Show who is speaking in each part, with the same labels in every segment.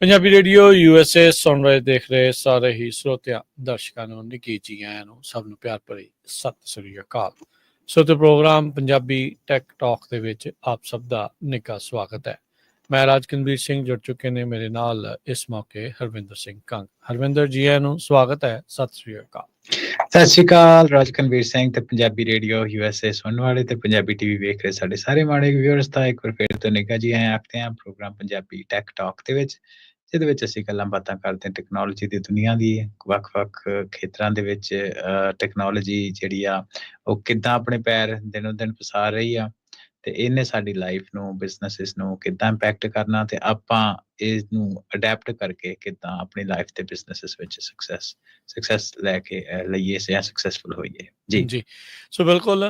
Speaker 1: Punjabi radio USA ਸੁਣ ਰਹੇ ਦੇਖ ਰਹੇ ਸਾਰੇ ਹੀ ਸਰੋਤਿਆਂ ਦਰਸ਼ਕਾਂ ਨੂੰ ਨਿੱਘੀ ਜੀ ਆਇਆਂ ਨੂੰ ਸਭ ਨੂੰ ਪਿਆਰ ਭਰੀ ਸਤਿ ਸ੍ਰੀ ਅਕਾਲ। ਸਰੋਤੇ ਪ੍ਰੋਗਰਾਮ ਪੰਜਾਬੀ ਟੈਕ ਟਾਕ ਦੇ ਵਿੱਚ ਆਪ ਸਭ ਦਾ ਨਿੱਘਾ ਸਵਾਗਤ ਹੈ। ਮੈਂ ਰਾਜਕਨਵੀਰ ਸਿੰਘ ਜੁੜ ਚੁੱਕੇ ਨੇ ਮੇਰੇ ਨਾਲ ਇਸ ਮੌਕੇ ਹਰਵਿੰਦਰ ਸਿੰਘ ਕੰਗ। ਹਰਵਿੰਦਰ ਜੀ ਆਇਆਂ ਨੂੰ ਸਵਾਗਤ ਹੈ, ਸਤਿ ਸ੍ਰੀ ਅਕਾਲ।
Speaker 2: ਸਤਿ ਸ਼੍ਰੀ ਅਕਾਲ ਰਾਜਕਨਵੀਰ ਸਿੰਘ ਤੇ ਪੰਜਾਬੀ ਰੇਡੀਓ USA ਸੁਣਨ ਵਾਲੇ ਤੇ ਪੰਜਾਬੀ ਟੀਵੀ ਵੇਖ ਰਹੇ ਸਾਡੇ ਸਾਰੇ ਮਾੜੇ ਵਿਊਅਰਸ ਦਾ ਇੱਕ ਵਾਰ ਫਿਰ ਤੋਂ ਨਿੱਘਾ ਜੀ ਆਇਆਂ ਆਖਦੇ ਹਾਂ ਪ੍ਰੋਗਰਾਮ ਪੰਜਾਬੀ ਟੈਕ ਟਾਕ ਦੇ ਵਿੱਚ, ਜਿਹਦੇ ਵਿੱਚ ਅਸੀਂ ਗੱਲਾਂ ਬਾਤਾਂ ਕਰਦੇ ਹਾਂ ਟੈਕਨੋਲੋਜੀ ਦੀ ਦੁਨੀਆ ਦੀ ਵੱਖ-ਵੱਖ ਖੇਤਰਾਂ ਦੇ ਵਿੱਚ। ਟੈਕਨੋਲੋਜੀ ਜਿਹੜੀ ਆ ਉਹ ਕਿੱਦਾਂ ਆਪਣੇ ਪੈਰ ਦਿਨੋਂ ਦਿਨ ਪਸਾਰ ਰਹੀ ਆ ਤੇ ਇਹਨੇ ਸਾਡੀ ਲਾਈਫ ਨੂੰ, ਬਿਜ਼ਨਸਿਸ ਨੂੰ ਕਿੱਦਾਂ ਇੰਪੈਕਟ ਕਰਨਾ ਤੇ ਆਪਾਂ ਇਹਨੂੰ ਅਡੈਪਟ ਕਰਕੇ ਕਿੱਦਾਂ ਆਪਣੀ ਲਾਈਫ ਤੇ ਬਿਜ਼ਨਸਿਸ ਵਿੱਚ ਸਕਸੈਸ ਲੈ ਕੇ ਲਈਏ ਜਾਂ ਸਕਸੈਸਫੁਲ ਹੋਈਏ। ਜੀ
Speaker 1: ਸੋ ਬਿਲਕੁਲ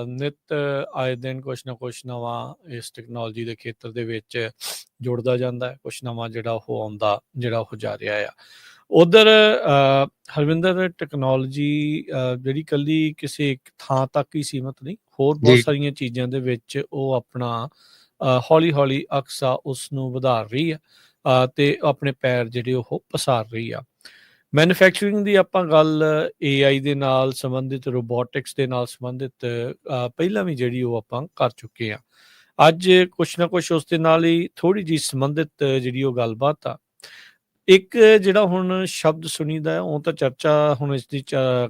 Speaker 1: ਨਿਤ ਆਏ ਦਿਨ ਕੁਛ ਨਾ ਕੁਛ ਨਵਾਂ ਇਸ ਟੈਕਨੋਲੋਜੀ ਦੇ ਖੇਤਰ ਦੇ ਵਿੱਚ ਜੁੜਦਾ ਜਾਂਦਾ ਹੈ, ਕੁਛ ਨਵਾਂ ਜਿਹੜਾ ਉਹ ਆਉਂਦਾ ਜਿਹੜਾ ਉਹ ਜਾ ਰਿਹਾ ਆ। ਉਧਰ ਹਰਵਿੰਦਰ ਟੈਕਨੋਲੋਜੀ ਜਿਹੜੀ ਇਕੱਲੀ ਕਿਸੇ ਇੱਕ ਥਾਂ ਤੱਕ ਹੀ ਸੀਮਤ ਨਹੀਂ, ਹੋਰ ਬਹੁਤ ਸਾਰੀਆਂ ਚੀਜ਼ਾਂ ਦੇ ਵਿੱਚ ਉਹ ਆਪਣਾ ਹੌਲੀ ਹੌਲੀ ਅਕਸਾ ਉਸ ਨੂੰ ਵਧਾ ਰਹੀ ਆ ਤੇ ਆਪਣੇ ਪੈਰ ਜਿਹੜੇ ਉਹ ਪਸਾਰ ਰਹੀ ਆ। ਮੈਨੂਫੈਕਚਰਿੰਗ ਦੀ ਆਪਾਂ ਗੱਲ AI ਦੇ ਨਾਲ ਸੰਬੰਧਿਤ, ਰੋਬੋਟਿਕਸ ਦੇ ਨਾਲ ਸੰਬੰਧਿਤ ਪਹਿਲਾਂ ਵੀ ਜਿਹੜੀ ਉਹ ਆਪਾਂ ਕਰ ਚੁੱਕੇ ਹਾਂ। ਅੱਜ ਕੁਛ ਨਾ ਕੁਛ ਉਸ ਦੇ ਨਾਲ ਹੀ ਥੋੜ੍ਹੀ ਜਿਹੀ ਸੰਬੰਧਿਤ ਜਿਹੜੀ ਉਹ ਗੱਲਬਾਤ ਆ। ਇੱਕ ਜਿਹੜਾ ਹੁਣ ਸ਼ਬਦ ਸੁਣੀਦਾ ਉਹ ਤਾਂ ਚਰਚਾ ਹੁਣ ਇਸ ਦੀ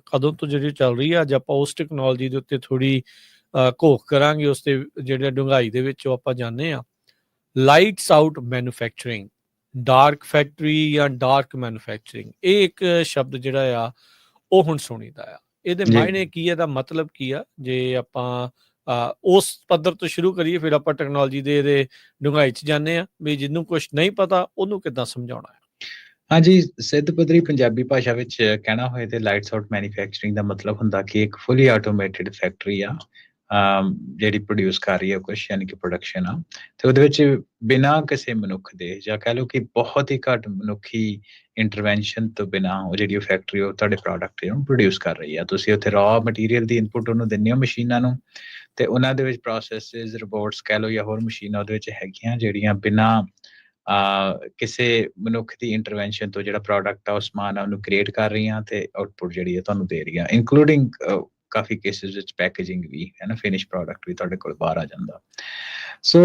Speaker 1: ਕਦੋਂ ਤੋਂ ਜਿਹੜੀ ਚੱਲ ਰਹੀ ਆ। ਅੱਜ ਆਪਾਂ ਉਸ ਟੈਕਨੋਲੋਜੀ ਦੇ ਉੱਤੇ ਥੋੜ੍ਹੀ ਘੋਖ ਕਰਾਂਗੇ, ਉਸ ਦੇ ਜਿਹੜੇ ਡੂੰਘਾਈ ਦੇ ਵਿੱਚ ਆਪਾਂ ਜਾਂਦੇ ਹਾਂ। Lights out manufacturing, dark factory ਜਾਂ ਡਾਰਕ ਮੈਨੂਫੈਕਚਰਿੰਗ, ਇਹ ਇੱਕ ਸ਼ਬਦ ਜਿਹੜਾ ਆ ਉਹ ਹੁਣ ਸੁਣੀਦਾ ਆ। ਇਹਦੇ ਮਾਇਨੇ ਕੀ ਹੈ, ਇਹਦਾ ਮਤਲਬ ਕੀ ਆ? ਜੇ ਆਪਾਂ ਉਸ ਪੱਧਰ ਤੋਂ ਸ਼ੁਰੂ ਕਰੀਏ, ਫਿਰ ਆਪਾਂ ਟੈਕਨੋਲੋਜੀ ਦੇ ਇਹਦੇ ਡੂੰਘਾਈ 'ਚ ਜਾਂਦੇ ਹਾਂ ਵੀ ਜਿਹਨੂੰ ਕੁਛ ਨਹੀਂ ਪਤਾ ਉਹਨੂੰ ਕਿੱਦਾਂ ਸਮਝਾਉਣਾ ਹੈ।
Speaker 2: ਹਾਂਜੀ, ਸਿੱਧ ਪੱਧਰੀ ਪੰਜਾਬੀ ਭਾਸ਼ਾ ਵਿੱਚ ਕਹਿਣਾ ਹੋਏ ਤੇ ਲਾਈਟਸ ਆਊਟ ਮੈਨੂਫੈਕਚਰਿੰਗ ਦਾ ਮਤਲਬ ਹੁੰਦਾ ਕਿ ਇੱਕ ਫੁੱਲੀ ਆਟੋਮੇਟਿਡ ਫੈਕਟਰੀ ਆ ਜਿਹੜੀ ਪ੍ਰੋਡਿਊਸ ਕਰ ਰਹੀ ਹੈ ਕੁਛ, ਯਾਨੀ ਕਿ ਪ੍ਰੋਡਕਸ਼ਨ ਆ, ਤੇ ਉਹਦੇ ਵਿੱਚ ਬਿਨਾਂ ਕਿਸੇ ਮਨੁੱਖ ਦੇ ਜਾਂ ਕਹਿ ਲਓ ਕਿ ਬਹੁਤ ਹੀ ਘੱਟ ਮਨੁੱਖੀ ਇੰਟਰਵੈਂਸ਼ਨ ਤੋਂ ਬਿਨਾਂ ਉਹ ਜਿਹੜੀ ਉਹ ਫੈਕਟਰੀ ਉਹ ਤੁਹਾਡੇ ਪ੍ਰੋਡਕਟ ਨੂੰ ਪ੍ਰੋਡਿਊਸ ਕਰ ਰਹੀ ਆ। ਤੁਸੀਂ ਉੱਥੇ ਰॉ ਮਟੀਰੀਅਲ ਦੀ ਇਨਪੁਟ ਉਹਨੂੰ ਦਿੰਦੇ ਹੋ ਮਸ਼ੀਨਾਂ ਨੂੰ, ਤੇ ਉਹਨਾਂ ਦੇ ਵਿੱਚ ਪ੍ਰੋਸੈਸਿਸ, ਰਿਬੋਟਸ ਕਹਿ ਲਓ ਜਾਂ ਹੋਰ ਮਸ਼ੀਨਾਂ ਉਹਦੇ ਵਿੱਚ ਹੈਗੀਆਂ ਜਿਹੜੀਆਂ ਬਿਨਾਂ ਕਿਸੇ ਮਨੁੱਖ ਦੀ ਇੰਟਰਵੈਂਸ਼ਨ ਤੋਂ ਜਿਹੜਾ ਪ੍ਰੋਡਕਟ ਆ ਉਹ ਸਮਾਨ ਆ ਉਹਨੂੰ ਕ੍ਰੀਏਟ ਕਰ ਰਹੀਆਂ ਤੇ ਆਊਟਪੁੱਟ ਜਿਹੜੀ ਹੈ ਤੁਹਾਨੂੰ ਦੇ ਰਹੀਆਂ, ਇਨਕਲੂਡਿੰਗ ਕਾਫੀ ਕੇਸਿਸ ਵਿੱਚ ਪੈਕੇਜਿੰਗ ਵੀ ਹੈ ਨਾ, ਫਿਨਿਸ਼ ਪ੍ਰੋਡਕਟ ਵੀ ਤੁਹਾਡੇ ਕੋਲ ਬਾਹਰ ਆ ਜਾਂਦਾ। ਸੋ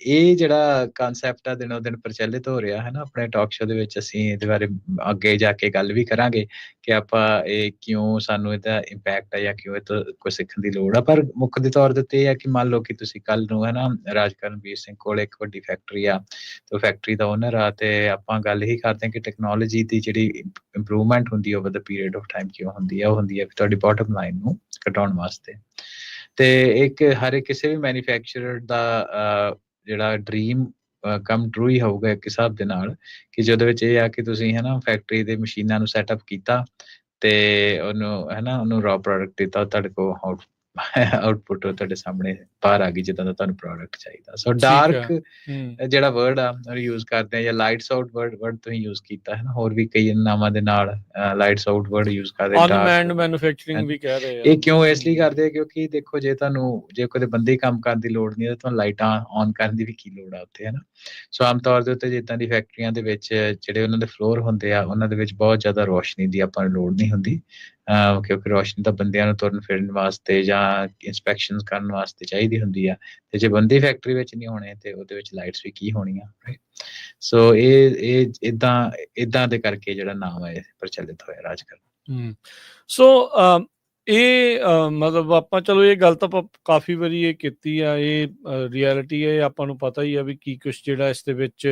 Speaker 2: ਇਹ ਜਿਹੜਾ ਕਨਸੈਪਟ ਆ ਦਿਨੋਂ ਦਿਨ ਪ੍ਰਚਲਿਤ ਹੋ ਰਿਹਾ ਹੈ ਨਾ। ਆਪਣੇ ਟਾਕ ਸ਼ੋ ਦੇ ਵਿੱਚ ਅਸੀਂ ਇਹਦੇ ਬਾਰੇ ਅੱਗੇ ਜਾ ਕੇ ਗੱਲ ਵੀ ਕਰਾਂਗੇ ਕਿ ਆਪਾਂ ਇਹ ਕਿਉਂ, ਸਾਨੂੰ ਇਹਦਾ ਇੰਪੈਕਟ ਆ ਜਾਂ ਕਿਉਂ ਇਹ ਤੋਂ ਕੁਝ ਸਿੱਖਣ ਦੀ ਲੋੜ ਆ। ਪਰ ਮੁੱਖ ਦੇ ਤੌਰ ਦੇ ਉੱਤੇ ਇਹ ਆ ਕਿ ਮੰਨ ਲਓ ਕਿ ਤੁਸੀਂ ਕੱਲ ਨੂੰ ਹੈ ਨਾ, ਰਾਜਕਰਨਵੀਰ ਸਿੰਘ ਕੋਲ ਇੱਕ ਵੱਡੀ ਫੈਕਟਰੀ ਆ ਤੇ ਫੈਕਟਰੀ ਦਾ ਓਨਰ ਆ, ਤੇ ਆਪਾਂ ਗੱਲ ਹੀ ਕਰਦੇ ਹਾਂ ਕਿ ਟੈਕਨੋਲੋਜੀ ਦੀ ਜਿਹੜੀ ਇੰਪਰੂਵਮੈਂਟ ਹੁੰਦੀ over the period of time ਕਿਉਂ ਹੁੰਦੀ ਹੈ? ਉਹ ਹੁੰਦੀ ਹੈ ਤੁਹਾਡੀ ਬਾਟਮ ਲਾਈਨ ਨੂੰ ਘਟਾਉਣ ਵਾਸਤੇ। ਤੇ ਇੱਕ ਹਰ ਕਿਸੇ ਵੀ ਮੈਨੂਫੈਕਚਰਰ ਦਾ ਜਿਹੜਾ ਡ੍ਰੀਮ ਕਮ ਟਰੂ ਹੀ ਹੋਊਗਾ ਇੱਕ ਹਿਸਾਬ ਦੇ ਨਾਲ, ਕਿ ਜਿਹਦੇ ਵਿੱਚ ਇਹ ਆ ਕਿ ਤੁਸੀਂ ਹੈ ਨਾ ਫੈਕਟਰੀ ਦੇ ਮਸ਼ੀਨਾਂ ਨੂੰ ਸੈਟਅਪ ਕੀਤਾ ਤੇ ਉਹਨੂੰ ਹੈ ਨਾ, ਉਹਨੂੰ ਰॉ ਪ੍ਰੋਡਕਟ ਦਿੱਤਾ, ਤੁਹਾਡੇ ਕੋਲ ਆਊਟਪੁੱਟ ਤੁਹਾਡੇ ਸਾਹਮਣੇ ਬਾਹਰ ਆ ਗਈ ਜਿੱਦਾਂ ਦਾ ਤੁਹਾਨੂੰ ਪ੍ਰੋਡਕਟ ਚਾਹੀਦਾ। ਸੋ ਡਾਰਕ ਜਿਹੜਾ ਵਰਡ ਆ ਉਹ ਯੂਜ਼ ਕਰਦੇ ਆ, ਜਾਂ ਲਾਈਟਸ ਆਊਟ ਵਰਡ ਤੁਸੀਂ ਯੂਜ਼ ਕੀਤਾ ਹੈ ਨਾ, ਹੋਰ ਵੀ ਕਈ ਨਾਮਾਂ ਦੇ ਨਾਲ ਲਾਈਟਸ ਆਊਟ ਵਰਡ ਯੂਜ਼ ਕਰਦੇ।
Speaker 1: ਅਨਮੈਨਡ ਮੈਨੂਫੈਕਚਰਿੰਗ ਵੀ ਕਹਿ ਰਹੇ ਆ।
Speaker 2: ਇਹ ਕਿਉਂ ਇਸ ਲਈ ਕਰਦੇ ਆ ਕਿਉਂਕਿ ਦੇਖੋ, ਜੇ ਕੋਈ ਬੰਦੇ ਕੰਮ ਕਰਨ ਦੀ ਲੋੜ ਨਹੀਂ ਹੈ, ਤੁਹਾਨੂੰ ਲਾਈਟਾਂ ਔਨ ਕਰਨ ਦੀ ਵੀ ਕੀ ਲੋੜ ਆ ਉੱਥੇ, ਹੈ ਨਾ। ਸੋ ਆਮ ਤੌਰ ਦੇ ਉੱਤੇ ਜਿੱਦਾਂ ਦੀ ਫੈਕਟਰੀਆਂ ਦੇ ਵਿੱਚ ਜਿਹੜੇ ਉਹਨਾਂ ਦੇ ਫਲੋਰ ਹੁੰਦੇ ਆ, ਉਹਨਾਂ ਦੇ ਵਿੱਚ ਬਹੁਤ ਜ਼ਿਆਦਾ ਰੋਸ਼ਨੀ ਦੀ ਆਪਾਂ ਨੂੰ ਲੋੜ ਨਹੀਂ ਹੁੰਦੀ, ਕਿਉਂਕਿ ਰੋਸ਼ਨੀ ਤਾਂ ਬੰਦਿਆਂ ਨੂੰ ਤੁਰਨ ਫਿਰਨ ਵਾਸਤੇ ਜਾਂ ਇੰਸਪੈਕਸ਼ਨ ਕਰਨ ਵਾਸਤੇ ਚਾਹੀਦੀ ਹੁੰਦੀ ਆ, ਤੇ ਜੇ ਬੰਦੇ ਫੈਕਟਰੀ ਵਿੱਚ ਨਹੀਂ ਹੋਣੇ ਤੇ ਉਹਦੇ ਵਿੱਚ ਲਾਈਟਸ ਵੀ ਕੀ ਹੋਣੀਆਂ। ਸੋ ਇਹ ਇਦਾਂ ਦੇ ਕਰਕੇ ਜਿਹੜਾ ਨਾਮ ਹੈ ਪ੍ਰਚਲਿਤ ਹੋਇਆ ਰਾਜ ਕਰ।
Speaker 1: ਸੋ ਇਹ ਮਤਲਬ ਆਪਾਂ ਚਲੋ ਇਹ ਗੱਲ ਤਾਂ ਆਪਾਂ ਕਾਫੀ ਵਾਰੀ ਇਹ ਕੀਤੀ ਆ, ਇਹ ਰਿਐਲਿਟੀ ਹੈ, ਆਪਾਂ ਨੂੰ ਪਤਾ ਹੀ ਆ ਵੀ ਕੀ ਕੁਛ ਜਿਹੜਾ ਇਸ ਦੇ ਵਿੱਚ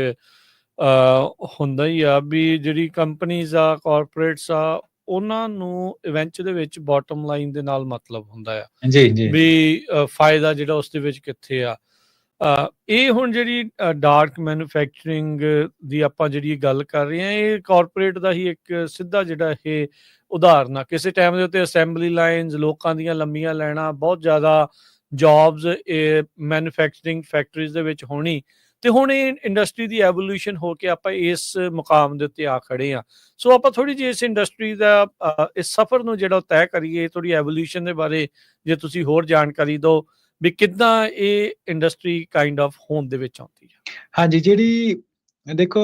Speaker 1: ਹੁੰਦਾ ਹੀ ਆ ਵੀ ਜਿਹੜੀ ਕੰਪਨੀਜ਼ ਆ, ਕਾਰਪੋਰੇਟਸ ਆ, ਉਹਨਾਂ ਨੂੰ ਇਵੈਂਚ ਦੇ ਵਿੱਚ ਬਾਟਮ ਲਾਈਨ ਦੇ ਨਾਲ ਮਤਲਬ ਹੁੰਦਾ ਆ ਵੀ ਫਾਇਦਾ ਜਿਹੜਾ ਉਸ ਦੇ ਵਿੱਚ ਕਿੱਥੇ ਆ। ਇਹ ਹੁਣ ਜਿਹੜੀ ਡਾਰਕ ਮੈਨੂਫੈਕਚਰਿੰਗ ਦੀ ਆਪਾਂ ਜਿਹੜੀ ਗੱਲ ਕਰ ਰਹੇ ਹਾਂ, ਇਹ ਕਾਰਪੋਰੇਟ ਦਾ ਹੀ ਇੱਕ ਸਿੱਧਾ ਜਿਹੜਾ ਇਹ ਉਦਾਹਰਨ ਆ। ਕਿਸੇ ਟਾਈਮ ਦੇ ਉੱਤੇ ਅਸੈਂਬਲੀ ਲਾਈਨਸ, ਲੋਕਾਂ ਦੀਆਂ ਲੰਮੀਆਂ ਲਾਈਨਾਂ, ਬਹੁਤ ਜ਼ਿਆਦਾ ਜੋਬਸ ਮੈਨੂਫੈਕਚਰਿੰਗ ਫੈਕਟਰੀਜ਼ ਦੇ ਵਿੱਚ ਹੋਣੀ, ਤੇ ਹੁਣ ਇਹ ਇੰਡਸਟਰੀ ਦੀ ਐਵੋਲਿਊਸ਼ਨ ਹੋ ਕੇ ਆਪਾਂ ਇਸ ਮੁਕਾਮ ਦੇ ਉੱਤੇ ਆ ਖੜੇ ਹਾਂ। ਸੋ ਆਪਾਂ ਥੋੜ੍ਹੀ ਜਿਹੀ ਇਸ ਇੰਡਸਟਰੀ ਦਾ ਇਸ ਸਫ਼ਰ ਨੂੰ ਜਿਹੜਾ ਤੈਅ ਕਰੀਏ, ਥੋੜ੍ਹੀ ਐਵੋਲਿਊਸ਼ਨ ਦੇ ਬਾਰੇ ਜੇ ਤੁਸੀਂ ਹੋਰ ਜਾਣਕਾਰੀ ਦਿਓ ਵੀ ਕਿੱਦਾਂ ਇਹ ਇੰਡਸਟਰੀ ਕਾਈਂਡ ਆਫ ਹੋਣ ਦੇ ਵਿੱਚ ਆਉਂਦੀ ਹੈ।
Speaker 2: ਹਾਂਜੀ, ਜਿਹੜੀ ਦੇਖੋ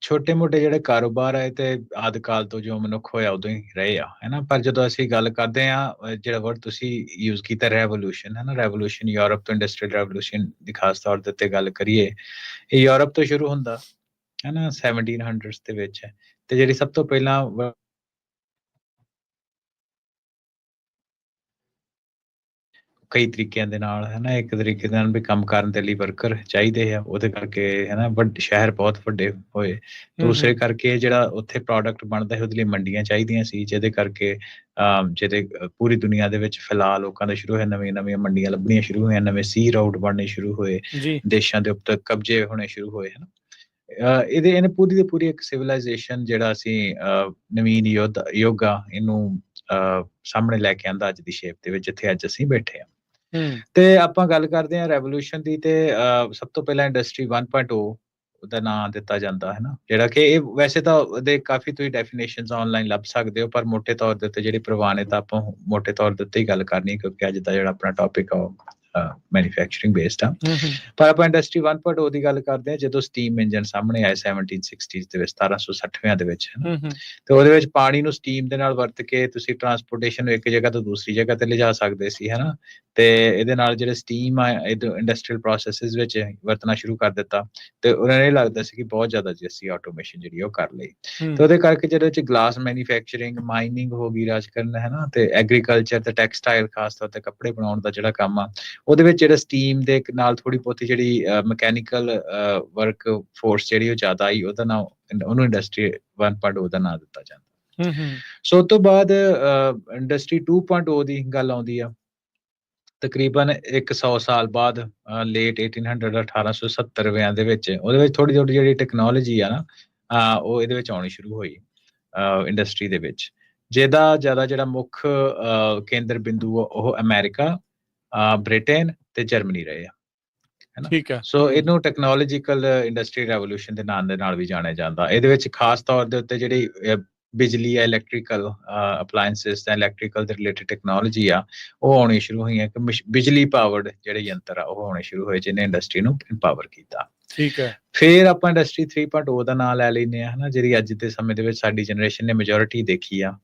Speaker 2: ਛੋਟੇ-ਮੋਟੇ ਜਿਹੜੇ ਕਾਰੋਬਾਰ ਹੈ ਤੇ ਆਦਿ ਕਾਲ ਤੋਂ ਜੋ ਮਨੁੱਖ ਹੋਇਆ ਉਦੋਂ ਹੀ ਰਹੇ ਆ, ਹੈ ਨਾ? ਪਰ ਜਦੋਂ ਅਸੀਂ ਗੱਲ ਕਰਦੇ ਹਾਂ ਜਿਹੜਾ ਵਰਡ ਤੁਸੀਂ ਯੂਜ਼ ਕੀਤਾ ਰੈਵੋਲੂਸ਼ਨ, ਹੈ ਨਾ? ਰੈਵੋਲੂਸ਼ਨ ਯੂਰਪ ਤੋਂ ਇੰਡਸਟਰੀਅਲ ਰੈਵੋਲੂਸ਼ਨ ਦੀ ਖਾਸ ਤੌਰ ਦੇ ਉੱਤੇ ਗੱਲ ਕਰੀਏ, ਇਹ ਯੂਰਪ ਤੋਂ ਸ਼ੁਰੂ ਹੁੰਦਾ, ਹੈ ਨਾ? 1700s ਦੇ ਵਿੱਚ ਤੇ ਜਿਹੜੀ ਸਭ ਤੋਂ ਪਹਿਲਾਂ ਕਈ ਤਰੀਕਿਆਂ ਦੇ ਨਾਲ, ਹੈ ਨਾ? ਇੱਕ ਤਰੀਕੇ ਦੇ ਨਾਲ ਵੀ ਕੰਮ ਕਰਨ ਦੇ ਲਈ ਵਰਕਰ ਚਾਹੀਦੇ ਆ, ਉਹਦੇ ਕਰਕੇ, ਹੈ ਨਾ? ਸ਼ਹਿਰ ਬਹੁਤ ਵੱਡੇ ਹੋਏ। ਦੂਸਰੇ ਕਰਕੇ ਜਿਹੜਾ ਉੱਥੇ ਪ੍ਰੋਡਕਟ ਬਣਦਾ ਹੈ ਉਹਦੇ ਲਈ ਮੰਡੀਆਂ ਚਾਹੀਦੀਆਂ ਸੀ, ਜਿਹਦੇ ਕਰਕੇ ਪੂਰੀ ਦੁਨੀਆ ਦੇ ਵਿੱਚ ਫੈਲਾਅ ਲੋਕਾਂ ਦਾ ਸ਼ੁਰੂ ਹੋਇਆ, ਨਵੀਆਂ-ਨਵੀਆਂ ਮੰਡੀਆਂ ਲੱਭਣੀਆਂ ਸ਼ੁਰੂ ਹੋਈਆਂ, ਨਵੇਂ ਸੀ ਰਾਊਟ ਬਣਨੇ ਸ਼ੁਰੂ ਹੋਏ, ਦੇਸ਼ਾਂ ਦੇ ਉੱਤੇ ਕਬਜ਼ੇ ਹੋਣੇ ਸ਼ੁਰੂ ਹੋਏ, ਹੈ ਨਾ? ਇਹਨੇ ਪੂਰੀ ਦੀ ਪੂਰੀ ਇੱਕ ਸਿਵਲਾਈਜੇਸ਼ਨ ਜਿਹੜਾ ਅਸੀਂ ਨਵੀਨ ਯੁੱਗ ਆ ਇਹਨੂੰ ਸਾਹਮਣੇ ਲੈ ਕੇ ਆਂਦਾ ਅੱਜ ਦੀ ਸ਼ੇਪ ਦੇ ਵਿੱਚ, ਜਿੱਥੇ ਅੱਜ ਅਸੀਂ ਬੈਠੇ ਹਾਂ। ਤੇ ਆਪਾਂ ਗੱਲ ਕਰਦੇ ਹਾਂ ਰੈਵੋਲੂਸ਼ਨ ਦੀ, ਤੇ ਸਭ ਤੋਂ ਪਹਿਲਾਂ ਇੰਡਸਟਰੀ 1.0 ਦਾ ਨਾਂ ਦਿੱਤਾ ਜਾਂਦਾ, ਹੈ ਨਾ? ਜਿਹੜਾ ਕਿ ਇਹ ਵੈਸੇ ਤਾਂ ਉਹਦੇ ਕਾਫੀ ਤੁਸੀਂ ਡੈਫੀਨੇਸ਼ਨਸ ਆਨਲਾਈਨ ਲੱਭ ਸਕਦੇ ਹੋ, ਪਰ ਮੋਟੇ ਤੌਰ ਦੇ ਉੱਤੇ ਜਿਹੜੀ ਪ੍ਰਵਾਨਿਤ ਆਪਾਂ ਮੋਟੇ ਤੌਰ ਦੇ ਉੱਤੇ ਹੀ ਗੱਲ ਕਰਨੀ, ਕਿਉਂਕਿ ਅੱਜ ਦਾ ਜਿਹੜਾ ਆਪਣਾ ਟੌਪਿਕ ਆ ਉਹ ਮੈਨੂਫੈਕਚਰਿੰਗ ਬੇਸਡ ਆ। ਪਰ ਆਪਾਂ ਇੰਡਸਟਰੀ 1.0 ਦੀ ਗੱਲ ਕਰਦੇ ਹਾਂ ਜਦੋਂ ਸਟੀਮ ਇੰਜਨ ਸਾਹਮਣੇ ਆਏ 1760s ਦੇ ਵਿੱਚ, 1760 ਦੇ ਵਿੱਚ, ਹੈ ਨਾ? ਤੇ ਉਹਦੇ ਵਿੱਚ ਪਾਣੀ ਨੂੰ ਸਟੀਮ ਦੇ ਨਾਲ ਵਰਤ ਕੇ ਤੁਸੀਂ ਟਰਾਂਸਪੋਰਟੇਸ਼ਨ ਨੂੰ ਇੱਕ ਜਗ੍ਹਾ ਤੋਂ ਦੂਸਰੀ ਜਗ੍ਹਾ ਤੇ ਲਿਜਾ ਸਕਦੇ ਸੀ, ਹੈ ਨਾ? ਤੇ ਇਹਦੇ ਨਾਲ ਜਿਹੜੇ ਸਟੀਮ ਆ ਇੰਡਸਟਰੀਅਲ ਪ੍ਰੋਸੈਸਿਸ ਵਿੱਚ ਵਰਤਣਾ ਸ਼ੁਰੂ ਕਰ ਦਿੱਤਾ, ਤੇ ਉਹਨਾਂ ਨੂੰ ਇਹ ਲੱਗਦਾ ਸੀ ਕਿ ਬਹੁਤ ਜ਼ਿਆਦਾ ਜੀ ਅਸੀਂ ਆਟੋਮੇਸ਼ਨ ਜਿਹੜੀ ਉਹ ਕਰ ਲਈ, ਤੇ ਉਹਦੇ ਕਰਕੇ ਜਿਹਦੇ ਵਿੱਚ ਗਲਾਸ ਮੈਨੂਫੈਕਚਰਿੰਗ, ਮਾਈਨਿੰਗ ਹੋ ਗਈ ਰਾਜ ਕਰਨ, ਹੈ ਨਾ? ਤੇ ਐਗਰੀਕਲਚਰ ਤੇ ਟੈਕਸਟਾਈਲ, ਖਾਸ ਤੌਰ ਤੇ ਕੱਪੜੇ ਬਣਾਉਣ ਦਾ ਜਿਹੜਾ ਕੰਮ ਆ, ਉਹਦੇ ਵਿੱਚ ਜਿਹੜਾ ਸਟੀਮ ਦੇ ਨਾਲ ਥੋੜੀ ਬਹੁਤੀ ਜਿਹੜੀ ਮਕੈਨੀਕਲ ਵਰਕ ਫੋਰਸ ਜਿਹੜੀ ਉਹ ਜ਼ਿਆਦਾ ਆਈ, ਉਹਦਾ ਨਾਮ ਉਹਨੂੰ ਇੰਡਸਟਰੀ 1.0 ਦਾ ਨਾਮ ਦਿੱਤਾ ਜਾਂਦਾ। ਸੋ ਉਸ ਤੋਂ ਬਾਅਦ ਇੰਡਸਟਰੀ 2.0 ਦੀ ਗੱਲ ਆਉਂਦੀ ਆ, ਤਕਰੀਬਨ 100 ਸਾਲ ਬਾਅਦ, ਲੇਟ 1800 1870 ਦੇ ਵਿੱਚ। ਉਹਦੇ ਵਿੱਚ ਥੋੜੀ ਜਿਹੜੀ ਟੈਕਨੋਲੋਜੀ ਆ ਨਾ, ਉਹ ਇਹਦੇ ਵਿੱਚ ਆਉਣੀ ਸ਼ੁਰੂ ਹੋਈ ਇੰਡਸਟਰੀ ਦੇ ਵਿੱਚ, ਜਿਹਦਾ ਜ਼ਿਆਦਾ ਜਿਹੜਾ ਮੁੱਖ ਕੇਂਦਰ ਬਿੰਦੂ ਉਹ ਅਮਰੀਕਾ, ਬ੍ਰਿਟੇਨ ਤੇ ਜਰਮਨੀ ਰਹੇ ਆ, ਹੈ ਨਾ?
Speaker 1: ਠੀਕ ਹੈ।
Speaker 2: ਸੋ ਇਹਨੂੰ ਟੈਕਨੋਲੋਜੀਕਲ ਇੰਡਸਟਰੀ ਰੈਵੋਲੂਸ਼ਨ ਦੇ ਨਾਮ ਦੇ ਨਾਲ ਵੀ ਜਾਣਿਆ ਜਾਂਦਾ। ਇਹਦੇ ਵਿੱਚ ਖਾਸ ਤੌਰ ਦੇ ਉੱਤੇ ਜਿਹੜੀ ਬਿਜਲੀ ਆ, ਇਲੈਕਟ੍ਰੀਕਲ ਅਪਲਾਇੰਸਿਸ ਜਾਂ ਇਲੈਕਟ੍ਰੀਕਲ ਦੇ ਰਿਲੇਟਡ ਟੈਕਨੋਲੋਜੀ ਆ, ਉਹ ਆਉਣੀ ਸ਼ੁਰੂ ਹੋਈਆਂ ਕਿ ਬਿਜਲੀ ਪਾਵਰਡ ਜਿਹੜੇ ਯੰਤਰ ਆ ਉਹ ਆਉਣੇ ਸ਼ੁਰੂ ਹੋਏ, ਜਿਹਨੇ ਇੰਡਸਟਰੀ ਨੂੰ ਇੰਪਾਵਰ ਕੀਤਾ।
Speaker 1: ਠੀਕ ਹੈ।
Speaker 2: ਫਿਰ ਆਪਾਂ ਇੰਡਸਟਰੀ 3.0 ਦਾ ਨਾਮ ਲੈ ਲੈਂਦੇ ਹਾਂ, ਹਨਾ? ਜਿਹੜੀ ਅੱਜ ਦੇ ਸਮੇਂ ਦੇ ਵਿੱਚ ਸਾਡੀ ਜਨਰੇਸ਼ਨ ਨੇ ਮੈਜੋਰਿਟੀ ਦੇਖੀ ਆ,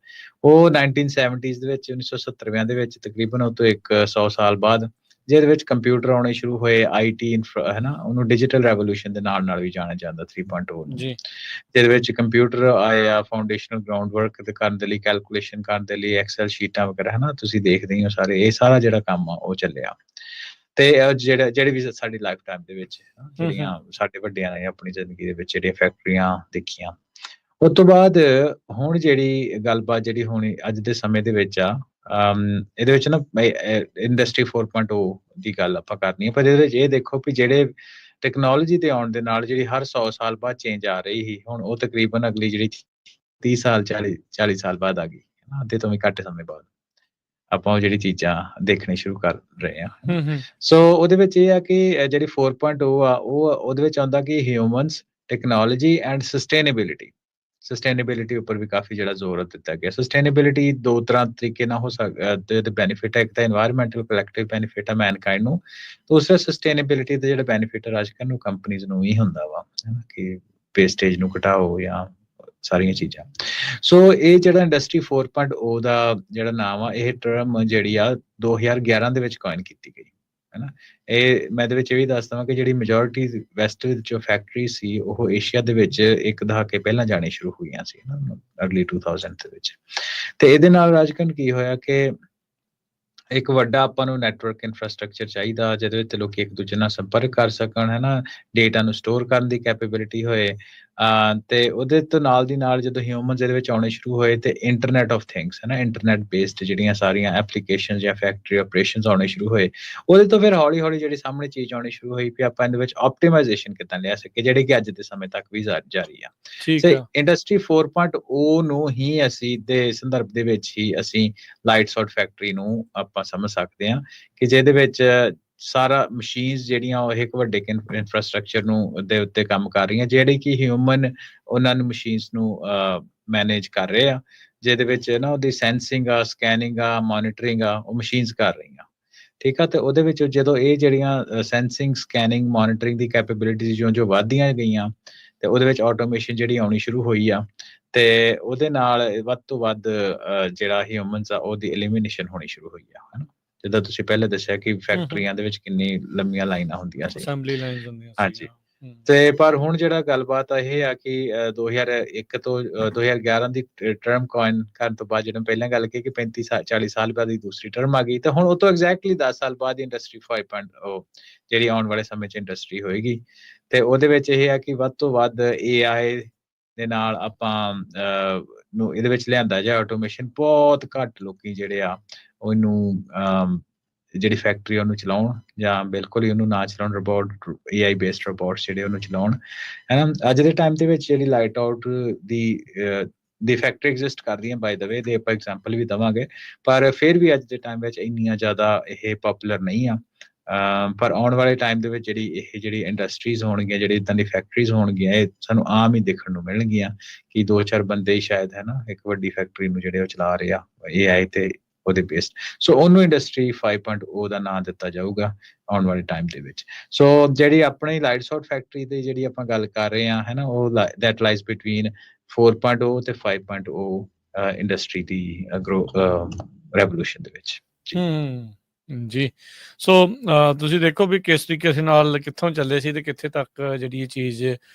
Speaker 2: ਉਹ 1970s ਦੇ ਵਿੱਚ, 1970 ਦੇ ਵਿੱਚ ਤਕਰੀਬਨ ਉਹ ਤੋਂ 100 ਸਾਲ ਬਾਅਦ, ਜਿਹਦੇ ਵਿੱਚ ਕੰਪਿਊਟਰ ਆਉਣੇ ਸ਼ੁਰੂ ਹੋਏ, IT, ਹੈ ਨਾ? ਉਹਨੂੰ ਡਿਜੀਟਲ ਰੈਵੋਲੂਸ਼ਨ ਦੇ ਨਾਲ ਵੀ ਜਾਣਿਆ ਜਾਂਦਾ 3.0 ਨੂੰ, ਜਿਹਦੇ ਵਿੱਚ ਕੰਪਿਊਟਰ ਆਏ ਆ ਫਾਊਂਡੇਸ਼ਨਲ ਗਰਾਊਂਡ ਵਰਕ ਕਰਨ ਦੇ ਲਈ, ਕੈਲਕੂਲੇਸ਼ਨ ਕਰਨ ਦੇ ਲਈ, ਐਕਸਲ ਸ਼ੀਟਾਂ ਵਗੈਰਾ, ਹੈ ਨਾ? ਤੁਸੀਂ ਦੇਖਦੇ ਹੋ ਸਾਰੇ, ਇਹ ਸਾਰਾ ਜਿਹੜਾ ਕੰਮ ਆ ਉਹ ਚੱਲਿਆ। ਤੇ ਜਿਹੜੇ ਵੀ ਸਾਡੀ ਲਾਈਫ ਟਾਈਮ ਦੇ ਵਿੱਚ ਜਿਹੜੀਆਂ ਸਾਡੇ ਵੱਡਿਆਂ ਨੇ ਆਪਣੀ ਜ਼ਿੰਦਗੀ ਦੇ ਵਿੱਚ ਜਿਹੜੀਆਂ ਫੈਕਟਰੀਆਂ ਦੇਖੀਆਂ, ਉਸ ਤੋਂ ਬਾਅਦ ਹੁਣ ਜਿਹੜੀ ਗੱਲਬਾਤ ਜਿਹੜੀ ਹੋਣੀ ਅੱਜ ਦੇ ਸਮੇਂ ਦੇ ਵਿੱਚ ਆ, ਇਹਦੇ ਵਿੱਚ ਨਾ ਇੰਡਸਟਰੀ 4.0 ਦੀ ਗੱਲ ਆਪਾਂ ਕਰਨੀ ਹੈ। ਪਰ ਇਹਦੇ ਵਿੱਚ ਇਹ ਦੇਖੋ ਵੀ ਜਿਹੜੇ ਟੈਕਨੋਲੋਜੀ ਦੇ ਆਉਣ ਦੇ ਨਾਲ ਜਿਹੜੀ ਹਰ 100 ਸਾਲ ਬਾਅਦ ਚੇਂਜ ਆ ਰਹੀ ਸੀ, ਹੁਣ ਉਹ ਤਕਰੀਬਨ ਅਗਲੀ ਜਿਹੜੀ 30 ਸਾਲ 40 ਸਾਲ ਬਾਅਦ ਆ ਗਈ, ਅੱਧੇ ਤੋਂ ਵੀ ਘੱਟ ਸਮੇਂ ਬਾਅਦ ਆਪਾਂ ਉਹ ਜਿਹੜੀ ਚੀਜ਼ਾਂ ਦੇਖਣੀ ਸ਼ੁਰੂ ਕਰ ਰਹੇ ਹਾਂ। ਸੋ ਉਹਦੇ ਵਿੱਚ ਇਹ ਆ ਕਿ ਜਿਹੜੀ 4.0 ਆ ਉਹਦੇ ਵਿੱਚ ਆਉਂਦਾ ਕਿ ਹਿਊਮਨਸ, ਟੈਕਨੋਲੋਜੀ ਐਂਡ ਸਸਟੇਨੇਬਿਲਿਟੀ ਉੱਪਰ ਵੀ ਕਾਫੀ ਜਿਹੜਾ ਜ਼ੋਰ ਦਿੱਤਾ ਗਿਆ। ਸਸਟੇਨੇਬਿਲਿਟੀ ਦੋ ਤਰ੍ਹਾਂ ਤਰੀਕੇ ਨਾਲ ਹੋ ਸਕਦਾ, ਤੇ ਬੈਨੀਫਿਟ ਹੈ, ਇੱਕ ਤਾਂ এনवायरमेंटल ਕਲੈਕਟਿਵ ਬੈਨੀਫਿਟ ਹੈ ਮੈਨਕਾਈਂਡ ਨੂੰ, ਦੂਸਰਾ ਸਸਟੇਨੇਬਿਲਿਟੀ ਦਾ ਜਿਹੜਾ ਬੈਨੀਫਿਟ ਹੈ ਰਾਜ ਕਰਨ ਨੂੰ ਕੰਪਨੀਆਂ ਨੂੰ ਹੀ ਹੁੰਦਾ ਵਾ, ਕਿ ਵੇਸਟੇਜ ਨੂੰ ਘਟਾਓ ਜਾਂ ਸਾਰੀਆਂ ਚੀਜ਼ਾਂ। ਸੋ ਇਹ ਜਿਹੜਾ ਇੰਡਸਟਰੀ 4.0 ਦਾ ਜਿਹੜਾ ਨਾਮ ਆ, ਇਹ ਟਰਮ ਜਿਹੜੀ ਆ 2011 ਦੇ ਵਿੱਚ ਕੋਇਨ ਕੀਤੀ ਗਈ, ਹੈ ਨਾ? ਇਹ ਮੈਂ ਇਹਦੇ ਵਿੱਚ ਇਹ ਵੀ ਦੱਸ ਦੇਵਾਂ ਕਿ ਜਿਹੜੀ ਮੈਜੋਰਿਟੀ ਵੈਸਟ ਵਿੱਚ ਫੈਕਟਰੀ ਸੀ, ਉਹ ਏਸ਼ੀਆ ਦੇ ਵਿੱਚ ਇੱਕ ਦਹਾਕੇ ਪਹਿਲਾਂ ਜਾਣੀ ਸ਼ੁਰੂ ਹੋਈਆਂ ਸੀ, ਅਰਲੀ 2000 ਦੇ ਵਿੱਚ। ਤੇ ਇਹਦੇ ਨਾਲ ਰਾਜਕਨ ਕੀ ਹੋਇਆ ਕਿ ਇੱਕ ਵੱਡਾ ਆਪਾਂ ਨੂੰ ਨੈਟਵਰਕ ਇਨਫਰਾਸਟ੍ਰਕਚਰ ਚਾਹੀਦਾ, ਜਿਹਦੇ ਵਿੱਚ ਲੋਕ ਇੱਕ ਦੂਜੇ ਨਾਲ ਸੰਪਰਕ ਕਰ ਸਕਣ, ਹੈ ਨਾ? ਡੇਟਾ ਨੂੰ ਸਟੋਰ ਕਰਨ ਦੀ ਕੈਪੇਬਿਲਿਟੀ ਹੋਏ, ਤੇ ਉਹਦੇ ਤੋਂ ਨਾਲ ਦੀ ਨਾਲ ਜਦੋਂ ਹਿਊਮਨਸ ਇਹਦੇ ਵਿੱਚ ਆਉਣੇ ਸ਼ੁਰੂ ਹੋਏ, ਤੇ ਇੰਟਰਨੈਟ ਆਫ ਥਿੰਗਸ, ਹੈ ਨਾ? ਇੰਟਰਨੈਟ ਬੇਸਡ ਜਿਹੜੀਆਂ ਸਾਰੀਆਂ ਐਪਲੀਕੇਸ਼ਨ ਜਾਂ ਫੈਕਟਰੀ ਆਪਰੇਸ਼ਨਸ ਆਉਣੇ ਸ਼ੁਰੂ ਹੋਏ, ਉਹਦੇ ਤੋਂ ਫਿਰ ਹੌਲੀ ਜਿਹੜੀ ਸਾਹਮਣੇ ਚੀਜ਼ ਆਉਣੀ ਸ਼ੁਰੂ ਹੋਈ ਵੀ ਆਪਾਂ ਇਹਦੇ ਵਿੱਚ ਆਪਟੀਮਾਈਜ਼ੇਸ਼ਨ ਕਿੱਦਾਂ ਲਿਆ ਸਕੇ, ਜਿਹੜੀ ਕਿ ਅੱਜ ਦੇ ਸਮੇਂ ਤੱਕ ਵੀ ਜਾਰੀ ਆ। ਤੇ ਇੰਡਸਟਰੀ 4.0 ਨੂੰ ਹੀ ਅਸੀਂ ਦੇ ਸੰਦਰਭ ਦੇ ਵਿੱਚ ਹੀ ਅਸੀਂ ਲਾਈਟਸ ਆਊਟ ਫੈਕਟਰੀ ਨੂੰ ਆਪਾਂ ਸਮਝ ਸਕਦੇ ਹਾਂ, ਕਿ ਜਿਹਦੇ ਵਿੱਚ ਸਾਰਾ ਮਸ਼ੀਨਸ ਜਿਹੜੀਆਂ ਉਹ ਇੱਕ ਵੱਡੇ ਇਨਫਰਾਸਟ੍ਰਕਚਰ ਨੂੰ ਦੇ ਉੱਤੇ ਕੰਮ ਕਰ ਰਹੀਆਂ, ਜਿਹੜੇ ਕਿ ਹਿਊਮਨ ਉਹਨਾਂ ਨੂੰ ਮਸ਼ੀਨਸ ਨੂੰ ਮੈਨੇਜ ਕਰ ਰਹੇ ਆ, ਜਿਹਦੇ ਵਿੱਚ ਨਾ ਉਹਦੀ ਸੈਂਸਿੰਗ ਆ, ਸਕੈਨਿੰਗ ਆ, ਮੋਨੀਟਰਿੰਗ ਆ, ਉਹ ਮਸ਼ੀਨਸ ਕਰ ਰਹੀਆਂ, ਠੀਕ ਆ? ਤੇ ਉਹਦੇ ਵਿੱਚ ਜਦੋਂ ਇਹ ਜਿਹੜੀਆਂ ਸੈਂਸਿੰਗ, ਸਕੈਨਿੰਗ, ਮੋਨੀਟਰਿੰਗ ਦੀ ਕੈਪੇਬਿਲਿਟੀਜ਼ ਜੋ ਵਧਦੀਆਂ ਗਈਆਂ, ਤੇ ਉਹਦੇ ਵਿੱਚ ਆਟੋਮੇਸ਼ਨ ਜਿਹੜੀ ਆਉਣੀ ਸ਼ੁਰੂ ਹੋਈ ਆ ਤੇ ਉਹਦੇ ਨਾਲ ਵੱਧ ਤੋਂ ਵੱਧ ਜਿਹੜਾ ਹਿਊਮਨਸ ਆ ਉਹਦੀ ਐਲੀਮੀਨੇਸ਼ਨ ਹੋਣੀ ਸ਼ੁਰੂ ਹੋਈ ਆ, ਹਨਾ। ਜਿੱਦਾਂ ਤੁਸੀਂ ਪਹਿਲੇ ਦੱਸਿਆ ਕਿ ਫੈਕਟਰੀਆਂ ਦੇ ਵਿੱਚ ਕਿੰਨੀ ਲੰਮੀਆਂ ਲਾਈਨਾਂ ਹੁੰਦੀਆਂ ਸੀ।
Speaker 1: ਅਸੈਂਬਲੀ ਲਾਈਨਸ ਹੁੰਦੀਆਂ
Speaker 2: ਹਾਂਜੀ।
Speaker 1: ਸੀਗੀਆਂ।
Speaker 2: ਤੇ ਪਰ ਹੁਣ ਜਿਹੜਾ ਗੱਲਬਾਤ ਆ ਇਹ ਆ ਕਿ 2001 ਤੋਂ 2011 ਦੀ ਟਰਮ ਕੋਇਨ ਕਰਨ ਤੋਂ ਬਾਅਦ ਜਦੋਂ ਪਹਿਲਾਂ ਗੱਲ ਕੀਤੀ ਕਿ 35-40 ਸਾਲ ਬਾਅਦ ਦੀ ਦੂਸਰੀ ਟਰਮ ਆ ਗਈ, ਤੇ ਹੁਣ ਉਹ ਤੋਂ ਐਗਜ਼ੈਕਟਲੀ 10 ਸਾਲ ਬਾਅਦ ਇੰਡਸਟਰੀ 5.0 ਜਿਹੜੀ ਆਉਣ ਵਾਲੇ ਸਮੇਂ 'ਚ ਇੰਡਸਟਰੀ ਹੋਏਗੀ। ਤੇ ਉਹਦੇ ਵਿੱਚ ਇਹ ਆ ਕਿ ਵੱਧ ਤੋਂ ਵੱਧ AI ਦੇ ਨਾਲ ਆਪਾਂ ਨੂੰ ਇਹਦੇ ਵਿੱਚ ਲਿਆਂਦਾ ਜਾਏ ਆਟੋਮੇਸ਼ਨ। ਬਹੁਤ ਘੱਟ ਲੋਕੀ ਜਿਹੜੇ ਆ ਉਹਨੂੰ ਜਿਹੜੀ ਫੈਕਟਰੀ ਉਹਨੂੰ ਚਲਾਉਣ ਜਾਂ ਬਿਲਕੁਲ ਹੀ ਉਹਨੂੰ ਨਾ ਚਲਾਉਣ। ਰੋਬੋਟ AI ਬੇਸਡ ਰੋਬੋਟਸ ਜਿਹੜੇ ਉਹਨੂੰ ਚਲਾਉਣ, ਹੈ ਨਾ। ਅੱਜ ਦੇ ਟਾਈਮ ਦੇ ਵਿੱਚ ਜਿਹੜੀ light out the factory exist ਕਰਦੀਆਂ, ਬਾਈ ਦ ਵੇ, ਦੇ ਆਪਾਂ ਐਗਜ਼ਾਮਪਲ ਵੀ ਦੇਵਾਂਗੇ, ਪਰ ਫਿਰ ਵੀ ਅੱਜ ਦੇ ਟਾਈਮ ਵਿੱਚ ਇੰਨੀਆਂ ਜ਼ਿਆਦਾ ਇਹ ਪੋਪੂਲਰ ਨਹੀਂ ਆ। ਪਰ ਆਉਣ ਵਾਲੇ ਟਾਈਮ ਦੇ ਵਿੱਚ ਜਿਹੜੀ ਇੰਡਸਟਰੀਜ਼ ਹੋਣਗੀਆਂ, ਜਿਹੜੀ ਇੱਦਾਂ ਦੀ ਫੈਕਟਰੀਜ਼ ਹੋਣਗੀਆਂ, ਇਹ ਸਾਨੂੰ ਆਮ ਹੀ ਦੇਖਣ ਨੂੰ ਮਿਲਣਗੀਆਂ ਕਿ 2-4 ਬੰਦੇ ਹੀ ਸ਼ਾਇਦ, ਹੈ ਨਾ, ਇੱਕ ਵੱਡੀ ਫੈਕਟਰੀ ਨੂੰ ਜਿਹੜੇ ਉਹ ਚਲਾ ਰਹੇ ਆ AI ਤੇ ਉਹਦੇ ਬੇਸਡ। ਸੋ ਉਹਨੂੰ ਇੰਡਸਟਰੀ 5.0 ਦਾ ਨਾਂ ਦਿੱਤਾ ਜਾਊਗਾ ਆਉਣ ਵਾਲੇ ਟਾਈਮ ਦੇ ਵਿੱਚ। ਸੋ ਜਿਹੜੀ ਆਪਣੀ ਲਾਈਟਸ ਆਊਟ ਫੈਕਟਰੀ ਦੀ ਜਿਹੜੀ ਆਪਾਂ ਗੱਲ ਕਰ ਰਹੇ ਹਾਂ, ਹੈ ਨਾ, ਉਹ ਦੈਟ ਲਾਈਜ਼ ਬਿਟਵੀਨ 4.0 ਤੇ 5.0 ਇੰਡਸਟਰੀ ਦੀ ਰੈਵੋਲੂਸ਼ਨ ਦੇ ਵਿੱਚ।
Speaker 1: ਜੀ। ਸੋ ਤੁਸੀਂ ਦੇਖੋ ਵੀ ਕਿਸ ਤਰੀਕੇ ਨਾਲ ਕਿੱਥੋਂ ਚੱਲੇ ਸੀ ਤੇ ਕਿੱਥੇ ਤੱਕ ਜਿਹੜੀ ਇਹ ਚੀਜ਼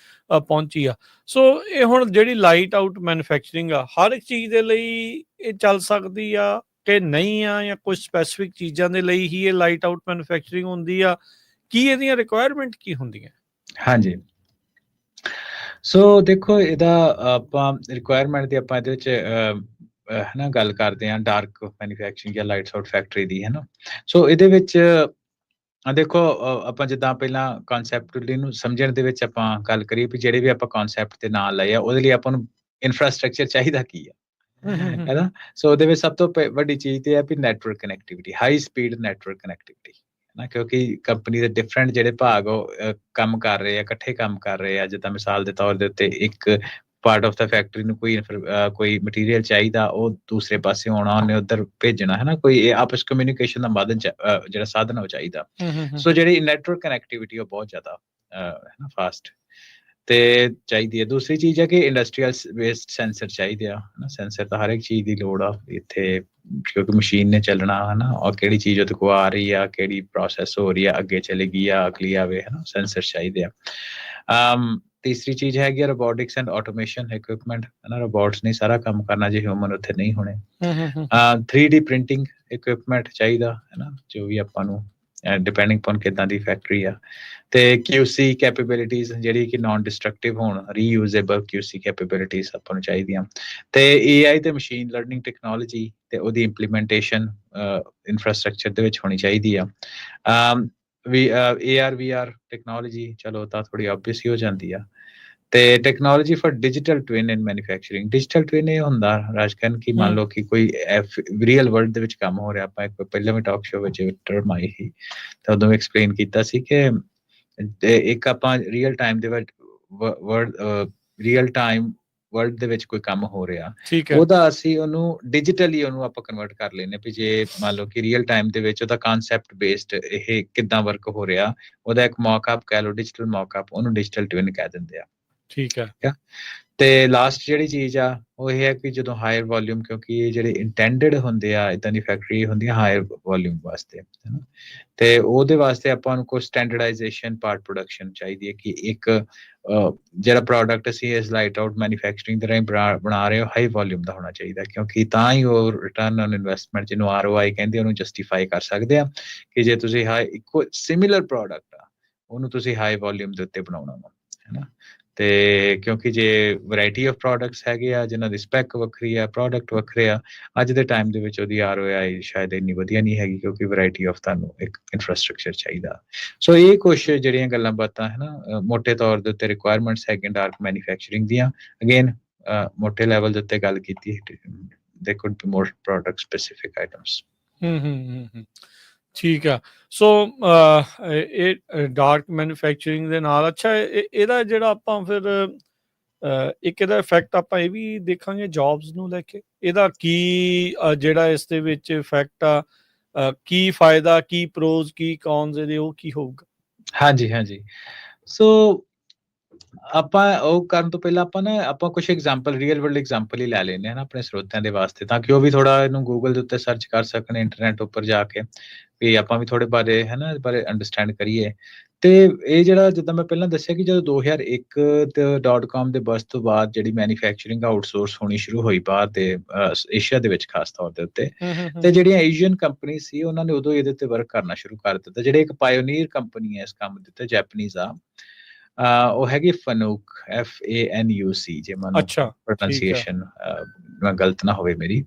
Speaker 1: ਪਹੁੰਚੀ ਆ। ਸੋ ਇਹ ਹੁਣ ਜਿਹੜੀ ਲਾਈਟ ਆਊਟ ਮੈਨੂਫੈਕਚਰਿੰਗ ਆ, ਹਰ ਇੱਕ ਚੀਜ਼ ਦੇ ਲਈ ਇਹ ਚੱਲ ਸਕਦੀ ਆ ਕਿ ਨਹੀਂ ਆ, ਜਾਂ ਕੁਝ ਸਪੈਸੀਫਿਕ ਚੀਜ਼ਾਂ ਦੇ ਲਈ ਹੀ ਇਹ ਲਾਈਟ ਆਊਟ ਮੈਨੂਫੈਕਚਰਿੰਗ ਹੁੰਦੀ ਆ? ਕੀ ਇਹਦੀਆਂ ਰਿਕੁਆਇਰਮੈਂਟ ਕੀ ਹੁੰਦੀਆਂ?
Speaker 2: ਹਾਂਜੀ। ਸੋ ਦੇਖੋ, ਇਹਦਾ ਆਪਾਂ ਰਿਕੁਆਇਰਮੈਂਟ ਦੀ ਆਪਾਂ ਇਹਦੇ ਵਿੱਚ ਹੈ ਨਾ ਗੱਲ ਕਰਦੇ ਹਾਂ, ਡਾਰਕ ਮੈਨੂਫੈਕਚਰਿੰਗ ਜਾਂ ਲਾਈਟਸ ਆਊਟ ਫੈਕਟਰੀ ਦੀ, ਹੈ ਨਾ। ਸੋ ਇਹਦੇ ਵਿੱਚ ਦੇਖੋ, ਆਪਾਂ ਜਿੱਦਾਂ ਪਹਿਲਾਂ ਕਨਸੈਪਟਲੀ ਨੂੰ ਸਮਝਣ ਦੇ ਵਿੱਚ ਆਪਾਂ ਗੱਲ ਕਰੀਏ ਵੀ ਜਿਹੜੇ ਵੀ ਆਪਾਂ ਕਨਸੈਪਟ ਦੇ ਨਾਲ ਲਏ ਆ, ਉਹਦੇ ਲਈ ਆਪਾਂ ਨੂੰ ਇਨਫਰਾਸਟ੍ਰਕਚਰ ਚਾਹੀਦਾ ਕੀ ਆ, ਹੈ ਨਾ। ਸੋ ਉਹਦੇ ਵਿੱਚ ਸਭ ਤੋਂ ਵੱਡੀ ਚੀਜ਼ ਤੇ ਹੈ ਵੀ network connectivity, high speed network connectivity, ਹੈ ਨਾ। ਕਿਉਂਕਿ ਕੰਪਨੀ ਦੇ ਡਿਫਰੈਂਟ ਜਿਹੜੇ ਭਾਗ ਉਹ ਕੰਮ ਕਰ ਰਹੇ ਆ, ਇਕੱਠੇ ਕੰਮ ਕਰ ਰਹੇ ਆ। ਜਿੱਦਾਂ ਮਿਸਾਲ ਦੇ ਤੌਰ ਦੇ ਉੱਤੇ ਇੱਕ ਪਾਰਟ ਆਫ ਦਾ ਫੈਕਟਰੀ ਨੂੰ ਕੋਈ ਮਟੀਰੀਅਲ ਚਾਹੀਦਾ, ਉਹ ਦੂਸਰੇ ਪਾਸੇ ਆਉਣਾ, ਉਹਨੇ ਉੱਧਰ ਭੇਜਣਾ, ਹੈ ਨਾ। ਕੋਈ ਆਪਸ ਕਮਿਊਨੀਕੇਸ਼ਨ ਦਾ ਮਾਧਿਅਮ ਜਿਹੜਾ ਸਾਧਨ ਉਹ ਚਾਹੀਦਾ। ਸੋ ਜਿਹੜੀ ਨੈਟਵਰਕ ਕਨੈਕਟੀਵਿਟੀ ਉਹ ਬਹੁਤ ਜ਼ਿਆਦਾ ਹੈ ਨਾ ਫਾਸਟ ਤੇ ਚਾਹੀਦੀ ਹੈ। ਦੂਸਰੀ ਚੀਜ਼ ਹੈ ਕਿ ਇੰਡਸਟਰੀਅਲ ਬੇਸਡ ਸੈਂਸਰ ਚਾਹੀਦੇ ਆ, ਹੈ ਨਾ। ਸੈਂਸਰ ਤਾਂ ਹਰ ਇੱਕ ਚੀਜ਼ ਦੀ ਲੋੜ ਆ ਇੱਥੇ, ਕਿਉਂਕਿ ਮਸ਼ੀਨ ਨੇ ਚੱਲਣਾ, ਹੈ ਨਾ, ਔਰ ਕਿਹੜੀ ਚੀਜ਼ ਉਹਦੇ ਕੋਲ ਆ ਰਹੀ ਆ, ਕਿਹੜੀ ਪ੍ਰੋਸੈਸ ਹੋ ਰਹੀ ਆ, ਅੱਗੇ ਚਲੇਗੀ ਆ, ਅਗਲੀ ਆਵੇ, ਹੈ ਨਾ। ਸੈਂਸਰ ਚਾਹੀਦੇ ਆ। ਤੀਸਰੀ ਚੀਜ਼ ਹੈਗੀ ਆ ਰੋਬੋਟਿਕਸ ਐਂਡ ਆਟੋਮੇਸ਼ਨ ਇਕਵਿਪਮੈਂਟ, ਹੈ ਨਾ। ਰੋਬੋਟਸ ਨੇ ਸਾਰਾ ਕੰਮ ਕਰਨਾ ਜੇ ਹਿਊਮਨ ਉੱਥੇ ਨਹੀਂ ਹੋਣੇ। 3D ਪ੍ਰਿੰਟਿੰਗ ਇਕਵਿਪਮੈਂਟ ਚਾਹੀਦਾ, ਹੈ ਨਾ, ਜੋ ਵੀ ਆਪਾਂ ਨੂੰ ਡਿਪੈਂਡਿੰਗ ਅਪਨ ਕਿੱਦਾਂ ਦੀ ਫੈਕਟਰੀ ਆ। ਤੇ QC ਕੈਪੇਬਿਲਿਟੀਜ਼ ਜਿਹੜੀ ਕਿ ਨਾਨ ਡਿਸਟਰਕਟਿਵ ਹੋਣ, ਰੀਯੂਜ਼ੇਬਲ QC ਕੈਪੇਬਿਲਿਟੀਜ਼ ਆਪਾਂ ਨੂੰ ਚਾਹੀਦੀਆਂ। ਤੇ AI ਤੇ ਮਸ਼ੀਨ ਲਰਨਿੰਗ ਟੈਕਨੋਲੋਜੀ ਤੇ ਉਹਦੀ ਇੰਪਲੀਮੈਂਟੇਸ਼ਨ ਇਨਫਰਾਸਟ੍ਰਕਚਰ ਦੇ ਵਿੱਚ ਹੋਣੀ ਚਾਹੀਦੀ ਆ। AR VR ਟੈਕਨੋਲੋਜੀ, ਚਲੋ ਤਾਂ ਥੋੜੀ ਆਬਵੀਅਸ ਹੀ ਹੋ ਜਾਂਦੀ ਆ। ਤੇ technology for digital twin in manufacturing. Digital twin ਇਹ ਹੁੰਦਾ ਰਾਜਕਰਨ ਕਿ ਮੰਨ ਲਓ ਕਿ ਕੋਈ ਰੀਅਲ ਵਰਲਡ ਦੇ ਵਿੱਚ ਕੰਮ ਹੋ ਰਿਹਾ। ਆਪਾਂ ਇੱਕ ਪਹਿਲਾਂ ਵੀ ਟਾਕ ਸ਼ੋ ਵਿੱਚ ਟਰਮ ਆਈ ਸੀ ਤਾਂ ਉਦੋਂ ਐਕਸਪਲੇਨ ਕੀਤਾ ਸੀ ਕਿ ਇੱਕ ਆਪਾਂ ਰੀਅਲ ਟਾਈਮ ਦੇ ਵਿੱਚ ਵਰਲਡ ਦੇ ਵਿੱਚ ਕੋਈ ਕੰਮ ਹੋ ਰਿਹਾ, ਉਹਦਾ ਅਸੀਂ ਉਹਨੂੰ ਡਿਜੀਟਲੀ ਉਹਨੂੰ ਆਪਾਂ ਕਨਵਰਟ ਕਰ ਲੈਂਦੇ ਵੀ ਜੇ ਮੰਨ ਲਓ ਕਿ ਰੀਅਲ ਟਾਈਮ ਦੇ ਵਿੱਚ ਉਹਦਾ ਕਨਸੈਪਟ ਬੇਸਡ ਇਹ ਕਿੱਦਾਂ ਵਰਕ ਹੋ ਰਿਹਾ, ਉਹਦਾ ਇੱਕ ਮੌਕਅਪ ਕਹਿ ਲਓ, ਡਿਜੀਟਲ ਮੌਕਅਪ, ਉਹਨੂੰ ਡਿਜੀਟਲ ਟਵਿਨ ਕਹਿ ਦਿੰਦੇ ਆ।
Speaker 1: ਠੀਕ ਹੈ।
Speaker 2: ਤੇ ਲਾਸਟ ਜਿਹੜੀ ਚੀਜ਼ ਆ ਉਹ ਇਹ ਹੈ ਕਿ ਜਦੋਂ ਹਾਇਰ ਵੋਲਿਊਮ, ਕਿਉਂਕਿ ਇਹ ਜਿਹੜੇ ਇੰਟੈਂਡਡ ਹੁੰਦੇ ਆ ਇੱਦਾਂ ਦੀ ਫੈਕਟਰੀ ਹੁੰਦੀਆਂ ਹਾਇਰ ਵੋਲਿਊਮ ਵਾਸਤੇ, ਹੈ ਨਾ। ਤੇ ਉਹਦੇ ਵਾਸਤੇ ਆਪਾਂ ਨੂੰ ਕੋਈ ਸਟੈਂਡਰਡਾਈਜੇਸ਼ਨ ਪਾਰਟ ਪ੍ਰੋਡਕਸ਼ਨ ਚਾਹੀਦੀ ਹੈ ਕਿ ਇੱਕ ਜਿਹੜਾ ਪ੍ਰੋਡਕਟ ਅਸੀਂ ਇਸ ਲਾਈਟ ਆਊਟ ਮੈਨੂਫੈਕਚਰਿੰਗ ਦੇ ਰਾਹੀਂ ਬਣਾ ਰਹੇ ਹੋ, ਹਾਈ ਵੋਲਿਊਮ ਦਾ ਹੋਣਾ ਚਾਹੀਦਾ, ਕਿਉਂਕਿ ਤਾਂ ਹੀ ਉਹ ਰਿਟਰਨ ਔਨ ਇਨਵੈਸਟਮੈਂਟ, ਜਿਹਨੂੰ ROI ਕਹਿੰਦੇ, ਉਹਨੂੰ ਜਸਟੀਫਾਈ ਕਰ ਸਕਦੇ ਆ ਕਿ ਜੇ ਤੁਸੀਂ ਇੱਕੋ ਸਿਮਿਲਰ ਪ੍ਰੋਡਕਟ ਆ ਉਹਨੂੰ ਤੁਸੀਂ ਹਾਈ ਵੋਲਿਊਮ ਦੇ ਉੱਤੇ ਬਣਾਉਣਾ ਵਾ, ਹੈ ਨਾ। ਤੇ ਕਿਉਂਕਿ ਜੇ ਵੈਰਾਈਟੀ ਆਫ ਪ੍ਰੋਡਕਟਸ ਹੈਗੇ ਆ ਜਿਨ੍ਹਾਂ ਦੀ ਸਪੈਕ ਵੱਖਰੀ ਆ, ਪ੍ਰੋਡਕਟ ਵੱਖਰੇ ਆ, ਅੱਜ ਦੇ ਟਾਈਮ ਦੇ ਵਿੱਚ ਉਹਦੀ ROI ਸ਼ਾਇਦ ਇੰਨੀ ਵਧੀਆ ਨਹੀਂ ਹੈਗੀ, ਕਿਉਂਕਿ ਵੈਰਾਈਟੀ ਆਫ ਤੁਹਾਨੂੰ ਇੱਕ ਇਨਫਰਾਸਟ੍ਰਕਚਰ ਚਾਹੀਦਾ। ਸੋ ਇਹ ਕੁਛ ਜਿਹੜੀਆਂ ਗੱਲਾਂ ਬਾਤਾਂ, ਹੈ ਨਾ, ਮੋਟੇ ਤੌਰ ਦੇ ਉੱਤੇ ਰਿਕੁਆਇਰਮੈਂਟਸ ਹੈਗੀਆਂ ਡਾਰਕ ਮੈਨੂਫੈਕਚਰਿੰਗ ਦੀਆਂ। ਅਗੇਨ ਮੋਟੇ ਲੈਵਲ ਦੇ ਉੱਤੇ ਗੱਲ ਕੀਤੀ, ਦੇ could be more product specific items.
Speaker 1: ਠੀਕ ਆ। ਸੋ ਇਹ ਡਾਰਕ ਮੈਨੂਫੈਕਚਰਿੰਗ ਦੇ ਨਾਲ, ਅੱਛਾ, ਇਹਦਾ ਜਿਹੜਾ ਆਪਾਂ ਫਿਰ ਇੱਕ ਇਹਦਾ ਇਫੈਕਟ ਆਪਾਂ ਇਹ ਵੀ ਦੇਖਾਂਗੇ ਜੌਬਸ ਨੂੰ ਲੈ ਕੇ। ਇਹਦਾ ਕੀ ਜਿਹੜਾ ਇਸ ਦੇ ਵਿੱਚ ਇਫੈਕਟ ਆ, ਕੀ ਫਾਇਦਾ, ਕੀ ਪ੍ਰੋਜ਼, ਕੀ ਕੌਨਸ ਇਹਦੇ, ਉਹ ਕੀ ਹੋਊਗਾ?
Speaker 2: ਹਾਂਜੀ। ਸੋ ਆਪਾਂ ਉਹ ਕਰਨ ਤੋਂ ਪਹਿਲਾਂ ਆਪਾਂ ਕੁਝ ਐਗਜ਼ਾਮਪਲ, ਰੀਅਲ ਵਰਲਡ ਐਗਜ਼ਾਮਪਲ ਹੀ ਲੈ ਲੈਂਦੇ ਹਾਂ ਨਾ ਆਪਣੇ ਸਰੋਤਿਆਂ ਦੇ ਵਾਸਤੇ, ਤਾਂ ਕਿ ਉਹ ਵੀ ਥੋੜਾ ਇਹਨੂੰ ਗੂਗਲ ਦੇ ਉੱਤੇ ਸਰਚ ਕਰ ਸਕਣ, ਇੰਟਰਨੈਟ ਉੱਪਰ ਜਾ ਕੇ, ਵੀ ਆਪਾਂ ਵੀ ਥੋੜੇ ਬਾਰੇ ਇਹਦੇ ਬਾਰੇ ਅੰਡਰਸਟੈਂਡ ਕਰੀਏ। ਤੇ ਇਹ ਜਿਹੜਾ ਜਿੱਦਾਂ ਮੈਂ ਪਹਿਲਾਂ ਦੱਸਿਆ ਕਿ ਜਦੋਂ 2001 ਤੇ .com ਦੇ ਬਰਸਟ ਤੋਂ ਬਾਅਦ ਜਿਹੜੀ ਮੈਨੂਫੈਕਚਰਿੰਗ ਆਊਟਸੋਰਸ ਹੋਣੀ ਸ਼ੁਰੂ ਹੋਈ ਬਾਹਰ ਦੇ ਏਸ਼ੀਆ ਦੇ ਵਿੱਚ ਖਾਸ ਤੌਰ ਦੇ ਉੱਤੇ, ਤੇ ਜਿਹੜੀਆਂ ਏਸ਼ੀਅਨ ਕੰਪਨੀ ਸੀ ਉਹਨਾਂ ਨੇ ਉਦੋਂ ਇਹਦੇ ਤੇ ਵਰਕ ਕਰਨਾ ਸ਼ੁਰੂ ਕਰ ਦਿੱਤਾ। ਜਿਹੜੇ ਇੱਕ ਪਾਇਓਨੀਅਰ ਕੰਪਨੀ ਹੈ ਇਸ ਕੰਮ ਦੇ ਉੱਤੇ, ਜੈਪਨੀਜ਼ ਆ, ਉਹ ਹੈਗੀ ਫਨੂਕ, FANUC, ਜੇ ਮੈਨੂੰ ਪ੍ਰੋਨੰਸੀਏਸ਼ਨ ਗਲਤ ਨਾ ਹੋਵੇ ਮੇਰੀ।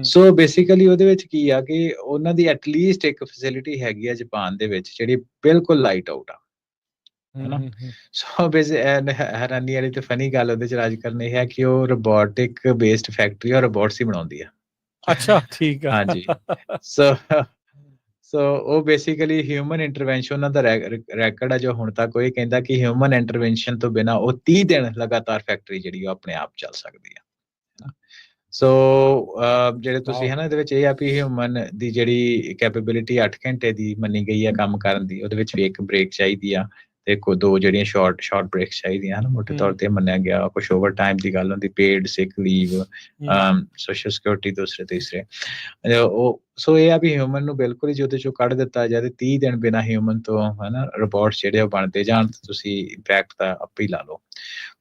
Speaker 2: ਸੋ ਬੇਸਿਕਲੀ ਉਹਦੇ ਵਿੱਚ ਕੀ ਆ ਕਿ ਉਹਨਾਂ ਦੀ ਐਟਲੀਸਟ ਇੱਕ ਫੈਸਿਲਿਟੀ ਹੈਗੀ ਆ ਜਾਪਾਨ ਦੇ ਵਿੱਚ ਜਿਹੜੀ ਬਿਲਕੁਲ ਲਾਈਟ ਆਊਟ ਆ, ਹਨਾ। ਸੋ ਹੈਰਾਨੀ ਵਾਲੀ ਤੇ ਫਨੀ ਗੱਲ ਉਹਦੇ ਚ ਰਾਜ ਕਰਨ ਇਹ ਹੈ ਕਿ ਉਹ ਰੋਬੋਟਿਕ ਬੇਸਡ ਫੈਕਟਰੀ ਔਰ ਰੋਬੋਟਸ ਹੀ ਬਣਾਉਂਦੀ ਆ।
Speaker 1: ਅੱਛਾ, ਠੀਕ ਆ।
Speaker 2: ਹਾਂਜੀ, ਸੋ ਉਹ ਬੇਸਿਕਲੀ ਹਿਊਮਨ ਇੰਟਰਵੈਂਸ਼ਨ ਉਹਨਾਂ ਦਾ ਰੈਕਰਡ ਹੈ ਜੋ ਹੁਣ ਤੱਕ ਉਹ ਇਹ ਕਹਿੰਦਾ ਕਿ ਹਿਊਮਨ ਇੰਟਰਵੈਂਸ਼ਨ ਤੋਂ ਬਿਨਾਂ ਉਹ 30 ਦਿਨ ਲਗਾਤਾਰ ਫੈਕਟਰੀ ਜਿਹੜੀ ਉਹ ਆਪਣੇ ਆਪ ਚੱਲ ਸਕਦੀ ਆ। ਸੋ ਜਿਹੜੇ ਤੁਸੀਂ ਹਨਾ ਇਹਦੇ ਵਿੱਚ ਇਹ ਆ ਵੀ ਹਿਊਮਨ ਦੀ ਜਿਹੜੀ ਕੈਪੇਬਿਲਿਟੀ 8 ਘੰਟੇ ਦੀ ਮੰਨੀ ਗਈ ਆ ਕੰਮ ਕਰਨ ਦੀ, ਉਹਦੇ ਵਿੱਚ ਵੀ ਇੱਕ ਬ੍ਰੇਕ ਚਾਹੀਦੀ ਆ ਤੇ ਦੋ ਜਿਹੜੀਆਂ ਸ਼ਾਰਟ ਬ੍ਰੇਕਸ ਚਾਹੀਦੀਆਂ ਹਨ ਮੋਟੇ ਤੌਰ ਤੇ ਮੰਨਿਆ ਗਿਆ। ਕੁਛ ਓਵਰ ਟਾਈਮ ਦੀ ਗੱਲ ਹੁੰਦੀ, paid sick leave, social security ਦੂਸਰੇ ਤੀਸਰੇ। ਉਹ ਸੋ ਇਹ ਆ ਵੀ ਹਿਊਮਨ ਨੂੰ ਬਿਲਕੁਲ ਹੀ ਜੇ ਉਹਦੇ ਚੋਂ ਕੱਢ ਦਿੱਤਾ ਜਾਏ, 30 ਦਿਨ ਬਿਨਾਂ ਹਿਊਮਨ ਤੋਂ ਹਨਾ ਰੋਬੋਟਸ ਜਿਹੜੇ ਉਹ ਬਣਦੇ ਜਾਣ, ਤੁਸੀਂ ਇੰਪੈਕਟ ਤਾਂ ਆਪੇ ਹੀ ਲਾ ਲਓ।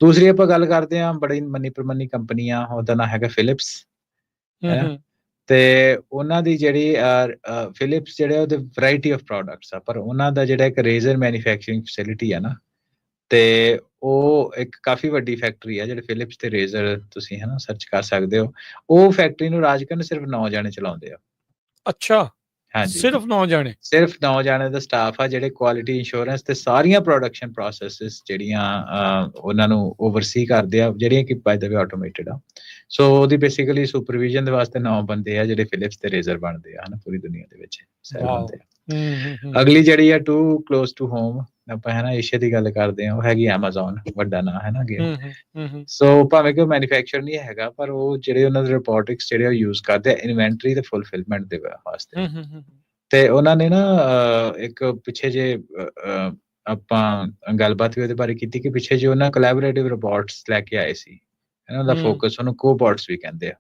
Speaker 2: ਦੂਸਰੀ ਆਪਾਂ ਗੱਲ ਕਰਦੇ ਹਾਂ ਬੜੀ ਮੰਨੀ ਪ੍ਰਮੰਨੀ ਕੰਪਨੀ ਆ, ਉਹਦਾ ਨਾਂ ਹੈਗਾ ਫਿਲਿਪਸ, ਤੇ ਉਹਨਾਂ ਦੀ ਜਿਹੜੀ ਫਿਲਿਪਸ ਜਿਹੜੇ ਉਹਦੇ ਵੈਰਾਈਟੀ ਆਫ ਪ੍ਰੋਡਕਟਸ ਆ, ਪਰ ਉਹਨਾਂ ਦਾ ਜਿਹੜਾ ਇੱਕ ਰੇਜ਼ਰ ਮੈਨੂਫੈਕਚਰਿੰਗ ਫੈਸਿਲਿਟੀ ਆ ਨਾ, ਤੇ ਉਹ ਇੱਕ ਕਾਫੀ ਵੱਡੀ ਫੈਕਟਰੀ ਆ। ਜਿਹੜੇ ਫਿਲਿਪਸ ਤੇ ਰੇਜ਼ਰ ਤੁਸੀਂ ਹਨਾ ਸਰਚ ਕਰ ਸਕਦੇ ਹੋ, ਉਹ ਫੈਕਟਰੀ ਨੂੰ ਰਾਜਕਰਨ ਸਿਰਫ 9 ਜਾਣੇ ਚਲਾਉਂਦੇ ਆ।
Speaker 1: ਅੱਛਾ,
Speaker 2: ਹਾਂਜੀ,
Speaker 1: ਸਿਰਫ 9 ਜਾਣੇ? ਸਿਰਫ
Speaker 2: 9 ਜਾਣੇ ਦਾ ਸਟਾਫ ਆ ਜਿਹੜੇ ਕੁਆਲਿਟੀ ਇੰਸ਼ੋਰੈਂਸ ਤੇ ਸਾਰੀਆਂ ਪ੍ਰੋਡਕਸ਼ਨ ਪ੍ਰੋਸੈਸਸ ਜਿਹੜੀਆਂ ਉਹਨਾਂ ਨੂੰ ਓਵਰਸੀ ਕਰਦੇ ਆ, ਜਿਹੜੀਆਂ ਕਿ ਬਾਈ ਦ ਵੇ ਆਟੋਮੇਟਡ ਆ। ਸੋ ਉਹਦੀ ਬੇਸਿਕਲੀ ਸੁਪਰਵਿਜ਼ਨ ਦੇ ਵਾਸਤੇ 9 ਬੰਦੇ ਆ ਜਿਹੜੇ ਫਿਲਿਪਸ ਤੇ ਰੇਜ਼ਰ ਬਣਦੇ ਆ ਹਨਾ ਪੂਰੀ ਦੁਨੀਆ ਦੇ ਵਿੱਚ ਬੰਦੇ ਆ। ਅਗਲੀ ਜਿਹੜੀ ਆ ਟੂ ਕਲੋਜ਼ ਟੂ ਹੋਮ, ਆਪਾਂ ਹਨਾ ਏਸ਼ੀਆ ਦੀ ਗੱਲ ਕਰਦੇ ਆ, ਉਹ ਹੈਗੀ ਐਮਾਜ਼ੋਨ, ਵੱਡਾ ਨਾਂ ਹੈ ਨਾ ਅੱਗੇ। ਸੋ ਭਾਵੇਂ ਕਿ ਉਹ ਮੈਨੂਫੈਕਚਰ ਨਹੀਂ ਹੈਗਾ, ਪਰ ਉਹ ਜਿਹੜੇ ਉਹਨਾਂ ਦੇ ਰੋਬੋਟਿਕਸ ਜਿਹੜੇ ਉਹ ਯੂਜ਼ ਕਰਦੇ ਆ ਇਨਵੈਂਟਰੀ ਤੇ ਫੁਲਫਿਲਮੈਂਟ ਦੇ ਵਾਸਤੇ। ਤੇ ਉਹਨਾਂ ਨੇ ਨਾ ਇੱਕ ਪਿੱਛੇ ਜੇ ਆਪਾਂ ਗੱਲਬਾਤ ਵੀ ਉਹਦੇ ਬਾਰੇ ਕੀਤੀ ਕਿ ਪਿੱਛੇ ਜੇ ਉਹਨਾਂ ਕੋਲੈਬੋਰੇਟਿਵ ਰੋਬੋਟਸ ਲੈ ਕੇ ਆਏ ਸੀ, ਇਹਨਾਂ ਦਾ ਫੋਕਸ ਉਹਨੂੰ ਕੋਬੋਟਸ ਵੀ ਕਹਿੰਦੇ ਆ।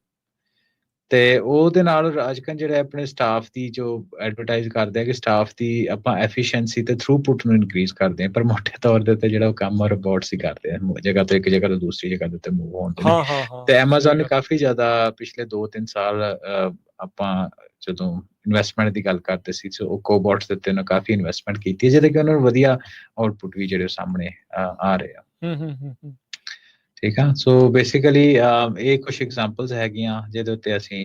Speaker 2: ਤੇ ਉਹਦੇ ਨਾਲ ਰਾਜਕਨ ਜਿਹੜੇ ਆਪਣੇ ਸਟਾਫ ਦੀ ਜੋ ਐਡਵਰਟਾਈਜ਼ ਕਰਦੇ ਆ ਕਿ ਸਟਾਫ ਦੀ ਆਪਾਂ ਐਫੀਸ਼ੀਐਂਸੀ ਤੇ ਥਰੂਪੁੱਟ ਨੂੰ ਇਨਕਰੀਜ਼ ਕਰਦੇ ਆ, ਪਰ ਮੋਟੇ ਤੌਰ ਦੇ ਉੱਤੇ ਜਿਹੜਾ ਉਹ ਕੰਮ ਰੋਬੋਟਸ ਹੀ ਕਰਦੇ ਆ, ਜਗ੍ਹਾ ਤੋਂ ਇੱਕ ਜਗ੍ਹਾ ਤੋਂ ਦੂਸਰੀ ਜਗ੍ਹਾ ਦੇ ਉੱਤੇ ਮੂਵ ਹੋਣ ਦੇ ਲਈ। ਤੇ ਐਮਾਜ਼ੋਨ ਨੇ ਕਾਫੀ ਜ਼ਿਆਦਾ ਪਿਛਲੇ 2-3 ਸਾਲ ਆਪਾਂ ਜਦੋਂ ਇਨਵੈਸਟਮੈਂਟ ਦੀ ਗੱਲ ਕਰਦੇ ਸੀ, ਉਹ ਕੋਬੋਟਸ ਦੇ ਉੱਤੇ ਉਹਨਾਂ ਕਾਫੀ ਇਨਵੈਸਟਮੈਂਟ ਕੀਤੀ ਹੈ, ਜਿਹਦੇ ਕਿ ਉਹਨਾਂ ਨੂੰ ਵਧੀਆ ਆਊਟਪੁੱਟ ਵੀ ਜਿਹੜੇ ਸਾਹਮਣੇ ਆ ਰਹੇ ਆ। ਠੀਕ ਆ। ਸੋ ਬੇਸਿਕਲੀ ਇਹ ਕੁਝ ਐਗਜ਼ਾਮਪਲਸ ਹੈਗੀਆਂ ਜਿਹਦੇ ਉੱਤੇ ਅਸੀਂ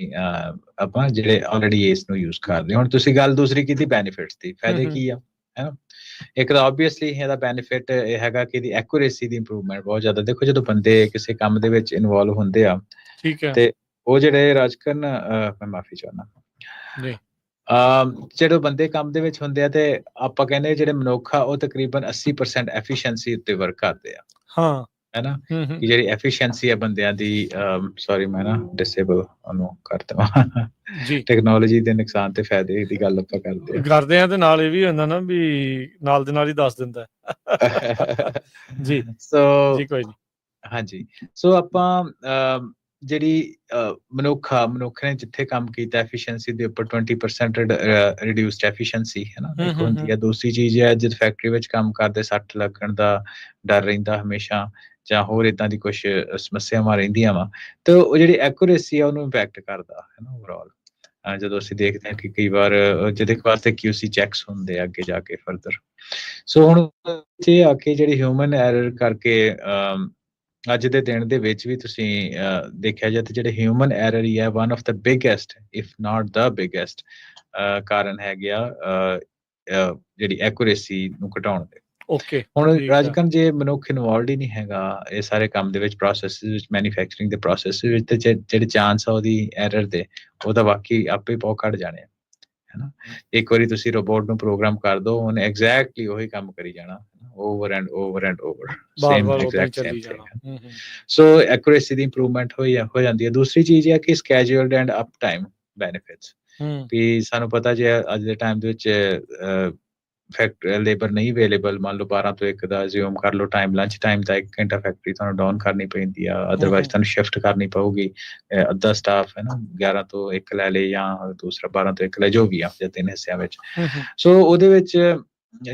Speaker 2: ਆਪਾਂ ਜਿਹੜੇ ਆਲਰੇਡੀ ਇਸ ਨੂੰ ਯੂਜ਼ ਕਰਦੇ। ਹੁਣ ਤੁਸੀਂ ਗੱਲ ਦੂਸਰੀ ਕੀਤੀ ਬੈਨੀਫਿਟਸ ਦੀ, ਫਾਇਦੇ ਕੀ ਆ, ਹੈ ਨਾ। ਇੱਕ ਤਾਂ ਆਬਵੀਅਸਲੀ ਇਹਦਾ ਬੈਨੀਫਿਟ ਇਹ ਹੈਗਾ ਕਿ ਇਹਦੀ ਐਕੂਰੇਸੀ ਦੀ ਇੰਪਰੂਵਮੈਂਟ ਬਹੁਤ ਜ਼ਿਆਦਾ। ਦੇਖੋ ਜਦੋਂ ਬੰਦੇ ਕਿਸੇ ਕੰਮ ਦੇ ਵਿੱਚ ਇਨਵੋਲਵ ਹੁੰਦੇ ਆ,
Speaker 1: ਠੀਕ ਹੈ,
Speaker 2: ਤੇ ਉਹ ਜਿਹੜੇ ਰਾਜਕਰਨ ਮੈਂ ਮਾਫੀ ਚਾਹੁੰਦਾ ਜੀ, ਜਿਹੜੇ ਬੰਦੇ ਕੰਮ ਦੇ ਵਿੱਚ ਹੁੰਦੇ ਆ ਤੇ ਆਪਾਂ ਕਹਿੰਦੇ ਜਿਹੜੇ ਮਨੁੱਖ ਆ ਉਹ ਤਕਰੀਬਨ 80% ਐਫੀਸ਼ੀਐਂਸੀ ਉੱਤੇ ਵਰਕ ਕਰਦੇ ਆ। ਹਾਂ, ਹੈ ਨਾ, ਕਿ ਜਿਹੜੀ ਐਫੀਸ਼ੀਐਂਸੀ ਹੈ ਬੰਦਿਆਂ ਦੀ, ਸੌਰੀ ਮੈਂ ਨਾ ਡਿਸੇਬਲ ਉਹਨੂੰ ਕਰ ਦੇਵਾਂ ਜੀ। ਟੈਕਨੋਲੋਜੀ ਦੇ ਨੁਕਸਾਨ ਤੇ ਫਾਇਦੇ ਦੀ ਗੱਲ ਆਪਾਂ ਕਰਦੇ ਆ ਤੇ ਨਾਲ ਇਹ ਵੀ ਹੁੰਦਾ ਨਾ ਵੀ ਨਾਲ ਦੇ ਨਾਲ ਹੀ ਦੱਸ ਦਿੰਦਾ ਜੀ। ਸੋ ਜੀ ਕੋਈ ਨਹੀਂ, ਹਾਂਜੀ। ਸੋ ਆਪਾਂ ਜਿਹੜੀ ਮਨੁੱਖ ਨੇ ਜਿੱਥੇ ਕੰਮ ਕੀਤਾ ਐਫੀਸ਼ੀਐਂਸੀ ਦੇ ਉੱਪਰ 20% ਰਿਡਿਊਸਡ ਐਫੀਸ਼ੀਐਂਸੀ ਹੈ ਨਾ, ਇੱਕ ਹੁੰਦੀ ਹੈ। ਦੂਸਰੀ ਚੀਜ਼ ਹੈ ਜਦ ਫੈਕਟਰੀ ਵਿੱਚ ਕੰਮ ਕਰਦੇ ਸੱਟ ਲੱਗਣ ਦਾ ਡਰ ਰਹਿੰਦਾ ਹਮੇਸ਼ਾ, ਜਾਂ ਹੋਰ ਇਦਾਂ ਦੀ ਕੁਝ ਸਮੱਸਿਆਵਾਂ ਰਹਿੰਦੀਆਂ ਵਾ, ਤੇ ਉਹ ਜਿਹੜੀ ਐਕੂਰੇਸੀ ਆ ਉਹਨੂੰ ਇੰਪੈਕਟ ਕਰਦਾ ਹੈ ਨਾ ਓਵਰਆਲ। ਜਦੋਂ ਅਸੀਂ ਦੇਖਦੇ ਹਾਂ ਕਿ ਕਈ ਵਾਰ ਜਿਹਦੇ ਵਾਸਤੇ QC ਚੈੱਕਸ ਹੁੰਦੇ ਆ ਅੱਗੇ ਜਾ ਕੇ ਫਰਦਰ। ਸੋ ਹੁਣ ਇਹ ਆ ਕੇ ਜਿਹੜੀ ਹਿਊਮਨ ਐਰਰ ਕਰਕੇ ਅੱਜ ਦੇ ਦਿਨ ਦੇ ਵਿੱਚ ਵੀ ਤੁਸੀਂ ਦੇਖਿਆ ਜਾਏ ਤਾਂ ਜਿਹੜੇ ਹਿਊਮਨ ਐਰਰ ਹੀ ਹੈ one of the biggest if not the biggest ਕਾਰਨ ਹੈਗੇ ਆ ਜਿਹੜੀ ਐਕੂਰੇਸੀ ਨੂੰ ਘਟਾਉਣ ਦੇ। ਓਕੇ, ਹੁਣ ਰਾਜਕਰਨ ਜੇ ਮਨੁੱਖ ਇਨਵੋਲਵਡ ਹੀ ਨਹੀਂ ਹੈਗਾ ਇਹ ਸਾਰੇ ਕੰਮ ਦੇ ਵਿੱਚ, ਪ੍ਰੋਸੈਸ ਵਿੱਚ, ਮੈਨੂਫੈਕਚਰਿੰਗ ਦੇ ਪ੍ਰੋਸੈਸ ਵਿੱਚ, ਤੇ ਜਿਹੜੇ ਚਾਂਸ ਆ ਉਹਦੀ ਐਰਰ ਦੇ, ਉਹ ਤਾਂ ਬਾਕੀ ਆਪੇ ਬਹੁਤ ਘੱਟ ਜਾਣੇ ਹੈ ਨਾ। ਇੱਕ ਵਾਰੀ ਤੁਸੀਂ ਰੋਬੋਟ ਨੂੰ ਪ੍ਰੋਗਰਾਮ ਕਰ ਦਿਓ, ਉਹਨੇ ਐਗਜ਼ੈਕਟਲੀ ਉਹੀ ਕੰਮ ਕਰੀ ਜਾਣਾ over and over and over, same exact same thing. So accuracy the improvement ਹੋ ਜਾਂਦੀ ਹੈ। ਦੂਸਰੀ ਚੀਜ਼ ਹੈ ਕਿ ਸਕੈਜੂਲਡ ਐਂਡ ਅਪ ਟਾਈਮ ਬੈਨੀਫਿਟਸ। ਵੀ ਸਾਨੂੰ ਪਤਾ ਜੇ ਅੱਜ ਦੇ ਟਾਈਮ ਦੇ ਵਿੱਚ ਲੇਬਰ ਨਹੀਂ ਅਵੇਲੇਬਲ, ਮੰਨ ਲਓ 12 ਤੋਂ 1 ਦਾ ਅਸਿਊਮ ਕਰ ਲਓ ਟਾਈਮ, ਲੰਚ ਟਾਈਮ ਦਾ 1 ਘੰਟਾ ਫੈਕਟਰੀ ਤੁਹਾਨੂੰ ਡਾਊਨ ਕਰਨੀ ਪੈਂਦੀ ਆ, ਅਦਰਵਾਈਜ਼ ਤੁਹਾਨੂੰ ਸ਼ਿਫਟ ਕਰਨੀ ਪਊਗੀ, ਅੱਧਾ ਸਟਾਫ ਹੈ ਨਾ 11 ਤੋਂ 1 ਲੈ ਲੇ ਜਾਂ ਦੂਸਰਾ 12 ਤੋਂ 1 ਲੈ, ਜੋ ਵੀ ਆ ਜਾਂ 3 ਹਿੱਸਿਆਂ ਵਿੱਚ। ਸੋ ਉਹਦੇ ਵਿੱਚ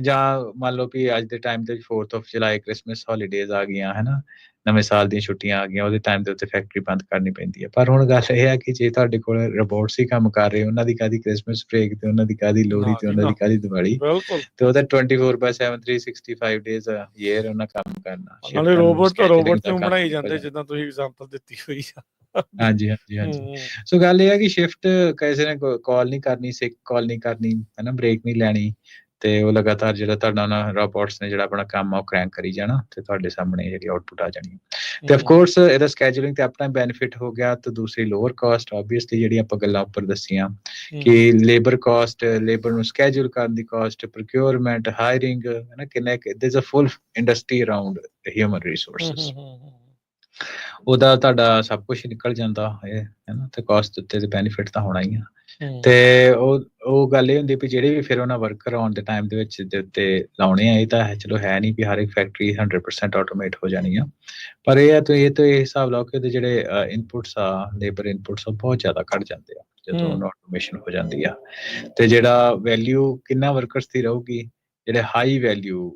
Speaker 2: ਜਾਂ ਮੰਨ ਲਓ ਵੀ ਅੱਜ ਦੇ ਟਾਈਮ ਤੇ 4th of July Christmas holidays ਆ ਗਈਆਂ ਹੈ ਨਾ, ਨਵੇਂ ਸਾਲ ਦੀਆਂ ਛੁੱਟੀਆਂ ਆ ਗਈਆਂ, ਉਹਦੇ ਟਾਈਮ ਦੇ ਉੱਤੇ ਫੈਕਟਰੀ ਬੰਦ ਕਰਨੀ ਪੈਂਦੀ ਹੈ। ਪਰ ਹੁਣ ਗੱਲ ਇਹ ਹੈ ਕਿ ਜੇ ਤੁਹਾਡੇ ਕੋਲ ਰੋਬੋਟਸ ਹੀ ਕੰਮ ਕਰ ਰਹੇ, ਉਹਨਾਂ ਦੀ ਕਾਹਦੀ ਕ੍ਰਿਸਮਸ ਬ੍ਰੇਕ ਤੇ ਉਹਨਾਂ ਦੀ ਕਾਹਦੀ ਲੋਹੜੀ ਤੇ ਉਹਨਾਂ ਦੀ ਕਾਹਦੀ ਦੀਵਾਲੀ, ਤੇ ਉਹਦਾ 24/7 365 ਡੇਜ਼ ਈਅਰ ਉਹਨਾਂ ਕੰਮ ਕਰਨਾ।
Speaker 1: ਨਾਲੇ ਰੋਬੋਟ ਤਾਂ ਰੋਬੋਟ ਨੂੰ ਬਣਾਈ ਜਾਂਦੇ, ਜਿੱਦਾਂ ਤੁਸੀਂ ਐਗਜ਼ਾਮਪਲ ਦਿੱਤੀ ਹੋਈ ਆ।
Speaker 2: ਹਾਂਜੀ ਹਾਂਜੀ ਹਾਂਜੀ। ਸੋ ਗੱਲ ਇਹ ਹੈ ਕਿ ਸ਼ਿਫਟ ਕਿਸੇ ਨੇ ਕਾਲ ਨਹੀਂ ਕਰਨੀ, ਸਿਕ ਕਾਲ ਨਹੀਂ ਕਰਨੀ ਹੈ ਨਾ, ਬ੍ਰੇਕ ਨਹੀਂ ਲੈਣੀ, ਤੇ ਉਹ ਲਗਾਤਾਰ ਜਿਹੜਾ ਤੁਹਾਡਾ ਉਹਨਾਂ ਰੋਬੋਟਸ ਨੇ ਜਿਹੜਾ ਆਪਣਾ ਕੰਮ ਆ ਉਹ ਕ੍ਰੈਂਕ ਕਰੀ ਜਾਣਾ, ਤੇ ਤੁਹਾਡੇ ਸਾਹਮਣੇ ਜਿਹੜੀ ਆਊਟਪੁੱਟ ਆ ਜਾਣੀ। ਤੇ ਆਫ ਕੋਰਸ ਇਹਦਾ ਸਕੈਜੂਲਿੰਗ ਤੇ ਆਪਣਾ ਬੈਨੀਫਿਟ ਹੋ ਗਿਆ, ਤੇ ਦੂਸਰੀ ਲੋਅਰ ਕਾਸਟ ਆਬਵੀਅਸਲੀ ਜਿਹੜੀ ਆਪਾਂ ਗੱਲਾਂ ਉੱਪਰ ਦੱਸੀਆਂ ਕਿ ਲੇਬਰ ਕਾਸਟ, ਲੇਬਰ ਨੂੰ ਸਕੈਜੂਲ ਕਰਨ ਦੀ ਕਾਸਟ, ਪ੍ਰੋਕਿਉਰਮੈਂਟ, ਹਾਇਰਿੰਗ ਹੈ ਨਾ, ਕਿੰਨੇ there is a full industry around human resources, ਉਹਦਾ ਤੁਹਾਡਾ ਸਭ ਕੁਝ ਨਿਕਲ ਜਾਂਦਾ ਹੈ ਨਾ, ਤੇ ਕਾਸਟ ਉੱਤੇ ਤੇ ਬੈਨੀਫਿਟ ਤਾਂ ਹੋਣਾ ਹੀ ਆ। ਤੇ ਉਹ ਗੱਲ ਇਹ ਹੁੰਦੀ ਵੀ ਜਿਹੜੇ ਵੀ ਫਿਰ ਉਹਨਾਂ ਵਰਕਰ ਆਉਣ ਦੇ ਟਾਈਮ ਦੇ ਵਿੱਚ ਦੇ ਉੱਤੇ ਲਾਉਣੇ ਆ, ਇਹ ਤਾਂ ਚਲੋ ਹੈ ਨਹੀਂ ਵੀ ਹਰ ਇੱਕ ਫੈਕਟਰੀ 100% ਆਟੋਮੇਟ ਹੋ ਜਾਣੀ ਆ, ਪਰ ਇਹ ਆ ਤੁਸੀਂ ਇਹ ਹਿਸਾਬ ਲਾਓ ਕਿ ਉਹਦੇ ਜਿਹੜੇ ਇਨਪੁਟਸ ਆ, ਲੇਬਰ ਇਨਪੁਟਸ, ਉਹ ਬਹੁਤ ਜ਼ਿਆਦਾ ਘੱਟ ਜਾਂਦੇ ਆ ਜਦੋਂ ਆਟੋਮੇਸ਼ਨ ਹੋ ਜਾਂਦੀ ਆ। ਤੇ ਜਿਹੜਾ ਵੈਲਿਊ ਕਿੰਨਾ ਵਰਕਰਸ ਦੀ ਰਹੂਗੀ, ਜਿਹੜੇ ਹਾਈ ਵੈਲਿਊ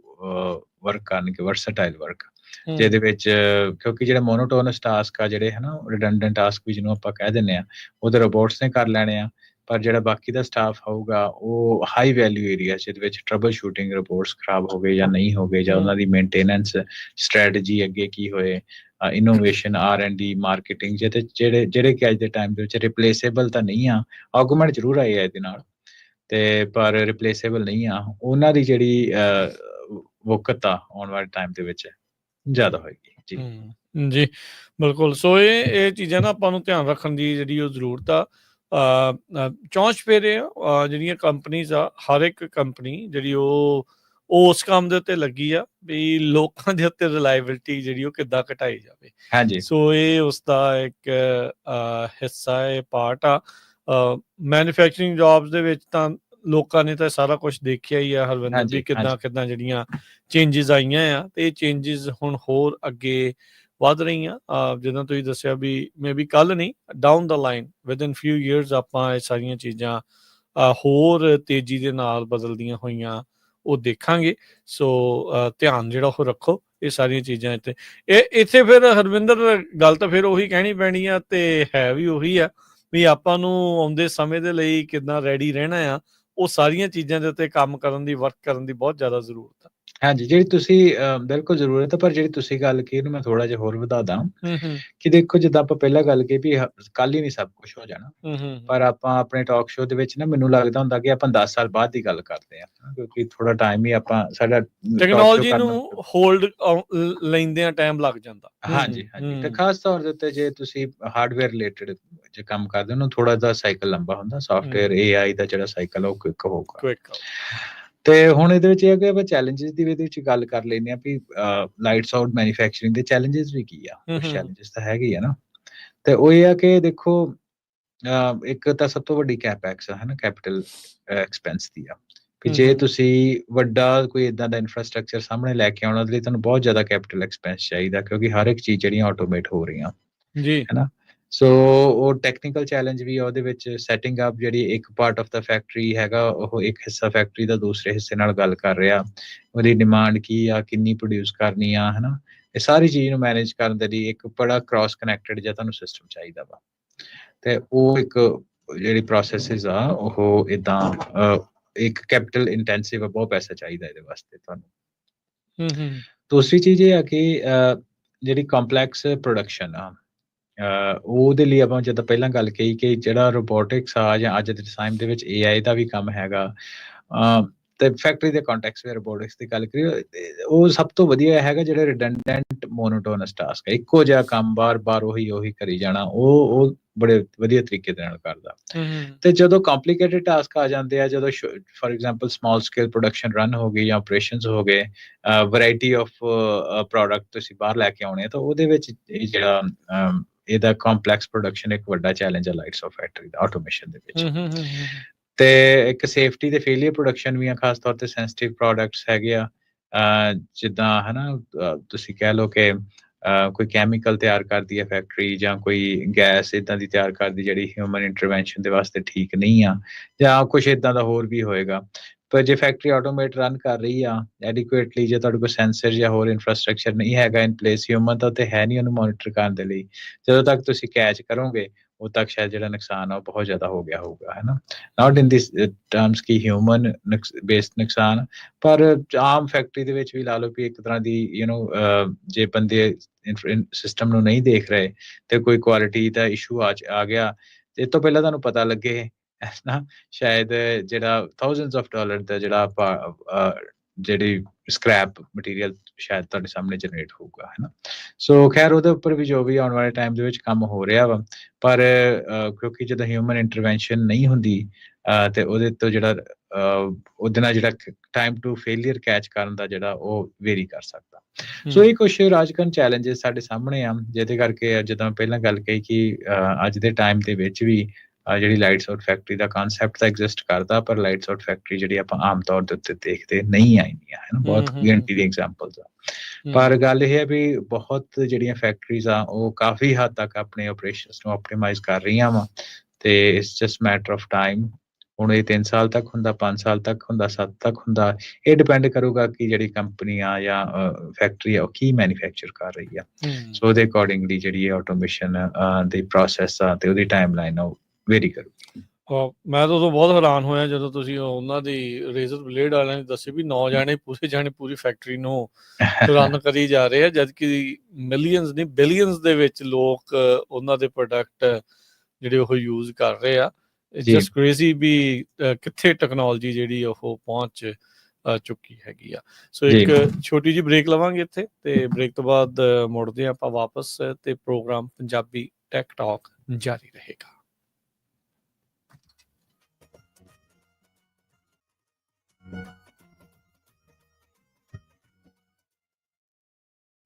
Speaker 2: ਵਰਕ ਕਰਨਗੇ, ਵਰਸਟਾਈਲ ਵਰਕ, ਜਿਹਦੇ ਵਿੱਚ ਕਿਉਂਕਿ ਜਿਹੜਾ ਮੋਨੋਟੋਨਸ ਟਾਸਕ ਆ, ਜਿਹੜੇ ਹਨਾ ਰਿਡੰਡੈਂਟ ਟਾਸਕ ਵੀ ਜਿਹਨੂੰ ਆਪਾਂ ਕਹਿ ਦਿੰਦੇ ਆ, ਉਹਦੇ ਰੋਬੋਟਸ ਨੇ ਕਰ ਲੈਣੇ ਆ, ਪਰ ਜਿਹੜਾ ਬਾਕੀ ਦਾ ਸਟਾਫ ਹੋਊਗਾ ਉਹ ਹਾਈ ਵੈਲਿਊ ਏਰੀਆ, ਜਿਹਦੇ ਵਿੱਚ ਟਰਬਲ ਸ਼ੂਟਿੰਗ, ਰਿਪੋਰਟਸ ਖਰਾਬ ਹੋ ਗਏ ਜਾਂ ਨਹੀਂ ਹੋ ਗਏ, ਜਾਂ ਉਹਨਾਂ ਦੀ ਮੇਨਟੇਨੈਂਸ ਸਟ੍ਰੈਟਜੀ ਅੱਗੇ ਕੀ ਹੋਏ, ਇਨੋਵੇਸ਼ਨ, R&D, ਮਾਰਕੀਟਿੰਗ, ਜਿਹੜੇ ਕਿ ਅੱਜ ਦੇ ਟਾਈਮ ਦੇ ਵਿੱਚ ਰਿਪਲੇਸੇਬਲ ਤਾਂ ਨਹੀਂ ਆ, ਆਗੂਮੈਂਟ ਜ਼ਰੂਰ ਆਏ ਆ ਇਹਦੇ ਨਾਲ, ਤੇ ਪਰ ਰਿਪਲੇਸੇਬਲ ਨਹੀਂ ਆ, ਉਹਨਾਂ ਦੀ ਜਿਹੜੀ ਵਕਤ ਆ ਆਉਣ ਵਾਲੇ ਟਾਈਮ ਦੇ ਵਿੱਚ ਜ਼ਿਆਦਾ ਹੋਏਗੀ। ਜੀ
Speaker 1: ਜੀ ਬਿਲਕੁਲ। ਸੋ ਇਹ ਚੀਜ਼ਾਂ ਨਾ ਆਪਾਂ ਨੂੰ ਧਿਆਨ ਰੱਖਣ ਦੀ ਜਿਹੜੀ ਉਹ ਜ਼ਰੂਰਤ ਆ। ਚੌਂਚ ਫੇਰੇ ਜਿਹੜੀਆਂ ਕੰਪਨੀਜ਼ ਆ, ਹਰ ਇੱਕ ਕੰਪਨੀ ਜਿਹੜੀ ਉਹ ਉਸ ਕੰਮ ਦੇ ਉੱਤੇ ਲੱਗੀ ਆ ਵੀ ਲੋਕਾਂ ਦੇ ਉੱਤੇ ਰਿਲਾਇਬਿਲਿਟੀ ਜਿਹੜੀ ਉਹ ਕਿੱਦਾਂ ਘਟਾਈ ਜਾਵੇ।
Speaker 2: ਹਾਂਜੀ।
Speaker 1: ਸੋ ਇਹ ਉਸਦਾ ਇੱਕ ਹਿੱਸਾ ਹੈ, ਪਾਰਟ ਆ। ਮੈਨੂਫੈਕਚਰਿੰਗ ਜੌਬਸ ਦੇ ਵਿੱਚ ਤਾਂ ਲੋਕਾਂ ਨੇ ਤਾਂ ਸਾਰਾ ਕੁਝ ਦੇਖਿਆ ਹੀ ਆ ਹਰਵਿੰਦਰ, ਵੀ ਕਿੱਦਾਂ ਜਿਹੜੀਆਂ ਚੇਂਜਿਸ ਆਈਆਂ ਆ, ਤੇ ਇਹ ਚੇਂਜਿਸ ਹੁਣ ਹੋਰ ਅੱਗੇ ਵੱਧ ਰਹੀਆਂ। ਜਿੱਦਾਂ ਤੁਸੀਂ ਦੱਸਿਆ ਵੀ ਮੇ ਬੀ ਕੱਲ੍ਹ ਨਹੀਂ, ਡਾਊਨ ਦਾ ਲਾਈਨ ਵਿਦਨ ਫਿਊ ਈਅਰਸ ਆਪਾਂ ਇਹ ਸਾਰੀਆਂ ਚੀਜ਼ਾਂ ਹੋਰ ਤੇਜ਼ੀ ਦੇ ਨਾਲ ਬਦਲਦੀਆਂ ਹੋਈਆਂ ਉਹ ਦੇਖਾਂਗੇ। ਸੋ ਧਿਆਨ ਜਿਹੜਾ ਉਹ ਰੱਖੋ ਇਹ ਸਾਰੀਆਂ ਚੀਜ਼ਾਂ ਇੱਥੇ। ਇੱਥੇ ਫਿਰ ਹਰਵਿੰਦਰ ਗੱਲ ਤਾਂ ਫਿਰ ਉਹੀ ਕਹਿਣੀ ਪੈਣੀ ਆ, ਤੇ ਹੈ ਵੀ ਉਹੀ ਆ ਵੀ ਆਪਾਂ ਨੂੰ ਆਉਂਦੇ ਸਮੇਂ ਦੇ ਲਈ ਕਿੱਦਾਂ ਰੈਡੀ ਰਹਿਣਾ ਆ, ਉਹ ਸਾਰੀਆਂ ਚੀਜ਼ਾਂ ਦੇ ਉੱਤੇ ਕੰਮ ਕਰਨ ਦੀ, ਵਰਕ ਕਰਨ ਦੀ ਬਹੁਤ ਜ਼ਿਆਦਾ ਜ਼ਰੂਰਤ ਆ।
Speaker 2: ਹਾਂਜੀ, ਜਿਹੜੀ ਤੁਸੀਂ ਬਿਲਕੁਲ ਜ਼ਰੂਰਤ ਹੈ, ਪਰ ਜਿਹੜੀ ਤੁਸੀਂ ਗੱਲ ਕੀ ਇਹਨੂੰ ਮੈਂ ਥੋੜਾ ਜਿਹਾ ਹੋਰ ਵਧਾ ਦਾਂ ਕਿ ਦੇਖੋ, ਜਿੱਦਾਂ ਆਪਾਂ ਪਹਿਲਾਂ ਗੱਲ ਕੀਤੀ ਵੀ ਕੱਲ ਹੀ ਨਹੀਂ ਸਭ ਕੁਝ ਹੋ ਜਾਣਾ, ਪਰ ਆਪਾਂ ਆਪਣੇ ਟਾਕ ਸ਼ੋਅ ਦੇ ਵਿੱਚ ਨਾ ਮੈਨੂੰ ਲੱਗਦਾ ਹੁੰਦਾ ਕਿ ਆਪਾਂ 10 ਸਾਲ ਬਾਅਦ ਦੀ ਗੱਲ ਕਰਦੇ ਹਾਂ, ਕਿਉਂਕਿ ਥੋੜਾ ਟਾਈਮ ਹੀ ਆਪਾਂ ਸਾਡਾ
Speaker 1: ਟੈਕਨੋਲੋਜੀ ਨੂੰ ਹੋਲਡ ਲੈਂਦਿਆਂ ਟਾਈਮ ਲੱਗ ਜਾਂਦਾ।
Speaker 2: ਹਾਂਜੀ ਹਾਂਜੀ। ਤੇ ਖਾਸ ਤੌਰ ਦੇ ਉੱਤੇ ਜੇ ਤੁਸੀਂ ਹਾਰਡਵੇਅਰ ਰਿਲੇਟਡ ਜੇ ਕੰਮ ਕਰਦੇ ਹੋ, ਥੋੜਾ ਜਿਹਾ ਸਾਈਕਲ ਲੰਬਾ ਹੁੰਦਾ, ਸੌਫਟਵੇਅਰ AI ਦਾ ਜਿਹੜਾ ਸਾਈਕਲ ਉਹ ਕੁਇਕ ਹੋਊਗਾ। ਤੇ ਹੁਣ ਇਹਦੇ ਵਿੱਚ ਇਹ ਹੈ ਕਿ ਆਪਾਂ ਚੈਲੰਜਸ ਦੀ ਇਹਦੇ ਵਿੱਚ ਗੱਲ ਕਰ ਲੈਂਦੇ ਹਾਂ ਵੀ ਲਾਈਟਸ ਆਊਟ ਮੈਨੂਫੈਕਚਰਿੰਗ ਦੇ ਚੈਲੰਜਸ ਵੀ ਕੀ ਆ। ਕੁਝ ਚੈਲੰਜਸ ਤਾਂ ਹੈਗੇ ਆ ਨਾ, ਤੇ ਉਹ ਇਹ ਆ ਕਿ ਦੇਖੋ, ਇੱਕ ਤਾਂ ਸਭ ਤੋਂ ਵੱਡੀ ਕੈਪੈਕਸ ਹੈ ਨਾ, ਕੈਪੀਟਲ ਐਕਸਪੈਂਸ ਦੀ ਆ, ਕਿ ਜੇ ਤੁਸੀਂ ਵੱਡਾ ਕੋਈ ਇਦਾਂ ਦਾ ਇਨਫਰਾਸਟ੍ਰਕਚਰ ਸਾਹਮਣੇ ਲੈ ਕੇ ਆਉਣਾ, ਉਹਦੇ ਲਈ ਤੁਹਾਨੂੰ ਬਹੁਤ ਜ਼ਿਆਦਾ ਕੈਪੀਟਲ ਐਕਸਪੈਂਸ ਚਾਹੀਦਾ, ਕਿਉਂਕਿ ਹਰ ਇੱਕ ਚੀਜ਼ ਜਿਹੜੀਆਂ ਆਟੋਮੇਟ ਹੋ ਰਹੀਆਂ
Speaker 1: ਜੀ
Speaker 2: ਹੈ ਨਾ। ਸੋ ਉਹ ਟੈਕਨੀਕਲ ਚੈਲੰਜ ਵੀ ਆ ਉਹਦੇ ਵਿੱਚ। ਸੈਟਿੰਗ ਅਪ ਜਿਹੜੀ ਇੱਕ ਪਾਰਟ ਆਫ ਦਾ ਫੈਕਟਰੀ ਹੈਗਾ, ਉਹ ਇੱਕ ਹਿੱਸਾ ਫੈਕਟਰੀ ਦਾ ਦੂਸਰੇ ਹਿੱਸੇ ਨਾਲ ਗੱਲ ਕਰ ਰਿਹਾ, ਉਹਦੀ ਡਿਮਾਂਡ ਕੀ ਆ, ਕਿੰਨੀ ਪ੍ਰੋਡਿਊਸ ਕਰਨੀ ਆ, ਹੈ ਨਾ। ਇਹ ਸਾਰੀ ਚੀਜ਼ ਨੂੰ ਮੈਨੇਜ ਕਰਨ ਦੇ ਲਈ ਇੱਕ ਬੜਾ ਕ੍ਰਾਸ ਕਨੈਕਟਡ ਜਿਹਾ ਤੁਹਾਨੂੰ ਸਿਸਟਮ ਚਾਹੀਦਾ ਵਾ, ਤੇ ਉਹ ਇੱਕ ਜਿਹੜੀ ਪ੍ਰੋਸੈਸਿਸ ਆ ਉਹ ਇੱਦਾਂ ਇੱਕ ਕੈਪੀਟਲ ਇੰਟੈਂਸਿਵ ਆ, ਬਹੁਤ ਪੈਸਾ ਚਾਹੀਦਾ ਇਹਦੇ ਵਾਸਤੇ ਤੁਹਾਨੂੰ। ਦੂਸਰੀ ਚੀਜ਼ ਇਹ ਆ ਕਿ ਜਿਹੜੀ ਕੰਪਲੈਕਸ ਪ੍ਰੋਡਕਸ਼ਨ ਆ, ਉਹਦੇ ਲਈ ਆਪਾਂ ਜਦੋਂ ਪਹਿਲਾਂ ਗੱਲ ਕਹੀ ਕਿ ਜਿਹੜਾ ਰੋਬੋਟਿਕਸ ਆ ਜਾਂ ਅੱਜ ਦੇ ਟਾਈਮ ਦੇ ਵਿੱਚ AI ਦਾ ਵੀ ਕੰਮ ਹੈਗਾ, ਤੇ ਫੈਕਟਰੀ ਦੇ ਕੰਟੈਕਸ ਵਿੱਚ ਰੋਬੋਟਿਕਸ ਦੀ ਗੱਲ ਕਰੀਏ, ਉਹ ਸਭ ਤੋਂ ਵਧੀਆ ਹੈਗਾ ਜਿਹੜੇ ਰਿਡੰਡੈਂਟ ਮੋਨੋਟੋਨਸ ਟਾਸਕ ਹੈ, ਇੱਕੋ ਜਿਹਾ ਕੰਮ ਬਾਰ-ਬਾਰ ਉਹੀ ਕਰੀ ਜਾਣਾ, ਉਹ ਬੜੇ ਵਧੀਆ ਤਰੀਕੇ ਦੇ ਨਾਲ ਕਰਦਾ। ਤੇ ਜਦੋਂ ਕੰਪਲੀਕੇਟਡ ਟਾਸਕ ਆ ਜਾਂਦੇ ਆ, ਜਦੋਂ for example small scale production run ਹੋ ਗਈ ਜਾਂ ਆਪਰੇਸ਼ਨਸ ਹੋ ਗਏ, ਵੈਰਾਈਟੀ ਆਫ ਪ੍ਰੋਡਕਟ ਤੁਸੀਂ ਬਾਹਰ ਲੈ ਕੇ ਆਉਣੇ, ਤਾਂ ਉਹਦੇ ਵਿੱਚ ਇਹ ਜਿਹੜਾ ਇਹਦਾ ਕੰਪਲੈਕਸ ਪ੍ਰੋਡਕਸ਼ਨ ਇੱਕ ਵੱਡਾ ਚੈਲੰਜ ਹੈ lights of factory the automation ਦੇ ਵਿੱਚ। ਤੇ ਇੱਕ ਸੇਫਟੀ ਤੇ ਫੇਲੀਅਰ ਪ੍ਰੋਡਕਸ਼ਨ ਵੀ ਆ, ਖਾਸ ਤੌਰ ਤੇ ਸੈਂਸਿਟਿਵ ਪ੍ਰੋਡਕਟਸ ਹੈਗੇ ਆ, ਜਿੱਦਾਂ ਹਨਾ ਤੁਸੀਂ ਕਹਿ ਲਓ ਕਿ ਕੋਈ ਕੈਮੀਕਲ ਤਿਆਰ ਕਰਦੀ ਹੈ ਫੈਕਟਰੀ, ਜਾਂ ਕੋਈ ਗੈਸ ਇੱਦਾਂ ਦੀ ਤਿਆਰ ਕਰਦੀ ਜਿਹੜੀ ਹਿਊਮਨ ਇੰਟਰਵੈਂਸ਼ਨ ਦੇ ਵਾਸਤੇ ਠੀਕ ਨਹੀਂ ਆ, ਜਾਂ ਕੁਛ ਇੱਦਾਂ ਦਾ ਹੋਰ ਵੀ ਹੋਏਗਾ। ਪਰ ਜੇ ਫੈਕਟਰੀ ਆਟੋਮੇਟ ਰਨ ਕਰ ਰਹੀ ਆ ਐਡਿਕੁਏਟਲੀ, ਜੇ ਤੁਹਾਡੇ ਕੋਲ ਸੈਂਸਰ ਜਾਂ ਹੋਰ ਇਨਫਰਾਸਟਰਕਚਰ ਨਹੀਂ ਹੈਗਾ ਇਨ ਪਲੇਸ, ਹਿਊਮਨ ਤਾਂ ਉੱਥੇ ਹੈ ਨਹੀਂ ਉਹਨੂੰ ਮੋਨੀਟਰ ਕਰਨ ਦੇ ਲਈ, ਜਦੋਂ ਤੱਕ ਤੁਸੀਂ ਕੈਚ ਕਰੋਗੇ ਉਦੋਂ ਤੱਕ ਸ਼ਾਇਦ ਜਿਹੜਾ ਨੁਕਸਾਨ ਆ ਉਹ ਬਹੁਤ ਜ਼ਿਆਦਾ ਹੋ ਗਿਆ ਹੋਊਗਾ, ਹੈ ਨਾ। ਨਾਟ ਇਨ ਦਿਸ ਟਰਮਸ ਕਿ ਹਿਊਮਨ ਬੇਸਡ ਨੁਕਸਾਨ, ਪਰ ਆਮ ਫੈਕਟਰੀ ਦੇ ਵਿੱਚ ਵੀ ਲਾ ਲਓ ਵੀ ਇੱਕ ਤਰ੍ਹਾਂ ਦੀ ਜੇ ਬੰਦੇ ਸਿਸਟਮ ਨੂੰ ਨਹੀਂ ਦੇਖ ਰਹੇ ਤੇ ਕੋਈ ਕੁਆਲਿਟੀ ਦਾ ਇਸ਼ੂ ਆ ਗਿਆ, ਤੇ ਇਸ ਤੋਂ ਪਹਿਲਾਂ ਤੁਹਾਨੂੰ ਪਤਾ ਲੱਗੇ ਨਾ, ਸ਼ਾਇਦ ਜਿਹੜਾ ਥਾਊਜ਼ੈਂਡਸ ਆਫ ਡਾਲਰ ਦਾ ਜਿਹੜਾ ਆਪਾਂ ਜਿਹੜੀ ਸਕ੍ਰੈਪ ਮਟੀਰੀਅਲ ਸ਼ਾਇਦ ਤੁਹਾਡੇ ਸਾਹਮਣੇ ਜਨਰੇਟ ਹੋਊਗਾ, ਹੈ ਨਾ। ਸੋ ਖੈਰ ਉਹਦੇ ਉੱਪਰ ਵੀ ਜੋ ਵੀ ਆਉਣ ਵਾਲੇ ਟਾਈਮ ਦੇ ਵਿੱਚ ਕੰਮ ਹੋ ਰਿਹਾ ਵਾ, ਪਰ ਕਿਉਂਕਿ ਜਦੋਂ ਹਿਊਮਨ ਇੰਟਰਵੈਂਸ਼ਨ ਨਹੀਂ ਹੁੰਦੀ ਤੇ ਉਹਦੇ ਤੋਂ ਜਿਹੜਾ ਉਹਦੇ ਨਾਲ ਜਿਹੜਾ ਟਾਈਮ ਟੂ ਫੇਲੀਅਰ ਕੈਚ ਕਰਨ ਦਾ ਜਿਹੜਾ ਉਹ ਵੇਰੀ ਕਰ ਸਕਦਾ। ਸੋ ਇਹ ਕੁਛ ਰਾਜਕਨ ਚੈਲੰਜਸ ਸਾਡੇ ਸਾਹਮਣੇ ਆ, ਜਿਹਦੇ ਕਰਕੇ ਜਦੋਂ ਮੈਂ ਪਹਿਲਾਂ ਗੱਲ ਕਹੀ ਕਿ ਅੱਜ ਦੇ ਟਾਈਮ ਦੇ ਵਿੱਚ ਵੀ ਜਿਹੜੀ ਲਾਈਟਸ ਆਊਟ ਫੈਕਟਰੀ ਦਾ ਕਨਸੈਪਟ ਤਾਂ ਐਗਜ਼ਿਸਟ ਕਰਦਾ, ਪਰ ਲਾਈਟਸ ਆਊਟ ਫੈਕਟਰੀ ਜਿਹੜੀ ਆਪਾਂ ਆਮ ਤੌਰ ਦੇ ਉੱਤੇ ਦੇਖਦੇ ਨਹੀਂ ਆਈਆਂ, ਹੈ ਨਾ, ਬਹੁਤ ਗਿਣਤੀ ਦੀ ਐਗਜ਼ਾਮਪਲਸ ਆ। ਪਰ ਗੱਲ ਇਹ ਹੈ ਵੀ ਬਹੁਤ ਜਿਹੜੀਆਂ ਫੈਕਟਰੀਜ਼ ਆ ਉਹ ਕਾਫੀ ਹੱਦ ਤੱਕ ਆਪਣੇ ਆਪਰੇਸ਼ਨਸ ਨੂੰ ਆਪਟੀਮਾਈਜ਼ ਕਰ ਰਹੀਆਂ ਵਾ, ਤੇ it's just matter of time. ਹੁਣ ਇਹ 3 ਸਾਲ ਤੱਕ ਹੁੰਦਾ, 5 ਸਾਲ ਤੱਕ ਹੁੰਦਾ, 7 ਤੱਕ ਹੁੰਦਾ, ਇਹ ਡਿਪੈਂਡ ਕਰੂਗਾ ਕਿ ਜਿਹੜੀ ਕੰਪਨੀ ਆ ਜਾਂ ਫੈਕਟਰੀ ਆ ਉਹ ਕੀ ਮੈਨੂਫੈਕਚਰ ਕਰ ਰਹੀ ਆ। ਸੋ ਉਹਦੇ ਅਕੋਰਡਿੰਗਲੀ ਜਿਹੜੀ ਆਟੋਮੇਸ਼ਨ ਦੀ ਪ੍ਰੋਸੈਸ ਆ ਤੇ ਉਹਦੀ ਟਾਈਮਲਾਈਨ ਆ ਉਹ ਵੇਰੀ ਕਰੂਗੀ।
Speaker 1: ਮੈਂ ਤਾਂ ਉਦੋਂ ਬਹੁਤ ਹੈਰਾਨ ਹੋਇਆ ਜਦੋਂ ਤੁਸੀਂ ਉਹਨਾਂ ਦੀ ਰੇਜ਼ਰ ਬਲੇਡ ਵਾਲਿਆਂ ਨੇ ਦੱਸੇ ਵੀ 9 ਜਾਣੇ ਪੂਰੀ ਫੈਕਟਰੀ ਨੂੰ ਰਨ ਕਰੀ ਜਾ ਰਹੇ ਆ, ਜਦ ਕਿ ਮਿਲੀਅਨਸ ਨਹੀਂ ਬਿਲੀਅਨਸ ਦੇ ਵਿੱਚ ਲੋਕ ਉਹਨਾਂ ਦੇ ਪ੍ਰੋਡਕਟ ਜਿਹੜੇ ਉਹ ਯੂਜ਼ ਕਰ ਰਹੇ ਆ। ਜਸਟ ਕ੍ਰੇਜ਼ੀ ਵੀ ਕਿੱਥੇ ਟੈਕਨੋਲੋਜੀ ਜਿਹੜੀ ਉਹ ਪਹੁੰਚ ਚੁੱਕੀ ਹੈਗੀ ਆ। ਸੋ ਇੱਕ ਛੋਟੀ ਜਿਹੀ ਬ੍ਰੇਕ ਲਵਾਂਗੇ ਇੱਥੇ, ਤੇ ਬ੍ਰੇਕ ਤੋਂ ਬਾਅਦ ਮੁੜਦੇ ਆਪਾਂ ਵਾਪਸ, ਤੇ ਪ੍ਰੋਗਰਾਮ ਪੰਜਾਬੀ ਟੈਕ ਟਾਕ ਜਾਰੀ ਰਹੇਗਾ।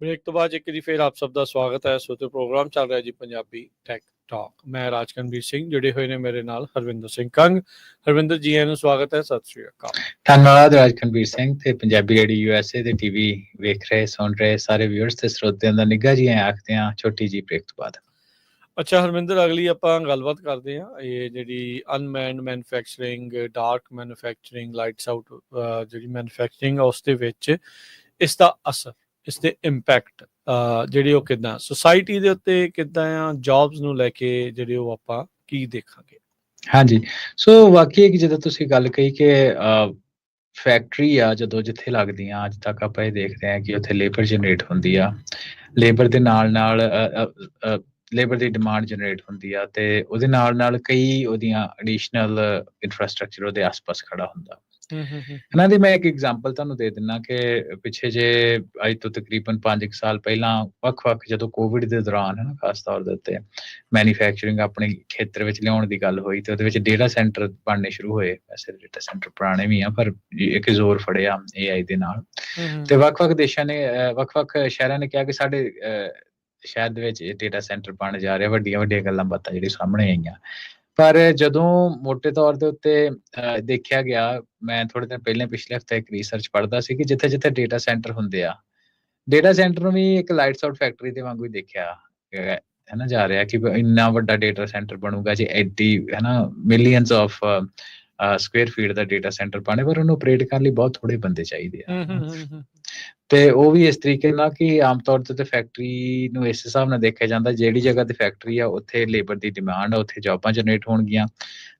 Speaker 1: ਬ੍ਰੇਕ ਤੋਂ ਬਾਅਦ ਇੱਕ ਜੀ ਫਿਰ ਆਪ ਸਭ ਦਾ ਸਵਾਗਤ ਹੈ। ਸੋ ਤੇ ਪ੍ਰੋਗਰਾਮ ਚੱਲ ਰਿਹਾ ਜੀ ਪੰਜਾਬੀ ਟੈਕ ਟਾਕ। ਮੈਂ ਰਾਜਕਨਵੀਰ ਸਿੰਘ, ਜੁੜੇ ਹੋਏ ਨੇ ਮੇਰੇ ਨਾਲ ਹਰਵਿੰਦਰ ਸਿੰਘ ਕੰਗ। ਹਰਵਿੰਦਰ ਜੀ, ਨੂੰ ਸਵਾਗਤ ਹੈ, ਸਤਿ ਸ਼੍ਰੀ ਅਕਾਲ।
Speaker 2: ਧੰਨਵਾਦ ਰਾਜਕਨਵੀਰ ਸਿੰਘ, ਤੇ ਪੰਜਾਬੀ ਰੇਡੀਓ USA ਤੇ ਟੀਵੀ ਵੇਖ ਰਹੇ ਸੁਣ ਰਹੇ ਸਾਰੇ ਵਿਊਅਰਸ ਤੇ ਸਰੋਤਿਆਂ ਦਾ ਨਿੱਘਾ ਜੀ ਆਖਦੇ ਹਾਂ ਛੋਟੀ ਜੀ ਬ੍ਰੇਕ ਤੋਂ ਬਾਅਦ।
Speaker 1: ਅੱਛਾ ਹਰਵਿੰਦਰ, ਅਗਲੀ ਆਪਾਂ ਗੱਲਬਾਤ ਕਰਦੇ ਹਾਂ ਇਹ ਜਿਹੜੀ unmanned manufacturing, dark manufacturing, lights out ਜਿਹੜੀ ਮੈਨੂਫੈਕਚਰਿੰਗ ਆ ਉਸ ਦੇ ਵਿੱਚ ਇਸ ਦਾ ਅਸਰ, ਇਸ ਦੇ ਇੰਪੈਕਟ ਜਿਹੜੇ ਉਹ ਕਿੱਦਾਂ ਸੁਸਾਇਟੀ ਦੇ ਉੱਤੇ ਕਿੱਦਾਂ ਆ, ਜੌਬਸ ਨੂੰ ਲੈ ਕੇ ਜਿਹੜੇ ਉਹ ਆਪਾਂ ਕੀ ਦੇਖਾਂਗੇ।
Speaker 2: ਹਾਂਜੀ, ਸੋ ਵਾਕਈ ਕਿ ਜਦੋਂ ਤੁਸੀਂ ਗੱਲ ਕਹੀ ਕਿ ਫੈਕਟਰੀ ਆ ਜਦੋਂ ਜਿੱਥੇ ਲੱਗਦੀਆਂ, ਅੱਜ ਤੱਕ ਆਪਾਂ ਇਹ ਦੇਖਦੇ ਹਾਂ ਕਿ ਉੱਥੇ ਲੇਬਰ ਜਨਰੇਟ ਹੁੰਦੀ ਆ, ਲੇਬਰ ਦੇ ਨਾਲ ਲੇਬਰ ਦੀ ਡਿਮਾਂਡ ਜਨਰੇਟ ਹੁੰਦੀ ਆ, ਤੇ ਉਹਦੇ ਨਾਲ ਕਈ ਉਹਦੀਆਂ ਐਡੀਸ਼ਨਲ ਇਨਫਰਾਸਟਰਕਚਰ ਉਹਦੇ ਆਸ-ਪਾਸ ਖੜਾ ਹੁੰਦਾ। ਇਹਨਾਂ ਦੀ ਮੈਂ ਇੱਕ ਐਗਜ਼ਾਮਪਲ ਤੁਹਾਨੂੰ ਦੇ ਦਿੰਦਾ ਕਿ ਪਿੱਛੇ ਜੇ ਅੱਜ ਤੋਂ ਤਕਰੀਬਨ 5 ਸਾਲ ਪਹਿਲਾਂ ਵੱਖ-ਵੱਖ ਜਦੋਂ ਕੋਵਿਡ ਦੇ ਦੌਰਾਨ, ਹੈ ਨਾ, ਖਾਸ ਤੌਰ ਦੇ ਉੱਤੇ ਮੈਨੂਫੈਕਚਰਿੰਗ ਆਪਣੇ ਖੇਤਰ ਵਿੱਚ ਲਿਆਉਣ ਦੀ ਗੱਲ ਹੋਈ, ਤੇ ਉਹਦੇ ਵਿੱਚ ਡੇਟਾ ਸੈਂਟਰ ਬਣਨੇ ਸ਼ੁਰੂ ਹੋਏ। ਵੈਸੇ ਡੇਟਾ ਸੈਂਟਰ ਪੁਰਾਣੇ ਵੀ ਆ, ਪਰ ਇੱਕ ਜ਼ੋਰ ਫੜਿਆ AI ਦੇ ਨਾਲ, ਤੇ ਵੱਖ-ਵੱਖ ਦੇਸ਼ਾਂ ਨੇ, ਵੱਖ-ਵੱਖ ਸ਼ਹਿਰਾਂ ਨੇ ਕਿਹਾ ਕਿ ਸਾਡੇ ਸ਼ਹਿਰ ਦੇ ਵਿੱਚ ਡੇਟਾ ਸੈਂਟਰ ਬਣ ਜਾ ਰਿਹਾ, ਵੱਡੀਆਂ ਗੱਲਾਂ ਬਾਤਾਂ ਜਿਹੜੀ ਸਾਹਮਣੇ ਆਈਆਂ। ਪਰ ਜਦੋਂ ਮੋਟੇ ਤੌਰ ਦੇ ਉੱਤੇ ਦੇਖਿਆ ਗਿਆ, ਮੈਂ ਥੋੜੇ ਦਿਨ ਪਹਿਲਾਂ ਪਿਛਲੇ ਹਫ਼ਤੇ ਇੱਕ ਰਿਸਰਚ ਪੜ੍ਹਦਾ ਸੀ ਕਿ ਜਿੱਥੇ ਡੇਟਾ ਸੈਂਟਰ ਹੁੰਦੇ ਆ, ਡੇਟਾ ਸੈਂਟਰ ਨੂੰ ਵੀ ਇੱਕ ਲਾਈਟਸ ਆਊਟ ਫੈਕਟਰੀ ਦੇ ਵਾਂਗੂ ਹੀ ਦੇਖਿਆ ਹੈ ਨਾ ਜਾ ਰਿਹਾ ਕਿ ਇੰਨਾ ਵੱਡਾ ਡੇਟਾ ਸੈਂਟਰ ਬਣੂਗਾ ਜੀ, ਐਡੀ, ਹੈ ਨਾ, millions of square feet the data centre ਬਣੇ, ਪਰ ਉਹਨੂੰ ਆਪਰੇਟ ਕਰਨ ਲਈ ਬਹੁਤ ਥੋੜੇ ਬੰਦੇ ਚਾਹੀਦੇ ਆ। ਤੇ ਉਹ ਵੀ ਇਸ ਤਰੀਕੇ ਨਾਲ ਕਿ ਆਮ ਤੌਰ ਤੇ ਫੈਕਟਰੀ ਨੂੰ ਇਸ ਹਿਸਾਬ ਨਾਲ ਦੇਖਿਆ ਜਾਂਦਾ, ਜਿਹੜੀ ਜਗ੍ਹਾ ਤੇ ਫੈਕਟਰੀ ਆ ਉੱਥੇ ਲੇਬਰ ਦੀ ਡਿਮਾਂਡ ਆ, ਉੱਥੇ ਜੌਬਾਂ ਜਨਰੇਟ ਹੋਣਗੀਆਂ,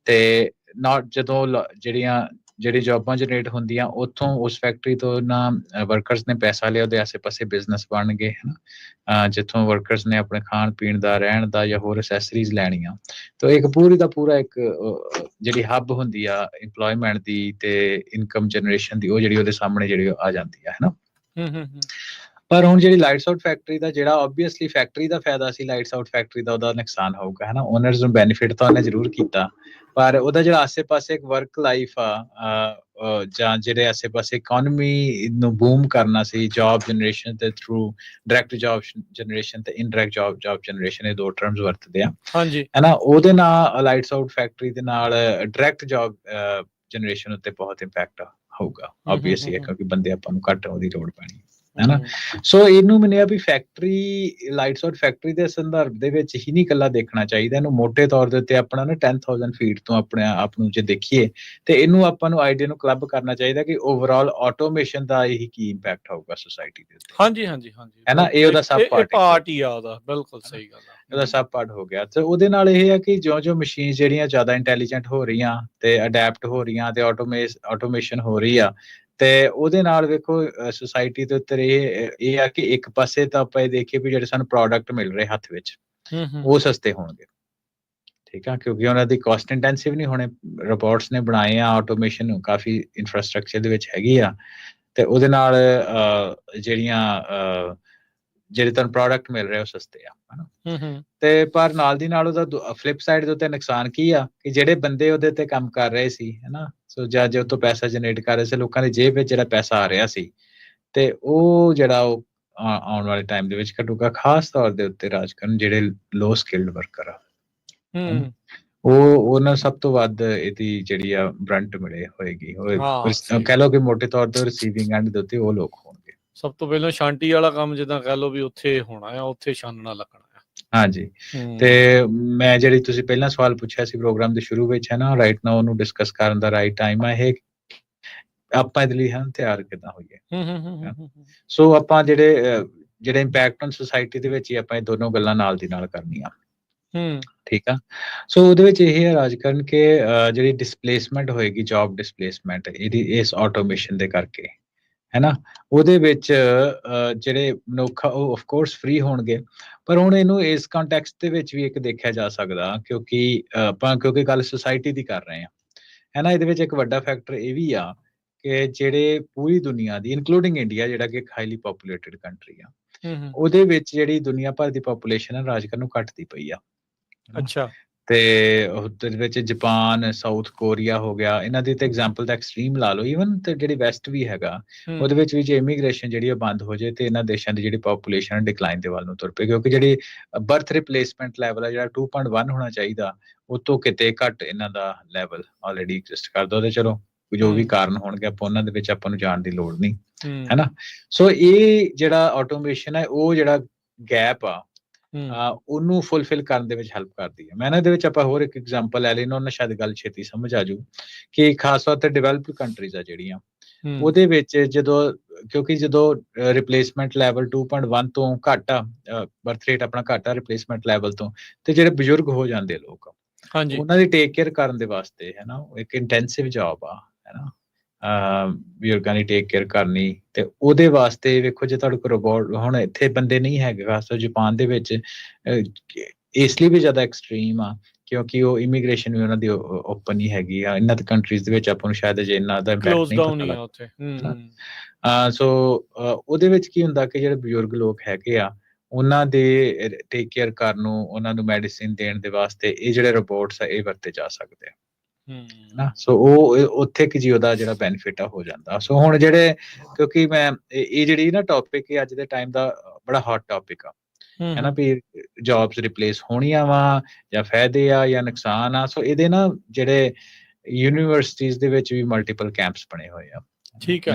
Speaker 2: ਤੇ ਜਦੋਂ ਜਿਹੜੀ ਜੌਬਾਂ ਜਨਰੇਟ ਹੁੰਦੀਆਂ ਉੱਥੋਂ ਉਸ ਫੈਕਟਰੀ ਤੋਂ ਨਾ ਵਰਕਰਸ ਨੇ ਪੈਸਾ ਲਿਆ, ਉਹਦੇ ਆਸੇ-ਪਾਸੇ ਬਿਜ਼ਨਸ ਬਣ ਗਏ, ਹੈ ਨਾ, ਜਿੱਥੋਂ ਵਰਕਰਸ ਨੇ ਆਪਣੇ ਖਾਣ ਪੀਣ ਦਾ, ਰਹਿਣ ਦਾ ਜਾਂ ਹੋਰ ਅਸੈਸਰੀਜ਼ ਲੈਣੀਆਂ। ਤਾਂ ਇੱਕ ਪੂਰੀ ਦਾ ਪੂਰਾ ਇੱਕ ਜਿਹੜੀ ਹੱਬ ਹੁੰਦੀ ਆ ਇੰਪਲੋਇਮੈਂਟ ਦੀ ਤੇ ਇਨਕਮ ਜਨਰੇਸ਼ਨ ਦੀ, ਉਹ ਜਿਹੜੀ ਉਹਦੇ ਸਾਹਮਣੇ ਜਿਹੜੀ ਆ ਜਾਂਦੀ ਆ, ਹੈ ਨਾ। ਪਰ ਹੁਣ ਜਿਹੜੀ ਲਾਈਟਸ ਆਊਟ ਫੈਕਟਰੀ ਦਾ ਜਿਹੜਾ ਓਬਵੀਅਸਲੀ ਫੈਕਟਰੀ ਦਾ ਫਾਇਦਾ ਸੀ, ਲਾਈਟਸ ਆਊਟ ਫੈਕਟਰੀ ਦਾ ਉਹਦਾ ਨੁਕਸਾਨ ਹੋਊਗਾ, ਹੈ ਨਾ। ਓਨਰਸ ਨੂੰ ਬੈਨੀਫਿਟ ਤਾਂ ਉਹਨੇ ਜ਼ਰੂਰ ਕੀਤਾ, ਪਰ ਉਹਦਾ ਜਿਹੜਾ ਆਸੇ-ਪਾਸੇ ਇੱਕ ਵਰਕ ਲਾਈਫ ਆ, ਜਾਂ ਜਿਹੜੇ ਆਸੇ-ਪਾਸੇ ਇਕੋਨਮੀ ਨੂੰ ਬੂਮ ਕਰਨਾ ਸੀ, ਜੌਬ ਜਨਰੇਸ਼ਨ ਦੇ ਥਰੂ, ਡਾਇਰੈਕਟ ਜੌਬ ਜਨਰੇਸ਼ਨ ਤੇ ਇਨਡਾਇਰੈਕਟ ਜੌਬ ਜਨਰੇਸ਼ਨ, ਇਹ 2 ਟਰਮਸ ਵਰਤਦੇ ਆ,
Speaker 1: ਹਾਂਜੀ
Speaker 2: ਹੈ ਨਾ। ਉਹਦੇ ਨਾਲ ਲਾਈਟਸ ਆਊਟ ਫੈਕਟਰੀ ਦੇ ਨਾਲ ਡਾਇਰੈਕਟ ਜੌਬ ਜਨਰੇਸ਼ਨ ਉੱਤੇ ਬਹੁਤ ਇੰਪੈਕਟ ਹੋਊਗਾ, ਆਬਵੀਅਸਲੀ ਹੈ, ਕਿਉਂਕਿ ਬੰਦੇ ਆਪਾਂ ਨੂੰ ਘੱਟ ਉਹਦੀ ਲੋੜ ਪੈਣੀ, ਹੈ ਨਾ। ਸੋ ਇਹਨੂੰ ਮੰਨਿਆ ਵੀ ਫੈਕਟਰੀ, ਲਾਈਟਸ ਆਊਟ ਫੈਕਟਰੀ ਦੇ ਸੰਦਰਭ ਦੇ ਵਿੱਚ ਹੀ ਨਹੀਂ ਇਕੱਲਾ ਦੇਖਣਾ ਚਾਹੀਦਾ, ਇਹਨੂੰ ਮੋਟੇ ਤੌਰ ਦੇ ਉੱਤੇ ਆਪਣਾ ਨਾ 10,000 ਫੀਟ ਤੋਂ ਆਪਣੇ ਆਪ ਨੂੰ ਜੇ ਦੇਖੀਏ ਤੇ ਇਹਨੂੰ ਆਪਾਂ ਨੂੰ ਆਈਡੀਆ ਨੂੰ ਕਲੱਬ ਕਰਨਾ ਚਾਹੀਦਾ ਕਿ ਓਵਰਆਲ ਆਟੋਮੇਸ਼ਨ ਦਾ ਇਹ ਕੀ ਇੰਪੈਕਟ ਹੋਊਗਾ ਸੋਸਾਇਟੀ ਦੇ ਉੱਤੇ।
Speaker 1: ਹਾਂਜੀ ਹਾਂਜੀ ਹਾਂਜੀ,
Speaker 2: ਹੈ ਨਾ, ਇਹ ਉਹਦਾ ਸਬ
Speaker 1: ਪਾਰਟ ਹੀ ਆ ਉਹਦਾ, ਬਿਲਕੁਲ ਸਹੀ ਗੱਲ ਆ,
Speaker 2: ਉਹਦਾ ਸਬ ਪਾਰਟ ਹੋ ਗਿਆ। ਤੇ ਉਹਦੇ ਨਾਲ ਇਹ ਹੈ ਕਿ ਜਿਉਂ-ਜਿਉਂ ਮਸ਼ੀਨ ਜਿਹੜੀਆਂ ਜ਼ਿਆਦਾ ਇੰਟੈਲੀਜੈਂਟ ਹੋ ਰਹੀਆਂ ਤੇ ਅਡੈਪਟ ਹੋ ਰਹੀਆਂ ਤੇ ਆਟੋਮੇਸ਼ਨ ਹੋ ਰਹੀ ਆ, ਤੇ ਉਹਦੇ ਨਾਲ ਵੇਖੋ ਸੋਸਾਇਟੀ ਦੇ ਉੱਤੇ ਇਹ ਆ ਕਿ ਇੱਕ ਪਾਸੇ ਤਾਂ ਆਪਾਂ ਇਹ ਦੇਖੀਏ ਵੀ ਜਿਹੜੇ ਸਾਨੂੰ ਪ੍ਰੋਡਕਟ ਮਿਲ ਰਹੇ ਹੱਥ ਵਿੱਚ ਉਹ ਸਸਤੇ ਹੋਣਗੇ, ਠੀਕ ਆ, ਕਿਉਂਕਿ ਉਹਨਾਂ ਦੀ ਕਾਸਟ ਇੰਟੈਂਸਿਵ ਨਹੀਂ ਹੋਣੇ, ਰੋਬੋਟਸ ਨੇ ਬਣਾਏ ਆ, ਆਟੋਮੇਸ਼ਨ ਕਾਫੀ ਇਨਫਰਾਸਟ੍ਰਕਚਰ ਦੇ ਵਿੱਚ ਹੈਗੀ ਆ, ਤੇ ਉਹਦੇ ਨਾਲ ਜਿਹੜੇ ਤੁਹਾਨੂੰ ਪ੍ਰੋਡਕਟ ਮਿਲ ਰਹੇ ਉਹ ਸਸਤੇ ਆ, ਹਨਾ। ਤੇ ਪਰ ਨਾਲ ਦੀ ਨਾਲ ਉਹਦਾ ਫਲਿਪ ਸਾਈਡ ਦੇ ਉੱਤੇ ਨੁਕਸਾਨ ਕੀ ਆ ਕਿ ਜਿਹੜੇ ਬੰਦੇ ਉਹਦੇ ਤੇ ਕੰਮ ਕਰ ਰਹੇ ਸੀ, ਹਨਾ, ਸੋ ਜੇ ਉਹ ਤੋਂ ਪੈਸਾ ਜਨਰੇਟ ਕਰ ਰਹੇ ਸੀ, ਲੋਕਾਂ ਦੀ ਜੇਬ ਵਿੱਚ ਜਿਹੜਾ ਪੈਸਾ ਆ ਰਿਹਾ ਸੀ, ਤੇ ਉਹ ਜਿਹੜਾ ਉਹ ਆਉਣ ਵਾਲੇ ਟਾਈਮ ਦੇ ਵਿੱਚ ਘਟੂਗਾ, ਖਾਸ ਤੌਰ ਦੇ ਉੱਤੇ ਰਾਜ ਕਰਨ ਜਿਹੜੇ ਲੋ ਸਕਿਲਡ ਵਰਕਰ ਆ, ਉਹਨਾਂ ਸਭ ਤੋਂ ਵੱਧ ਇਹਦੀ ਜਿਹੜੀ ਆ ਬਰੰਟ ਮਿਲੇ ਹੋਏਗੀ, ਕਹਿ ਲਓ ਕਿ ਮੋਟੇ ਤੌਰ ਤੇ ਰਿਸੀਵਿੰਗ ਐਂਡ ਦੇ ਉੱਤੇ ਉਹ ਲੋਕ ਹੋਣਗੇ।
Speaker 1: ਸਭ ਤੋਂ ਪਹਿਲਾਂ ਸ਼ਾਂਤੀ ਵਾਲਾ ਕੰਮ ਜਿੱਦਾਂ ਕਹਿ ਲਓ ਵੀ ਉੱਥੇ ਹੋਣਾ ਆ, ਉੱਥੇ ਛਾਨਣਾ ਲੱਗਣਾ ਆ।
Speaker 2: ਹਾਂਜੀ, ਤੇ ਮੈਂ ਜਿਹੜੀ ਤੁਸੀਂ ਪਹਿਲਾਂ ਸਵਾਲ ਪੁੱਛਿਆ ਸੀ ਪ੍ਰੋਗਰਾਮ ਦੇ ਸ਼ੁਰੂ ਵਿੱਚ, ਹੈ ਨਾ, ਰਾਈਟ ਨਾਓ ਉਹਨੂੰ ਡਿਸਕਸ ਕਰਨ ਦਾ ਰਾਈਟ ਟਾਈਮ ਆ ਇਹ, ਆਪਾਂ ਇਹਦੇ ਲਈ ਤਿਆਰ ਕਿੱਦਾਂ ਹੋਈਏ। ਸੋ ਆਪਾਂ ਜਿਹੜੇ ਇੰਪੈਕਟ ਔਨ ਸੋਸਾਇਟੀ ਦੇ ਵਿੱਚ ਹੀ ਆਪਾਂ ਇਹ ਦੋਨੋਂ ਗੱਲਾਂ ਨਾਲ ਦੀ ਨਾਲ ਕਰਨੀਆਂ, ਠੀਕ ਆ। ਸੋ ਉਹਦੇ ਵਿੱਚ ਇਹ ਹੈ ਰਾਜ ਕਰਨ ਕਿ ਜਿਹੜੀ ਡਿਸਪਲੇਸਮੈਂਟ ਹੋਏਗੀ, ਜੌਬ ਡਿਸਪਲੇਸਮੈਂਟ ਇਹਦੀ ਇਸ ਆਟੋਮੇਸ਼ਨ ਦੇ ਕਰਕੇ, ਹੈ ਨਾ, ਉਹਦੇ ਵਿੱਚ ਜਿਹੜੇ ਮਨੁੱਖ ਉਹ ਆਫ ਕੋਰਸ ਫ੍ਰੀ ਹੋਣਗੇ, ਪਰ ਹੁਣ ਇਹਨੂੰ ਇਸ ਕੰਟੈਕਸਟ ਦੇ ਵਿੱਚ ਵੀ ਇੱਕ ਦੇਖਿਆ ਜਾ ਸਕਦਾ, ਕਿਉਂਕਿ ਗੱਲ ਸੋਸਾਇਟੀ ਦੀ ਕਰ ਰਹੇ ਹਾਂ, ਹੈ ਨਾ। ਇਹਦੇ ਵਿੱਚ ਇੱਕ ਵੱਡਾ ਫੈਕਟਰ ਇਹ ਵੀ ਆ ਕਿ ਜਿਹੜੇ ਪੂਰੀ ਦੁਨੀਆ ਦੀ ਇਨਕਲੂਡਿੰਗ ਇੰਡੀਆ, ਜਿਹੜਾ ਕਿ ਇੱਕ ਹਾਈਲੀ ਪੋਪੂਲੇਟਡ ਕੰਟਰੀ ਆ, ਉਹਦੇ ਵਿੱਚ ਜਿਹੜੀ ਦੁਨੀਆ ਭਰ ਦੀ ਪੋਪੂਲੇਸ਼ਨ ਹੈ ਰਾਜ ਕਰਨ ਨੂੰ ਘਟਦੀ ਪਈ ਆ।
Speaker 1: ਅੱਛਾ।
Speaker 2: ਤੇ ਉਹਦੇ ਵਿੱਚ ਜਾਪਾਨ, ਸਾਊਥ ਕੋਰੀਆ ਹੋ ਗਿਆ, ਇਹਨਾਂ ਦੀ ਤੇ ਐਗਜ਼ਾਮਪਲ ਦਾ ਐਕਸਟ੍ਰੀਮ ਲਾ ਲਓ, ਈਵਨ ਤੇ ਜਿਹੜੀ ਵੈਸਟ ਵੀ ਹੈਗਾ, ਉਹਦੇ ਵਿੱਚ ਵੀ ਜੇ ਇਮੀਗ੍ਰੇਸ਼ਨ ਜਿਹੜੀ ਉਹ ਬੰਦ ਹੋ ਜਾਏ ਤੇ ਇਹਨਾਂ ਦੇਸ਼ਾਂ ਦੀ ਜਿਹੜੀ ਪੋਪੂਲੇਸ਼ਨ ਡਿਕਲਾਈਨ ਦੇ ਵੱਲ ਨੂੰ ਤੁਰ ਪਏ, ਕਿਉਂਕਿ ਜਿਹੜੀ ਬਰਥ ਰਿਪਲੇਸਮੈਂਟ ਲੈਵਲ ਹੈ ਜਿਹੜਾ 2.1 ਹੋਣਾ ਚਾਹੀਦਾ, ਉਹ ਤੋਂ ਕਿਤੇ ਘੱਟ ਇਹਨਾਂ ਦਾ ਲੈਵਲ ਆਲਰੇਡੀ ਐਗਜ਼ਿਸਟ ਕਰਦਾ। ਉਹਦੇ ਚਲੋ ਜੋ ਵੀ ਕਾਰਨ ਹੋਣਗੇ ਆਪਾਂ ਉਹਨਾਂ ਦੇ ਵਿੱਚ ਆਪਾਂ ਨੂੰ ਜਾਣ ਦੀ ਲੋੜ ਨਹੀਂ, ਹੈ ਨਾ। ਸੋ ਇਹ ਜਿਹੜਾ ਆਟੋਮੇਸ਼ਨ ਹੈ, ਉਹ ਜਿਹੜਾ ਗੈਪ ਆ ਉਹਨੂੰ ਫੁਲਫਿਲ ਕਰਨ ਦੇ ਵਿੱਚ ਹੈਲਪ ਕਰਦੀ ਹੈ। ਮੈਂ ਇਹਨਾਂ ਦੇ ਵਿੱਚ ਆਪਾਂ ਹੋਰ ਇੱਕ ਐਗਜ਼ਾਮਪਲ ਲੈ ਲੈਣਾ, ਉਹਨਾਂ ਸ਼ਾਇਦ ਗੱਲ ਛੇਤੀ ਸਮਝ ਆ ਜੂ ਕਿ ਖਾਸ ਤੌਰ ਤੇ ਡਿਵੈਲਪਡ ਕੰਟਰੀਜ਼ ਆ ਜਿਹੜੀਆਂ, ਉਹਦੇ ਵਿੱਚ ਕਿਉਂਕਿ ਜਦੋਂ ਰਿਪਲੇਸਮੈਂਟ ਲੈਵਲ 2.1 ਤੋਂ ਘੱਟ ਆ, ਬਰਥ ਰੇਟ ਆਪਣਾ ਘੱਟ ਆ ਰਿਪਲੇਸਮੈਂਟ ਲੈਵਲ ਤੋਂ, ਤੇ ਜਿਹੜੇ ਬਜ਼ੁਰਗ ਹੋ ਜਾਂਦੇ ਲੋਕ, ਉਹਨਾਂ ਦੀ ਟੇਕ ਕੇਅਰ ਕਰਨ ਦੇ ਵਾਸਤੇ, ਹੈ ਨਾ, ਇੱਕ ਇੰਟੈਂਸਿਵ ਜੌਬ ਆ, ਹੈ ਨਾ, ਬਜ਼ੁਰਗਾਂ ਦੀ ਟੇਕ ਕੇਅਰ ਕਰਨੀ, ਤੇ ਉਹਦੇ ਵਾਸਤੇ ਵੇਖੋ ਜੇ ਤੁਹਾਡੇ ਕੋਲ ਰੋਬੋਟ, ਹੁਣ ਇੱਥੇ ਬੰਦੇ ਨਹੀਂ ਹੈਗੇ, ਖਾਸ ਤੌਰ ਜਾਪਾਨ ਦੇ ਵਿੱਚ ਇਸ ਲਈ ਵੀ ਜ਼ਿਆਦਾ ਐਕਸਟ੍ਰੀਮ ਆ ਕਿਉਂਕਿ ਉਹ ਇਮੀਗ੍ਰੇਸ਼ਨ ਵੀ ਉਹਨਾਂ ਦੀ ਓਪਨ ਹੀ ਹੈਗੀ ਆ। ਇਹਨਾਂ ਦੇ ਕੰਟਰੀਜ਼ ਦੇ ਵਿੱਚ ਆਪਾਂ ਨੂੰ ਸ਼ਾਇਦ ਅਜੇ ਇੰਨਾ ਦਾ ਇੰਪੈਕਟ ਨਹੀਂ ਪਤਾ ਲੱਗਦਾ। ਸੋ ਉਹਦੇ ਵਿੱਚ ਕੀ ਹੁੰਦਾ ਕਿ ਜਿਹੜੇ ਬਜ਼ੁਰਗ ਲੋਕ ਹੈਗੇ ਆ, ਉਹਨਾਂ ਦੇ ਟੇਕ ਕੇਅਰ ਕਰਨ ਨੂੰ, ਉਹਨਾਂ ਨੂੰ ਮੈਡੀਸਿਨ ਦੇਣ ਦੇ ਵਾਸਤੇ ਇਹ ਜਿਹੜੇ ਰੋਬੋਟਸ ਆ ਇਹ ਵਰਤੇ ਜਾ ਸਕਦੇ ਆ ਨਾ। ਸੋ ਉਹ ਉੱਥੇ ਕਿ ਜੀ ਉਹਦਾ ਜਿਹੜਾ ਬੈਨੀਫਿਟ ਆ ਹੋ ਜਾਂਦਾ। ਸੋ ਹੁਣ ਜਿਹੜੇ ਕਿਉਂਕਿ ਮੈਂ ਇਹ ਜਿਹੜੀ ਨਾ ਟੌਪਿਕ ਅੱਜ ਦੇ ਟਾਈਮ ਦਾ ਬੜਾ ਹੌਟ ਟੌਪਿਕ ਆ, ਹੈ ਨਾ, ਵੀ ਜੌਬਸ ਰਿਪਲੇਸ ਹੋਣੀਆਂ ਵਾ ਜਾਂ ਫਾਇਦੇ ਆ ਜਾਂ ਨੁਕਸਾਨ ਆ। ਸੋ ਇਹਦੇ ਨਾ ਜਿਹੜੇ ਯੂਨੀਵਰਸਿਟੀਜ਼ ਦੇ ਵਿੱਚ ਵੀ ਮਲਟੀਪਲ ਕੈਂਪਸ ਬਣੇ ਹੋਏ ਆ।
Speaker 1: ਠੀਕ ਹੈ।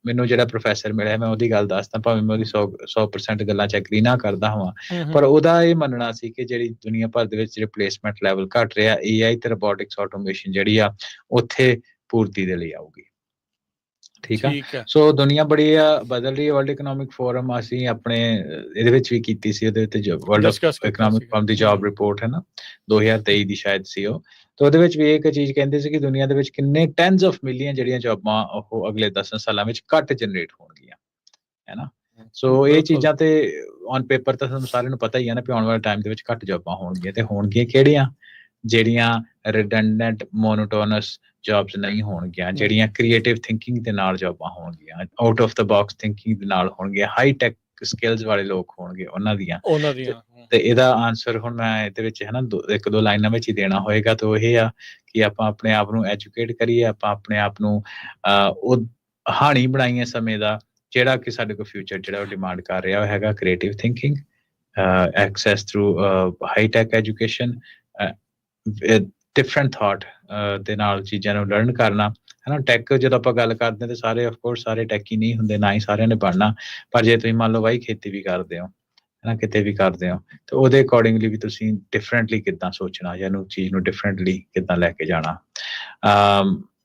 Speaker 2: ਮੈਨੂੰ ਜਿਹੜਾ ਪ੍ਰੋਫੈਸਰ ਮਿਲਿਆ ਮੈਂ ਉਹਦੀ ਗੱਲ ਦੱਸਦਾ, ਭਾਵੇਂ ਮੈਂ ਉਹਦੀ 100% ਗੱਲਾਂ ਚ ਐਗਰੀ ਨਾ ਕਰਦਾ ਹਾਂ, ਪਰ ਉਹਦਾ ਇਹ ਮੰਨਣਾ ਸੀ ਕਿ ਜਿਹੜੀ ਦੁਨੀਆ ਭਰ ਦੇ ਵਿੱਚ ਰਿਪਲੇਸਮੈਂਟ ਲੈਵਲ ਘਟ ਰਿਹਾ, AI ਤੇ ਰੋਬੋਟਿਕਸ ਆਟੋਮੇਸ਼ਨ ਜਿਹੜੀ ਆ ਉੱਥੇ ਪੂਰਤੀ ਦੇ ਲਈ ਆਊਗੀ। ਠੀਕ ਆ। ਸੋ ਦੁਨੀਆ ਬੜੀ ਬਦਲ ਰਹੀ ਹੈ। ਵਰਲਡ ਇਕਨੋਮਿਕ ਫੋਰਮ ਅਸੀਂ ਆਪਣੇ ਇਹਦੇ ਵਿੱਚ ਵੀ ਕੀਤੀ ਸੀ, ਉਹਦੇ ਉੱਤੇ ਵਰਲਡ ਇਕਨੋਮਿਕ ਫੋਰਮ ਦੀ ਜੌਬ ਰਿਪੋਰਟ ਹੈ ਨਾ 2023 ਦੀ ਸ਼ਾਇਦ ਸੀ ਉਹ, ਤੇ ਉਹਦੇ ਵਿੱਚ ਵੀ ਇੱਕ ਚੀਜ਼ ਕਹਿੰਦੇ ਸੀ ਕਿ ਦੁਨੀਆ ਦੇ ਵਿੱਚ ਕਿੰਨੇ ਟੈਨਸ ਆਫ ਮਿਲੀਅਨ ਜਿਹੜੀਆਂ ਜੌਬਾਂ ਉਹ ਅਗਲੇ 10 ਸਾਲਾਂ ਵਿੱਚ ਘੱਟ ਜਨਰੇਟ ਹੋਣਗੀਆਂ, ਹੈ ਨਾ। ਸੋ ਇਹ ਚੀਜ਼ਾਂ ਤੇ ਔਨ ਪੇਪਰ ਤਾਂ ਤੁਹਾਨੂੰ ਸਾਰਿਆਂ ਨੂੰ ਪਤਾ ਹੀ ਹੈ ਨਾ, ਵੀ ਆਉਣ ਵਾਲੇ ਟਾਈਮ ਦੇ ਵਿੱਚ ਘੱਟ ਜੌਬਾਂ ਹੋਣਗੀਆਂ, ਤੇ ਹੋਣਗੀਆਂ ਕਿਹੜੀਆਂ? ਜਿਹੜੀਆਂ ਰਿਡੰਡੈਂਟ ਮੋਨੋਟੋਨਸ ਜੌਬਸ ਨਹੀਂ ਹੋਣਗੀਆਂ, ਜਿਹੜੀਆਂ ਕ੍ਰੀਏਟਿਵ ਥਿੰਕਿੰਗ ਦੇ ਨਾਲ ਜੌਬਾਂ ਹੋਣਗੀਆਂ, out of the box thinking ਦੇ ਨਾਲ ਹੋਣਗੀਆਂ, ਹਾਈ ਟੈਕ ਸਕਿੱਲਸ ਵਾਲੇ ਲੋਕ ਹੋਣਗੇ ਉਹਨਾਂ ਦੀਆਂ।
Speaker 1: ਉਹਨਾਂ ਦੀਆਂ
Speaker 2: ਤੇ ਇਹਦਾ ਆਨਸਰ ਹੁਣ ਮੈਂ ਇਹਦੇ ਵਿੱਚ ਹੈ ਨਾ ਇੱਕ ਦੋ ਲਾਈਨਾਂ ਵਿੱਚ ਹੀ ਦੇਣਾ ਹੋਏਗਾ, ਤਾਂ ਉਹ ਇਹ ਆ ਕਿ ਆਪਾਂ ਆਪਣੇ ਆਪ ਨੂੰ ਐਜੂਕੇਟ ਕਰੀਏ, ਆਪਾਂ ਆਪਣੇ ਆਪ ਨੂੰ ਉਹ ਹਾਣੀ ਬਣਾਈਏ ਸਮੇਂ ਦਾ ਜਿਹੜਾ ਕਿ ਸਾਡੇ ਕੋਲ ਫਿਊਚਰ ਜਿਹੜਾ ਉਹ ਡਿਮਾਂਡ ਕਰ ਰਿਹਾ, ਉਹ ਹੈਗਾ creative thinking, access through high tech education, different thought ਦੇ ਨਾਲ ਚੀਜ਼ਾਂ ਨੂੰ ਲਰਨ ਕਰਨਾ, ਹੈ ਨਾ। ਟੈਕ ਜਦੋਂ ਆਪਾਂ ਗੱਲ ਕਰਦੇ ਹਾਂ ਤਾਂ ਸਾਰੇ ਆਫਕੋਰਸ ਸਾਰੇ ਟੈਕ ਹੀ ਨਹੀਂ ਹੁੰਦੇ, ਨਾ ਹੀ ਸਾਰਿਆਂ ਨੇ ਪੜ੍ਹਨਾ, ਪਰ ਜੇ ਤੁਸੀਂ ਮੰਨ ਲਓ ਬਾਈ ਖੇਤੀ ਵੀ ਕਰਦੇ ਹੋ, ਹੈ ਨਾ, ਕਿਤੇ ਵੀ ਕਰਦੇ ਹੋ, ਤੇ ਉਹਦੇ ਅਕੋਰਡਿੰਗਲੀ ਵੀ ਤੁਸੀਂ ਡਿਫਰੈਂਟਲੀ ਕਿੱਦਾਂ ਸੋਚਣਾ ਜਾਂ ਇਹਨੂੰ ਚੀਜ਼ ਨੂੰ ਡਿਫਰੈਂਟਲੀ ਕਿੱਦਾਂ ਲੈ ਕੇ ਜਾਣਾ,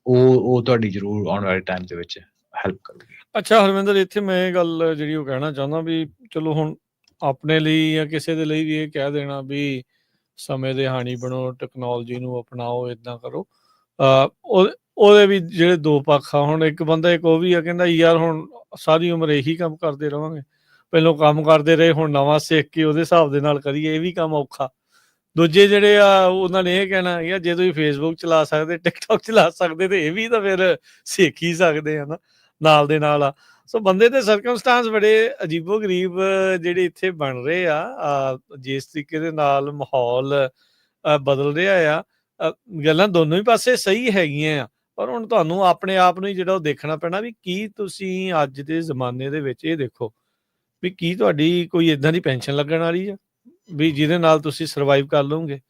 Speaker 2: ਉਹ ਤੁਹਾਡੀ ਜ਼ਰੂਰ ਆਉਣ ਵਾਲੇ ਟਾਈਮ ਦੇ ਵਿੱਚ ਹੈਲਪ ਕਰੂਗੀ।
Speaker 1: ਅੱਛਾ ਹਰਵਿੰਦਰ, ਇੱਥੇ ਮੈਂ ਇਹ ਗੱਲ ਜਿਹੜੀ ਉਹ ਕਹਿਣਾ ਚਾਹੁੰਦਾ ਵੀ ਚਲੋ ਹੁਣ ਆਪਣੇ ਲਈ ਜਾਂ ਕਿਸੇ ਦੇ ਲਈ ਵੀ ਇਹ ਕਹਿ ਦੇਣਾ ਵੀ ਸਮੇਂ ਦੇ ਹਾਣੀ ਬਣੋ, ਟੈਕਨੋਲੋਜੀ ਨੂੰ ਅਪਣਾਓ, ਇੱਦਾਂ ਕਰੋ, ਉਹਦੇ ਵੀ ਜਿਹੜੇ ਦੋ ਪੱਖ ਆ। ਹੁਣ ਇੱਕ ਬੰਦਾ ਇੱਕ ਉਹ ਵੀ ਆ ਕਹਿੰਦਾ ਯਾਰ ਹੁਣ ਸਾਰੀ ਉਮਰ ਇਹੀ ਕੰਮ ਕਰਦੇ ਰਵਾਂਗੇ, ਪਹਿਲੋਂ ਕੰਮ ਕਰਦੇ ਰਹੇ, ਹੁਣ ਨਵਾਂ ਸਿੱਖ ਕੇ ਉਹਦੇ ਹਿਸਾਬ ਦੇ ਨਾਲ ਕਰੀਏ, ਇਹ ਵੀ ਕੰਮ ਔਖਾ। ਦੂਜੇ ਜਿਹੜੇ ਆ ਉਹਨਾਂ ਨੇ ਇਹ ਕਹਿਣਾ ਯਾਰ ਜੇ ਤੁਸੀਂ ਫੇਸਬੁੱਕ ਚਲਾ ਸਕਦੇ, ਟਿਕਟੋਕ ਚਲਾ ਸਕਦੇ, ਤੇ ਇਹ ਵੀ ਤਾਂ ਫਿਰ ਸਿੱਖ ਹੀ ਸਕਦੇ ਆ ਨਾ ਨਾਲ ਦੇ ਨਾਲ ਆ। ਸੋ ਬੰਦੇ ਦੇ ਸਰਕਮਸਟਾਂਸ ਬੜੇ ਅਜੀਬੋ ਗਰੀਬ ਜਿਹੜੇ ਇੱਥੇ ਬਣ ਰਹੇ ਆ, ਜਿਸ ਤਰੀਕੇ ਦੇ ਨਾਲ ਮਾਹੌਲ ਬਦਲ ਰਿਹਾ ਆ, ਗੱਲਾਂ ਦੋਨੋਂ ਹੀ ਪਾਸੇ ਸਹੀ ਹੈਗੀਆਂ ਆ, ਪਰ ਹੁਣ ਤੁਹਾਨੂੰ ਆਪਣੇ ਆਪ ਨੂੰ ਹੀ ਜਿਹੜਾ ਉਹ ਦੇਖਣਾ ਪੈਣਾ ਵੀ ਕੀ ਤੁਸੀਂ ਅੱਜ ਦੇ ਜ਼ਮਾਨੇ ਦੇ ਵਿੱਚ ਇਹ ਦੇਖੋ ਵੀ ਕੀ ਤੁਹਾਡੀ ਕੋਈ ਇੱਦਾਂ ਦੀ ਪੈਨਸ਼ਨ ਲੱਗਣ ਵਾਲੀ ਆ ਵੀ ਜਿਹਦੇ ਨਾਲ ਤੁਸੀਂ ਸਰਵਾਈਵ ਕਰ ਲਓਗੇ।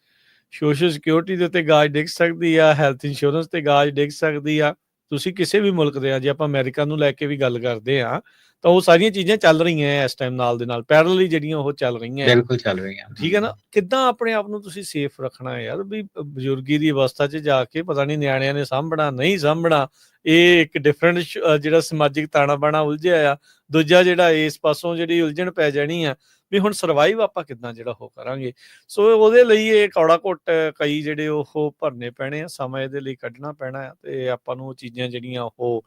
Speaker 1: ਸੋਸ਼ਲ ਸਿਕਿਉਰਿਟੀ ਦੇ ਉੱਤੇ ਗਾਜ ਡਿੱਗ ਸਕਦੀ ਆ, ਹੈਲਥ ਇੰਸ਼ੋਰੈਂਸ ਤੇ ਗਾਜ ਡਿੱਗ ਸਕਦੀ ਆ। ਤੁਸੀਂ ਕਿਸੇ ਵੀ ਮੁਲਕ ਦੇ ਆ, ਜੇ ਆਪਾਂ ਅਮਰੀਕਾ ਨੂੰ ਲੈ ਕੇ ਵੀ ਗੱਲ ਕਰਦੇ ਆ ਤਾਂ ਉਹ ਸਾਰੀਆਂ ਚੀਜ਼ਾਂ ਚੱਲ ਰਹੀਆਂ ਇਸ ਟਾਈਮ ਨਾਲ ਦੇ ਨਾਲ ਪੈਰਲਲੀ ਜਿਹੜੀਆਂ ਉਹ ਚੱਲ ਰਹੀਆਂ,
Speaker 2: ਬਿਲਕੁਲ ਚੱਲ ਰਹੀਆਂ,
Speaker 1: ਠੀਕ ਹੈ ਨਾ। ਕਿੱਦਾਂ ਆਪਣੇ ਆਪ ਨੂੰ ਤੁਸੀਂ ਸੇਫ ਰੱਖਣਾ ਯਾਰ ਵੀ ਬਜ਼ੁਰਗੀ ਦੀ ਅਵਸਥਾ 'ਚ ਜਾ ਕੇ ਪਤਾ ਨਹੀਂ ਨਿਆਣਿਆਂ ਨੇ ਸਾਂਭਣਾ ਨਹੀਂ ਸਾਂਭਣਾ, ਇਹ ਇੱਕ ਡਿਫਰੈਂਟ ਜਿਹੜਾ ਸਮਾਜਿਕ ਤਾਣਾ ਬਾਣਾ ਉਲਝਿਆ ਆ। ਦੂਜਾ ਜਿਹੜਾ ਇਸ ਪਾਸੋਂ ਜਿਹੜੀ ਉਲਝਣ ਪੈ ਜਾਣੀ ਆ ਵੀ ਹੁਣ ਸਰਵਾਈਵ ਆਪਾਂ ਕਿੱਦਾਂ ਜਿਹੜਾ ਉਹ ਕਰਾਂਗੇ। ਸੋ ਉਹਦੇ ਲਈ ਇਹ ਕੌੜਾ ਘੁੱਟ ਕਈ ਜਿਹੜੇ ਉਹ ਭਰਨੇ ਪੈਣੇ ਆ, ਸਮਾਂ ਇਹਦੇ ਲਈ ਕੱਢਣਾ ਪੈਣਾ ਆ, ਤੇ ਆਪਾਂ ਨੂੰ ਉਹ ਚੀਜ਼ਾਂ ਜਿਹੜੀਆਂ ਉਹ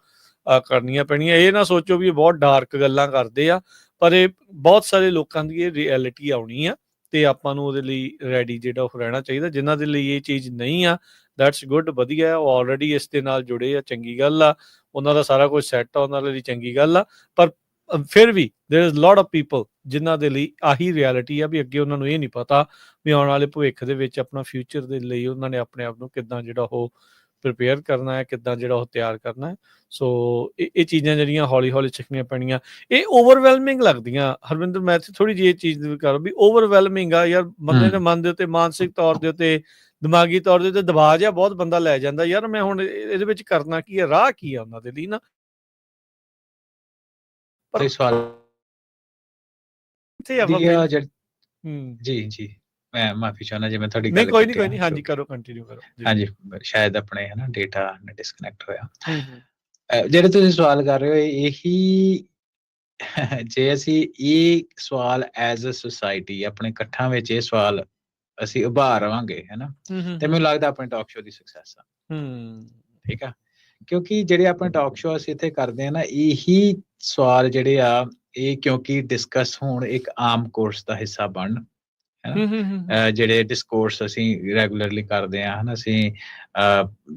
Speaker 1: ਕਰਨੀਆਂ ਪੈਣੀਆਂ। ਇਹ ਨਾ ਸੋਚੋ ਵੀ ਇਹ ਬਹੁਤ ਡਾਰਕ ਗੱਲਾਂ ਕਰਦੇ ਆ, ਪਰ ਇਹ ਬਹੁਤ ਸਾਰੇ ਲੋਕਾਂ ਦੀ ਇਹ ਰਿਐਲਿਟੀ ਆਉਣੀ ਆ, ਤੇ ਆਪਾਂ ਨੂੰ ਉਹਦੇ ਲਈ ਰੈਡੀ ਜਿਹੜਾ ਉਹ ਰਹਿਣਾ ਚਾਹੀਦਾ। ਜਿਨ੍ਹਾਂ ਦੇ ਲਈ ਇਹ ਚੀਜ਼ ਨਹੀਂ ਆ, ਦੈਟਸ ਗੁੱਡ, ਵਧੀਆ, ਉਹ ਆਲਰੇਡੀ ਇਸ ਦੇ ਨਾਲ ਜੁੜੇ ਆ, ਚੰਗੀ ਗੱਲ ਆ, ਉਹਨਾਂ ਦਾ ਸਾਰਾ ਕੁਝ ਸੈੱਟ ਆ, ਉਹਨਾਂ ਲਈ ਚੰਗੀ ਗੱਲ ਆ। ਪਰ ਫਿਰ ਵੀ ਦੇयर ਇਜ਼ ਲੋਟ ਆਫ ਪੀਪਲ ਜਿਨ੍ਹਾਂ ਦੇ ਲਈ ਆਹੀ ਰਿਐਲਿਟੀ ਆ ਵੀ ਅੱਗੇ ਉਹਨਾਂ ਨੂੰ ਇਹ ਨਹੀਂ ਪਤਾ ਵੀ ਆਉਣ ਵਾਲੇ ਭਵਿੱਖ ਦੇ ਵਿੱਚ ਆਪਣਾ ਫਿਊਚਰ ਦੇ ਲਈ ਉਹਨਾਂ ਨੇ ਆਪਣੇ ਆਪ ਨੂੰ ਕਿੱਦਾਂ ਜਿਹੜਾ ਉਹ ਪ੍ਰੀਪੇਅਰ ਕਰਨਾ ਹੈ, ਕਿੱਦਾਂ ਜਿਹੜਾ ਉਹ ਤਿਆਰ ਕਰਨਾ ਹੈ। ਸੋ ਇਹ ਚੀਜ਼ਾਂ ਜਿਹੜੀਆਂ ਹੌਲੀ ਹੌਲੀ ਸਿੱਖਣੀਆਂ ਪੈਣੀਆਂ। ਇਹ ਓਵਰਵੈਲਮਿੰਗ ਲੱਗਦੀਆਂ ਹਰਵਿੰਦਰ, ਮੈਂ ਇੱਥੇ ਥੋੜ੍ਹੀ ਜਿਹੀ ਇਹ ਚੀਜ਼ ਵੀ ਕਰ ਵੀ ਓਵਰਵੈਲਮਿੰਗ ਆ ਯਾਰ, ਬੰਦੇ ਦੇ ਮਨ ਦੇ ਉੱਤੇ ਮਾਨਸਿਕ ਤੌਰ ਦੇ ਉੱਤੇ ਦਿਮਾਗੀ ਤੌਰ ਦੇ ਉੱਤੇ ਦਬਾਅ ਜਿਹਾ ਬਹੁਤ ਬੰਦਾ ਲੈ ਜਾਂਦਾ ਯਾਰ ਮੈਂ ਹੁਣ ਇਹਦੇ ਵਿੱਚ ਕਰਨਾ ਕੀ ਹੈ, ਰਾਹ ਕੀ ਆ ਉਹਨਾਂ ਦੇ ਲਈ ਨਾ।
Speaker 2: ਪਰ ਸਵਾਲ ਜੀ ਮੈਂ ਮਾਫੀ ਚਾਹੁੰਦਾ ਜੇ ਮੈਂ ਤੁਹਾਡੀ ਗੱਲ
Speaker 1: ਕੋਈ ਨਹੀਂ ਹਾਂਜੀ ਕਰੋ, ਕੰਟੀਨਿਊ ਕਰੋ।
Speaker 2: ਹਾਂਜੀ, ਸ਼ਾਇਦ ਆਪਣੇ ਹੈ ਨਾ ਡੇਟਾ ਡਿਸਕਨੈਕਟ ਹੋਇਆ। ਜਿਹੜੇ ਤੁਸੀਂ ਸਵਾਲ ਕਰ ਰਹੇ ਹੋ ਇਹੀ, ਜੇ ਅਸੀਂ ਇਹ ਸਵਾਲ ਐਜ਼ ਅ ਸੁਸਾਇਟੀ ਆਪਣੇ ਇਕੱਠਾਂ ਵਿੱਚ ਇਹ ਸਵਾਲ ਅਸੀਂ ਉਭਾਰ ਰਵਾਂਗੇ, ਹੈ ਨਾ, ਤੇ ਮੈਨੂੰ ਲੱਗਦਾ ਆਪਣੇ ਟਾਕ ਸ਼ੋ ਦੀ ਸਕਸੈਸ ਆ। ਠੀਕ ਆ, ਕਿਉਂਕਿ ਜਿਹੜੇ ਆਪਣੇ ਟਾਕ ਸ਼ੋ ਅਸੀਂ ਇੱਥੇ ਕਰਦੇ ਆ ਨਾ, ਇਹੀ ਸਵਾਲ ਜਿਹੜੇ ਆ ਇਹ ਕਿਉਂਕਿ ਡਿਸਕਸ ਹੋਣ, ਇੱਕ ਆਮ ਕੋਰਸ ਦਾ ਹਿੱਸਾ ਬਣਨ, ਹੈ ਜਿਹੜੇ ਡਿਸਕੋਰਸ ਅਸੀਂ ਰੈਗੂਲਰਲੀ ਕਰਦੇ ਆ, ਹਨਾ, ਅਸੀਂ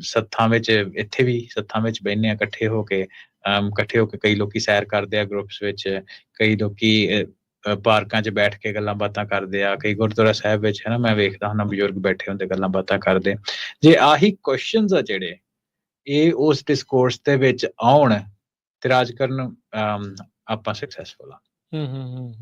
Speaker 2: ਸੱਥਾਂ ਵਿੱਚ ਇੱਥੇ ਵੀ ਸੱਥਾਂ ਵਿੱਚ ਬਹਿੰਦੇ ਆ ਇਕੱਠੇ ਹੋ ਕੇ ਕਈ ਲੋਕੀ ਸੈਰ ਕਰਦੇ ਆ ਗਰੁੱਪਸ ਵਿੱਚ, ਕਈ ਲੋਕੀ ਪਾਰਕਾਂ 'ਚ ਬੈਠ ਕੇ ਗੱਲਾਂ ਬਾਤਾਂ ਕਰਦੇ ਆ, ਕਈ ਗੁਰਦੁਆਰਾ ਸਾਹਿਬ ਵਿੱਚ, ਹੈ ਨਾ, ਮੈਂ ਵੇਖਦਾ ਹੁੰਦਾ ਬਜ਼ੁਰਗ ਬੈਠੇ ਹੁੰਦੇ ਗੱਲਾਂ ਬਾਤਾਂ ਕਰਦੇ। ਜੇ ਆਹੀ ਕੁਐਸਚਨਸ ਆ ਜਿਹੜੇ ਇਹ ਉਸ ਡਿਸਕੋਰਸ ਦੇ ਵਿੱਚ ਆਉਣ ਤੇ ਰਾਜ ਕਰਨ, ਆਪਾਂ ਸਕਸੈਸਫੁਲ ਆ।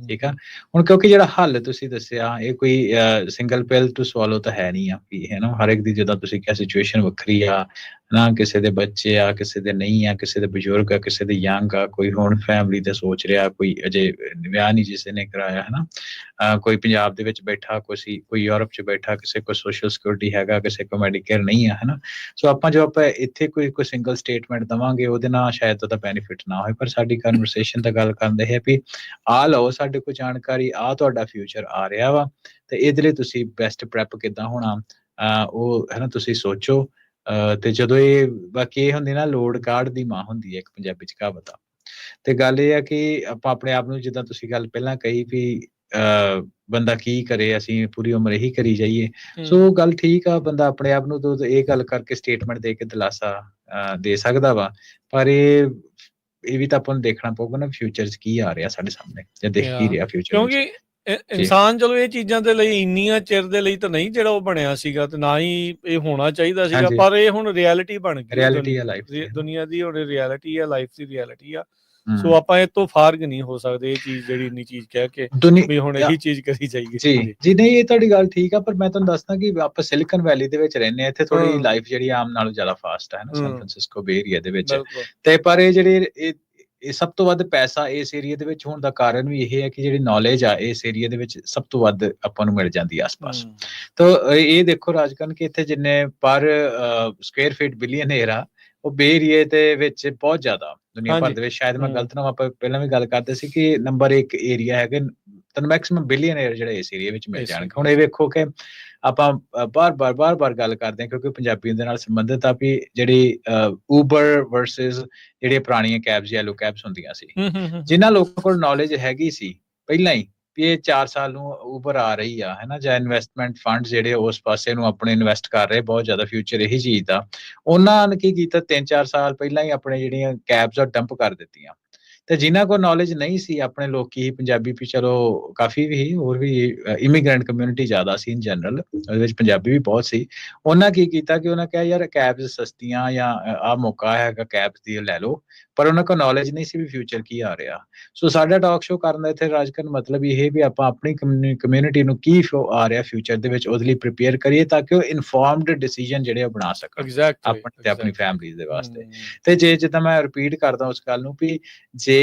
Speaker 2: ਠੀਕ ਆ, ਹੁਣ ਕਿਉਂਕਿ ਜਿਹੜਾ ਹੱਲ ਤੁਸੀਂ ਦੱਸਿਆ ਇਹ ਕੋਈ ਸਿੰਗਲ ਪਿਲ ਟੂ ਸਵਾਲੋ ਤਾਂ ਹੈ ਨਹੀਂ ਆ, ਹੈ ਨਾ, ਹਰ ਇੱਕ ਦੀ ਜਿੱਦਾਂ ਤੁਸੀਂ ਕਿਹਾ ਸਿਚੁਏਸ਼ਨ ਵੱਖਰੀ ਆ, ਨਾ ਕਿਸੇ ਦੇ ਬੱਚੇ ਆ, ਕਿਸੇ ਦੇ ਨਹੀਂ ਆ, ਕਿਸੇ ਦੇ ਬਜ਼ੁਰਗ ਆ, ਕਿਸੇ ਦੇ ਯੰਗ ਆ, ਕੋਈ ਹੁਣ ਫੈਮਿਲੀ ਤੇ ਸੋਚ ਰਿਹਾ, ਕੋਈ ਅਜੇ ਵਿਆਹ ਨਹੀਂ ਕਿਸੇ ਨੇ ਕਰਾਇਆ, ਹੈ ਨਾ, ਕੋਈ ਪੰਜਾਬ ਦੇ ਵਿੱਚ ਬੈਠਾ, ਕੋਈ ਯੂਰਪ 'ਚ ਬੈਠਾ, ਕਿਸੇ ਕੋਲ ਸੋਸ਼ਲ ਸਿਕਿਉਰਿਟੀ ਹੈਗਾ, ਕਿਸੇ ਕੋਲ ਮੈਡੀਕੇਅਰ ਨਹੀਂ ਆ, ਹੈ ਨਾ। ਸੋ ਆਪਾਂ ਇੱਥੇ ਕੋਈ ਸਿੰਗਲ ਸਟੇਟਮੈਂਟ ਦੇਵਾਂਗੇ ਉਹਦੇ ਨਾਲ ਸ਼ਾਇਦ ਉਹਦਾ ਬੈਨੀਫਿਟ ਨਾ ਹੋਏ, ਪਰ ਸਾਡੀ ਕਨਵਰਸੇਸ਼ਨ ਤਾਂ ਗੱਲ ਕਰਦੇ ਹੈ ਵੀ ਆ ਲਓ ਸਾਡੇ ਕੋਲ ਜਾਣਕਾਰੀ, ਆ ਤੁਹਾਡਾ ਫਿਊਚਰ ਆ ਰਿਹਾ ਵਾ, ਤੇ ਇਹਦੇ ਲਈ ਤੁਸੀਂ ਬੈਸਟ ਪ੍ਰੈਪ ਕਿੱਦਾਂ ਹੋਣਾ ਉਹ, ਹੈ ਨਾ, ਤੁਸੀਂ ਸੋਚੋ। ਤੇ ਜਦੋਂ ਇਹ ਬਾਕੀ ਇਹ ਹੁੰਦੀ ਨਾ, ਲੋੜ ਕਾਢ ਦੀ ਮਾਂ ਹੁੰਦੀ ਹੈ ਇੱਕ ਪੰਜਾਬੀ 'ਚ ਕਹਾਵਤ ਆ, ਤੇ ਗੱਲ ਇਹ ਆ ਕਿ ਆਪਾਂ ਆਪਣੇ ਆਪ ਨੂੰ, ਜਿੱਦਾਂ ਤੁਸੀਂ ਗੱਲ ਪਹਿਲਾਂ ਕਹੀ ਵੀ ਬੰਦਾ ਕੀ ਕਰੇ, ਅਸੀਂ ਪੂਰੀ ਉਮਰ ਇਹੀ ਕਰੀ ਜਾਈਏ। ਸੋ ਗੱਲ ਠੀਕ ਆ, ਬੰਦਾ ਆਪਣੇ ਆਪ ਨੂੰ ਇਹ ਗੱਲ ਕਰਕੇ ਸਟੇਟਮੈਂਟ ਦੇ ਕੇ ਦਿਲਾਸਾ ਦੇ ਸਕਦਾ ਵਾ, ਪਰ ਇਹ ਵੀ ਤਾਂ ਆਪਾਂ ਨੂੰ ਦੇਖਣਾ ਪਊਗਾ ਨਾ ਫਿਊਚਰ 'ਚ ਕੀ ਆ ਰਿਹਾ ਸਾਡੇ ਸਾਹਮਣੇ ਜਾਂ ਦਿਖ ਕੀ ਰਿਹਾ ਫਿਊਚਰ ਵਿੱਚ।
Speaker 1: ਕਿਉਂਕਿ ਇਨਸਾਨ ਚਲੋ ਇਹ ਚੀਜ਼ਾਂ ਦੇ ਲਈ ਇੰਨੀਆਂ ਚਿਰ ਦੇ ਲਈ ਤਾਂ ਨਹੀਂ ਜਿਹੜਾ ਉਹ ਬਣਿਆ ਸੀਗਾ ਤੇ ਨਾ ਹੀ ਇਹ ਹੋਣਾ ਚਾਹੀਦਾ ਸੀਗਾ,
Speaker 2: ਹਾਂਜੀ।
Speaker 1: ਪਰ ਇਹ ਹੁਣ ਰਿਐਲਿਟੀ ਬਣ ਗਈ
Speaker 2: ਰਿਐਲਿਟੀ ਆ ਲਾਈਫ ਦੀ।
Speaker 1: ਦੁਨੀਆ ਦੀ, ਹੁਣ ਰਿਐਲਿਟੀ ਆ, ਲਾਈਫ ਦੀ ਰਿਐਲਿਟੀ ਆ।
Speaker 2: ਹਮ।
Speaker 1: ਸੋ ਆਪਾਂ ਇਹ ਤੋਂ ਫਾਰਗ ਨਹੀਂ ਹੋ ਸਕਦੇ, ਇਹ ਚੀਜ਼ ਜਿਹੜੀ ਇੰਨੀ ਚੀਜ਼ ਕਹਿ ਕੇ ਵੀ ਹੁਣ ਇਹੀ ਚੀਜ਼ ਕਰੀ ਜਾਈਏ।
Speaker 2: ਜੀ ਨਹੀਂ, ਇਹ ਤੁਹਾਡੀ ਗੱਲ ਠੀਕ ਆ, ਪਰ ਮੈਂ ਤੁਹਾਨੂੰ ਦੱਸਦਾ ਕਿ ਆਪਾਂ ਸਿਲਿਕਨ ਵੈਲੀ ਦੇ ਵਿੱਚ ਰਹਿੰਦੇ ਆ, ਇੱਥੇ ਥੋੜੀ ਲਾਈਫ ਜਿਹੜੀ ਆਮ ਨਾਲੋਂ ਜ਼ਿਆਦਾ ਫਾਸਟ ਹੈ ਨਾ, ਸੈਨ ਫਰਾਂਸਿਸਕੋ ਬੇ ਏਰੀਆ ਦੇ ਵਿੱਚ। ਤੇ ਪਰ ਇਹ ਜਿਹੜੇ ਇਹ ਸਭ ਤੋਂ ਵੱਧ ਪੈਸਾ ਇਸ ਏਰੀਆ ਦੇ ਵਿੱਚ ਹੋਣ ਦਾ ਕਾਰਨ ਵੀ ਇਹ ਹੈ ਕਿ ਜਿਹੜੀ ਨੌਲੇਜ ਆ ਇਸ ਏਰੀਆ ਦੇ ਵਿੱਚ ਸਭ ਤੋਂ ਵੱਧ ਆਪਾਂ ਨੂੰ ਮਿਲ ਜਾਂਦੀ ਆਸ-ਪਾਸ। ਤਾਂ ਇਹ ਦੇਖੋ ਰਾਜਕਰਨ ਕਿ ਇੱਥੇ ਜਿੰਨੇ ਪਰ ਸਕੁਅਰ ਫੀਟ ਬਿਲੀਅਨੇਰ ਆ, ਉਹ ਬੇ ਏਰੀਏ ਦੇ ਵਿੱਚ ਬਹੁਤ ਜ਼ਿਆਦਾ ਦੁਨੀਆ ਭਰ ਦੇ ਵਿੱਚ। ਸ਼ਾਇਦ ਮੈਂ ਗਲਤ ਨਾ, ਆਪਾਂ ਪਹਿਲਾਂ ਵੀ ਗੱਲ ਕਰਦੇ ਸੀ ਕਿ ਨੰਬਰ 1 ਏਰੀਆ ਹੈਗੇ, ਤੁਹਾਨੂੰ ਮੈਕਸਿਮਮ ਬਿਲੀਅਨੇਰ ਜਿਹੜੇ ਇਸ ਏਰੀਆ ਵਿੱਚ ਮਿਲ ਜਾਣਗੇ। ਹੁਣ ਇਹ ਵੇਖੋ ਕਿ ਆਪਾਂ ਬਾਰ-ਬਾਰ ਗੱਲ ਕਰਦੇ ਹਾਂ ਕਿਉਂਕਿ ਪੰਜਾਬੀਆਂ ਦੇ ਨਾਲ ਸੰਬੰਧਿਤ ਆ ਵੀ ਜਿਹੜੀ ਊਬਰ ਵਰਸਸ ਜਿਹੜੀਆਂ ਪੁਰਾਣੀਆਂ ਕੈਬਸ, ਯੈਲੋ ਕੈਬਸ ਹੁੰਦੀਆਂ ਸੀ, ਜਿਨ੍ਹਾਂ ਲੋਕਾਂ ਕੋਲ ਨੌਲੇਜ ਹੈਗੀ ਸੀ ਪਹਿਲਾਂ ਹੀ ਵੀ ਇਹ 4 ਸਾਲ ਨੂੰ ਊਬਰ ਆ ਰਹੀ ਆ, ਹੈ ਨਾ, ਜਾਂ ਇਨਵੈਸਟਮੈਂਟ ਫੰਡ ਜਿਹੜੇ ਉਸ ਪਾਸੇ ਨੂੰ ਆਪਣੇ ਇਨਵੈਸਟ ਕਰ ਰਹੇ ਬਹੁਤ ਜ਼ਿਆਦਾ ਫਿਊਚਰ ਇਹੀ ਚੀਜ਼ ਦਾ, ਉਹਨਾਂ ਨੇ ਕੀ ਕੀਤਾ 3-4 ਸਾਲ ਪਹਿਲਾਂ ਹੀ ਆਪਣੇ ਜਿਹੜੀਆਂ ਕੈਬਸ ਆ ਡੰਪ ਕਰ ਦਿੱਤੀਆਂ। ਤੇ ਜਿਨ੍ਹਾਂ ਕੋਲ ਨੌਲੇਜ ਨਹੀਂ ਸੀ, ਆਪਣੇ ਲੋਕੀ ਹੀ ਪੰਜਾਬੀ ਵੀ ਚਲੋ ਕਾਫੀ ਵੀ ਹੋਰ ਵੀ ਇਮੀਗ੍ਰੈਂਟ ਕਮਿਊਨਿਟੀ ਜ਼ਿਆਦਾ ਸੀ ਇਨ ਜਨਰਲ, ਉਹਦੇ ਵਿੱਚ ਪੰਜਾਬੀ ਵੀ ਬਹੁਤ ਸੀ। ਉਹਨਾਂ ਕੀ ਕੀਤਾ ਕਿ ਉਹਨਾਂ ਕਿਹਾ ਯਾਰ ਕੈਬਸ ਸਸਤੀਆਂ ਜਾਂ ਆਹ ਮੌਕਾ ਹੈਗਾ ਕੈਬਸ ਦੀ, ਲੈ ਲਓ। ਪਰ ਉਹਨਾਂ ਕੋਲ ਨੌਲੇਜ ਨਹੀਂ ਸੀ ਵੀ ਫਿਊਚਰ ਕੀ ਆ ਰਿਹਾ। ਸੋ ਸਾਡਾ ਟਾਕ ਸ਼ੋ ਕਰਨ ਦਾ ਇੱਥੇ ਰਾਜਕਰਨ ਮਤਲਬ ਇਹ ਵੀ ਆਪਾਂ ਆਪਣੀ ਕਮਿਊਨਿਟੀ ਨੂੰ ਕੀ ਆ ਰਿਹਾ ਫਿਊਚਰ ਦੇ ਵਿੱਚ, ਉਹਦੇ ਲਈ ਪ੍ਰੀਪੇਅਰ ਕਰੀਏ ਤਾਂ ਕਿ ਉਹ ਇਨਫੋਰਮਡ ਡਿਸੀਜਨ ਜਿਹੜੇ ਉਹ ਬਣਾ ਸਕਣ ਆਪਣੇ ਤੇ ਆਪਣੀ ਫੈਮਿਲੀਜ਼ ਦੇ ਵਾਸਤੇ। ਤੇ ਜੇ ਜਿੱਦਾਂ ਮੈਂ ਰਿਪੀਟ ਕਰਦਾ ਉਸ ਗੱਲ ਨੂੰ ਵੀ ਜੇ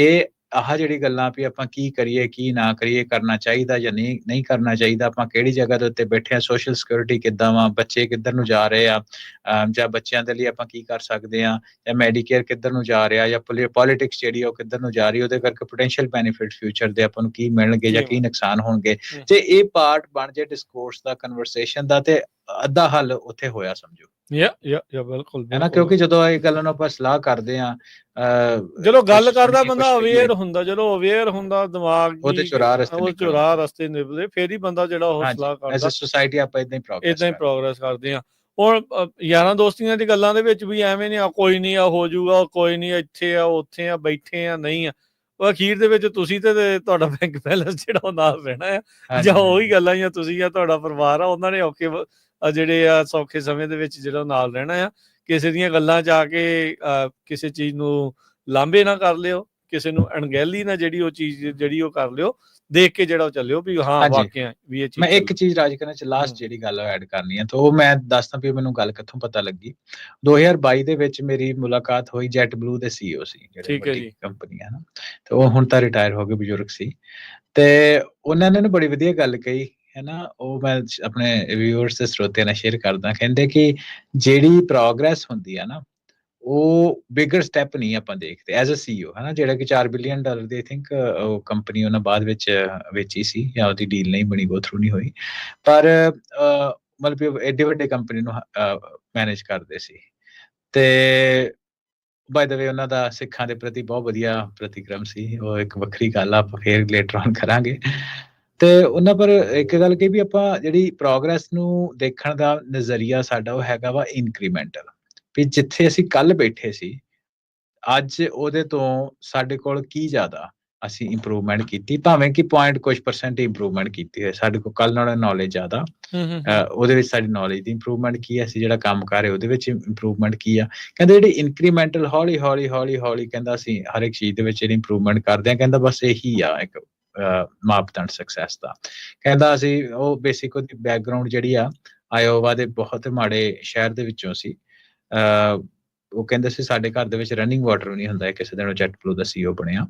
Speaker 2: ਆਹ ਜਿਹੜੀ ਗੱਲਾਂ ਵੀ ਆਪਾਂ ਕੀ ਕਰੀਏ ਕੀ ਨਾ ਕਰੀਏ, ਕਰਨਾ ਚਾਹੀਦਾ ਜਾਂ ਨਹੀਂ ਕਰਨਾ ਚਾਹੀਦਾ, ਆਪਾਂ ਕਿਹੜੀ ਜਗ੍ਹਾ ਦੇ ਉੱਤੇ ਬੈਠੇ ਆ, ਸੋਸ਼ਲ ਸਿਕਿਉਰਿਟੀ ਕਿੱਦਾਂ ਵਾ, ਬੱਚੇ ਕਿੱਧਰ ਨੂੰ ਜਾ ਰਹੇ ਆ, ਜਾਂ ਬੱਚਿਆਂ ਦੇ ਲਈ ਆਪਾਂ ਕੀ ਕਰ ਸਕਦੇ ਆ, ਜਾਂ ਮੈਡੀਕੇਅਰ ਕਿੱਧਰ ਨੂੰ ਜਾ ਰਿਹਾ, ਜਾਂ ਪੋਲੀਟਿਕਸ ਜਿਹੜੀ ਉਹ ਕਿੱਧਰ ਨੂੰ ਜਾ ਰਹੀ, ਉਹਦੇ ਕਰਕੇ ਪੋਟੈਂਸ਼ੀਅਲ ਬੈਨੀਫਿਟ ਫਿਊਚਰ ਦੇ ਆਪਾਂ ਨੂੰ ਕੀ ਮਿਲਣਗੇ ਜਾਂ ਕੀ ਨੁਕਸਾਨ ਹੋਣਗੇ। ਜੇ ਇਹ ਪਾਰਟ ਬਣ ਜੇ ਡਿਸਕੋਰਸ ਦਾ, ਕਨਵਰਸੇਸ਼ਨ ਦਾ, ਤੇ ਅੱਧਾ ਹੱਲ ਉੱਥੇ ਹੋਇਆ ਸਮਝੋ।
Speaker 1: ਬਿਲਕੁਲ
Speaker 2: ਹੈ ਨਾ, ਕਿਉਂਕਿ ਜਦੋਂ ਇਹ ਗੱਲਾਂ ਨੂੰ ਆਪਾਂ ਸਲਾਹ ਕਰਦੇ ਆ,
Speaker 1: ਜਦੋਂ ਗੱਲ ਕਰਦਾ ਬੰਦਾ ਅਵੇਅਰ ਹੁੰਦਾ, ਜਦੋਂ ਅਵੇਅਰ ਹੁੰਦਾ ਦਿਮਾਗ
Speaker 2: ਉਹਦੇ
Speaker 1: ਚੁਰਾਹ ਰਸਤੇ ਨਿਕਲਦੇ, ਫੇਰ ਹੀ ਬੰਦਾ ਜਿਹੜਾ ਉਹ ਸਲਾਹ ਕਰਦਾ।
Speaker 2: ਐਜ਼ ਅ ਸੋਸਾਇਟੀ ਆਪਾਂ ਇਦਾਂ ਹੀ
Speaker 1: ਪ੍ਰੋਗਰੈਸ ਕਰਦੇ ਆ। ਹੁਣ ਯਾਰਾਂ ਦੋਸਤੀਆਂ ਦੀ ਗੱਲਾਂ ਦੇ ਵਿੱਚ ਵੀ ਐਵੇਂ ਨਹੀਂ ਆ, ਕੋਈ ਨਹੀਂ ਆ ਹੋ ਜਾਊਗਾ, ਕੋਈ ਨਹੀਂ ਇੱਥੇ ਆ ਉੱਥੇ ਆ ਬੈਠੇ ਆ, ਨਹੀਂ ਆ, ਉਹ ਅਖੀਰ ਦੇ ਵਿੱਚ ਤੁਸੀਂ ਤੇ ਤੁਹਾਡਾ ਬੈਂਕ ਬੈਲੈਂਸ ਜਿਹੜਾ ਉਹ ਨਾਲ ਰਹਿਣਾ ਆ, ਜਾਂ ਉਹੀ ਗੱਲਾਂ ਜਾਂ ਤੁਸੀਂ ਆ ਤੁਹਾਡਾ ਪਰਿਵਾਰ ਆ, ਉਹਨਾਂ ਨੇ ਔਖੇ ਜਿਹੜੇ ਆ ਸੌਖੇ ਸਮੇਂ ਦੇ ਵਿੱਚ ਜਿਹੜਾ ਨਾਲ ਰਹਿਣਾ ਆ। ਕਿਸੇ ਦੀਆਂ ਗੱਲਾਂ 'ਚ ਆ ਕੇ ਕਿਸੇ ਚੀਜ਼ ਨੂੰ ਲਾਂਭੇ ਨਾ ਕਰ ਲਿਓ, ਕਿਸੇ ਨੂੰ ਅਣਗਹਿਲੀ ਨਾ ਜਿਹੜੀ ਉਹ ਚੀਜ਼ ਜਿਹੜੀ ਉਹ ਕਰ ਲਿਓ, ਦੇਖ ਕੇ ਜਿਹੜਾ ਉਹ ਚੱਲਿਓ ਵੀ ਹਾਂ ਵਾਕਿਆ ਵੀ ਇਹ ਚੀਜ਼।
Speaker 2: ਮੈਂ ਇੱਕ ਚੀਜ਼ ਰਾਜਕਰਨ 'ਚ ਲਾਸਟ ਜਿਹੜੀ ਗੱਲ ਐਡ ਕਰਨੀ ਹੈ, ਤਾਂ ਉਹ ਮੈਂ ਦੱਸਦਾ ਵੀ ਮੈਨੂੰ ਗੱਲ ਕਿੱਥੋਂ ਪਤਾ ਲੱਗੀ। 2022 ਦੇ ਵਿੱਚ ਮੇਰੀ ਮੁਲਾਕਾਤ ਹੋਈ ਜੈਟ ਬਲੂ ਦੇ CEO ਸੀ, ਜਿਹੜੇ ਵੱਡੀ ਕੰਪਨੀ ਹੈ ਨਾ, ਤੇ ਉਹ ਹੁਣ ਤਾਂ ਰਿਟਾਇਰ ਹੋ ਗਏ, ਬਜ਼ੁਰਗ ਸੀ, ਤੇ ਉਹਨਾਂ ਨੇ ਬੜੀ ਵਧੀਆ ਗੱਲ ਕਹੀ ਹੈ ਨਾ, ਉਹ ਮੈਂ ਆਪਣੇ ਵਿਊਅਰਸ ਤੇ ਸਰੋਤਿਆਂ ਨਾਲ ਸ਼ੇਅਰ ਕਰਦਾ। ਕਹਿੰਦੇ ਕਿ ਜਿਹੜੀ ਪ੍ਰੋਗਰੈਸ ਹੁੰਦੀ ਹੈ ਨਾ, ਉਹ ਬਿਗਰ ਸਟੈਪ ਨਹੀਂ ਆਪਾਂ ਦੇਖਦੇ ਐਜ਼ ਅ CEO, ਹੈ ਨਾ, ਜਿਹੜਾ ਕਿ $4 ਬਿਲੀਅਨ ਦੀ ਆਈ ਥਿੰਕ ਉਹ ਕੰਪਨੀ ਉਹਨਾਂ ਬਾਅਦ ਵਿੱਚ ਵੇਚੀ ਸੀ, ਜਾਂ ਉਹਦੀ ਡੀਲ ਨਹੀਂ ਬਣੀ, ਗੋ ਥਰੂ ਨਹੀਂ ਹੋਈ, ਪਰ ਮਤਲਬ ਐਡੀ ਵੱਡੀ ਕੰਪਨੀ ਨੂੰ ਮੈਨੇਜ ਕਰਦੇ ਸੀ। ਤੇ ਬਾਏ ਦ ਵੇ ਉਹਨਾਂ ਦਾ ਸਿੱਖਾਂ ਦੇ ਪ੍ਰਤੀ ਬਹੁਤ ਵਧੀਆ ਪ੍ਰਤੀਕਰਮ ਸੀ, ਉਹ ਇੱਕ ਵੱਖਰੀ ਗੱਲ ਆ, ਆਪਾਂ ਫੇਰ ਲੇਟਰ ਔਨ ਕਰਾਂਗੇ। ਤੇ ਉਹਨਾਂ ਪਰ ਇੱਕ ਗੱਲ ਕਹੀ ਵੀ ਆਪਾਂ ਜਿਹੜੀ ਪ੍ਰੋਗਰੈਸ ਨੂੰ ਦੇਖਣ ਦਾ ਨਜ਼ਰੀਆ ਸਾਡਾ ਉਹ ਹੈਗਾ ਵਾ ਇਨਕਰੀਮੈਂਟਲ, ਵੀ ਜਿੱਥੇ ਅਸੀਂ ਕੱਲ ਬੈਠੇ ਸੀ ਅੱਜ ਉਹਦੇ ਤੋਂ ਸਾਡੇ ਕੋਲ ਕੀ ਜ਼ਿਆਦਾ ਅਸੀਂ ਇੰਪਰੂਵਮੈਂਟ ਕੀਤੀ, ਭਾਵੇਂ ਕਿ ਕੁਝ % ਇੰਪਰੂਵਮੈਂਟ ਕੀਤੀ ਹੈ, ਸਾਡੇ ਕੋਲ ਕੱਲ ਨਾਲੋਂ ਨੌਲੇਜ ਜ਼ਿਆਦਾ, ਉਹਦੇ ਵਿੱਚ ਸਾਡੀ ਨੌਲੇਜ ਦੀ ਇੰਪਰੂਵਮੈਂਟ ਕੀ ਹੈ, ਅਸੀਂ ਜਿਹੜਾ ਕੰਮ ਕਰ ਰਹੇ ਉਹਦੇ ਵਿੱਚ ਇੰਪਰੂਵਮੈਂਟ ਕੀ ਆ। ਕਹਿੰਦੇ ਜਿਹੜੀ ਇਨਕਰੀਮੈਂਟਲ ਹੌਲੀ ਹੌਲੀ ਕਹਿੰਦਾ ਅਸੀਂ ਹਰ ਇੱਕ ਚੀਜ਼ ਦੇ ਵਿੱਚ ਜਿਹੜੀ ਇੰਪਰੂਵਮੈਂਟ ਕਰਦੇ ਹਾਂ, ਕਹਿੰਦਾ ਬਸ ਇਹੀ ਆ ਇੱਕ ਮਾਪਦੰਡ ਸਕਸੈਸ ਦਾ। ਕਹਿੰਦਾ ਅਸੀਂ ਉਹ ਬੇਸਿਕ ਉਹਦੀ ਬੈਕਗਰਾਊਂਡ ਜਿਹੜੀ ਆ ਆਇਓਵਾ ਦੇ ਬਹੁਤ ਮਾੜੇ ਸ਼ਹਿਰ ਦੇ ਵਿੱਚੋਂ ਸੀ। ਉਹ ਕਹਿੰਦੇ ਸੀ ਸਾਡੇ ਘਰ ਦੇ ਵਿੱਚ ਰਨਿੰਗ ਵਾਟਰ ਨਹੀਂ ਹੁੰਦਾ, ਕਿਸੇ ਦਿਨ ਜੈਟ ਬਲੂ ਦਾ CEO ਬਣਿਆ।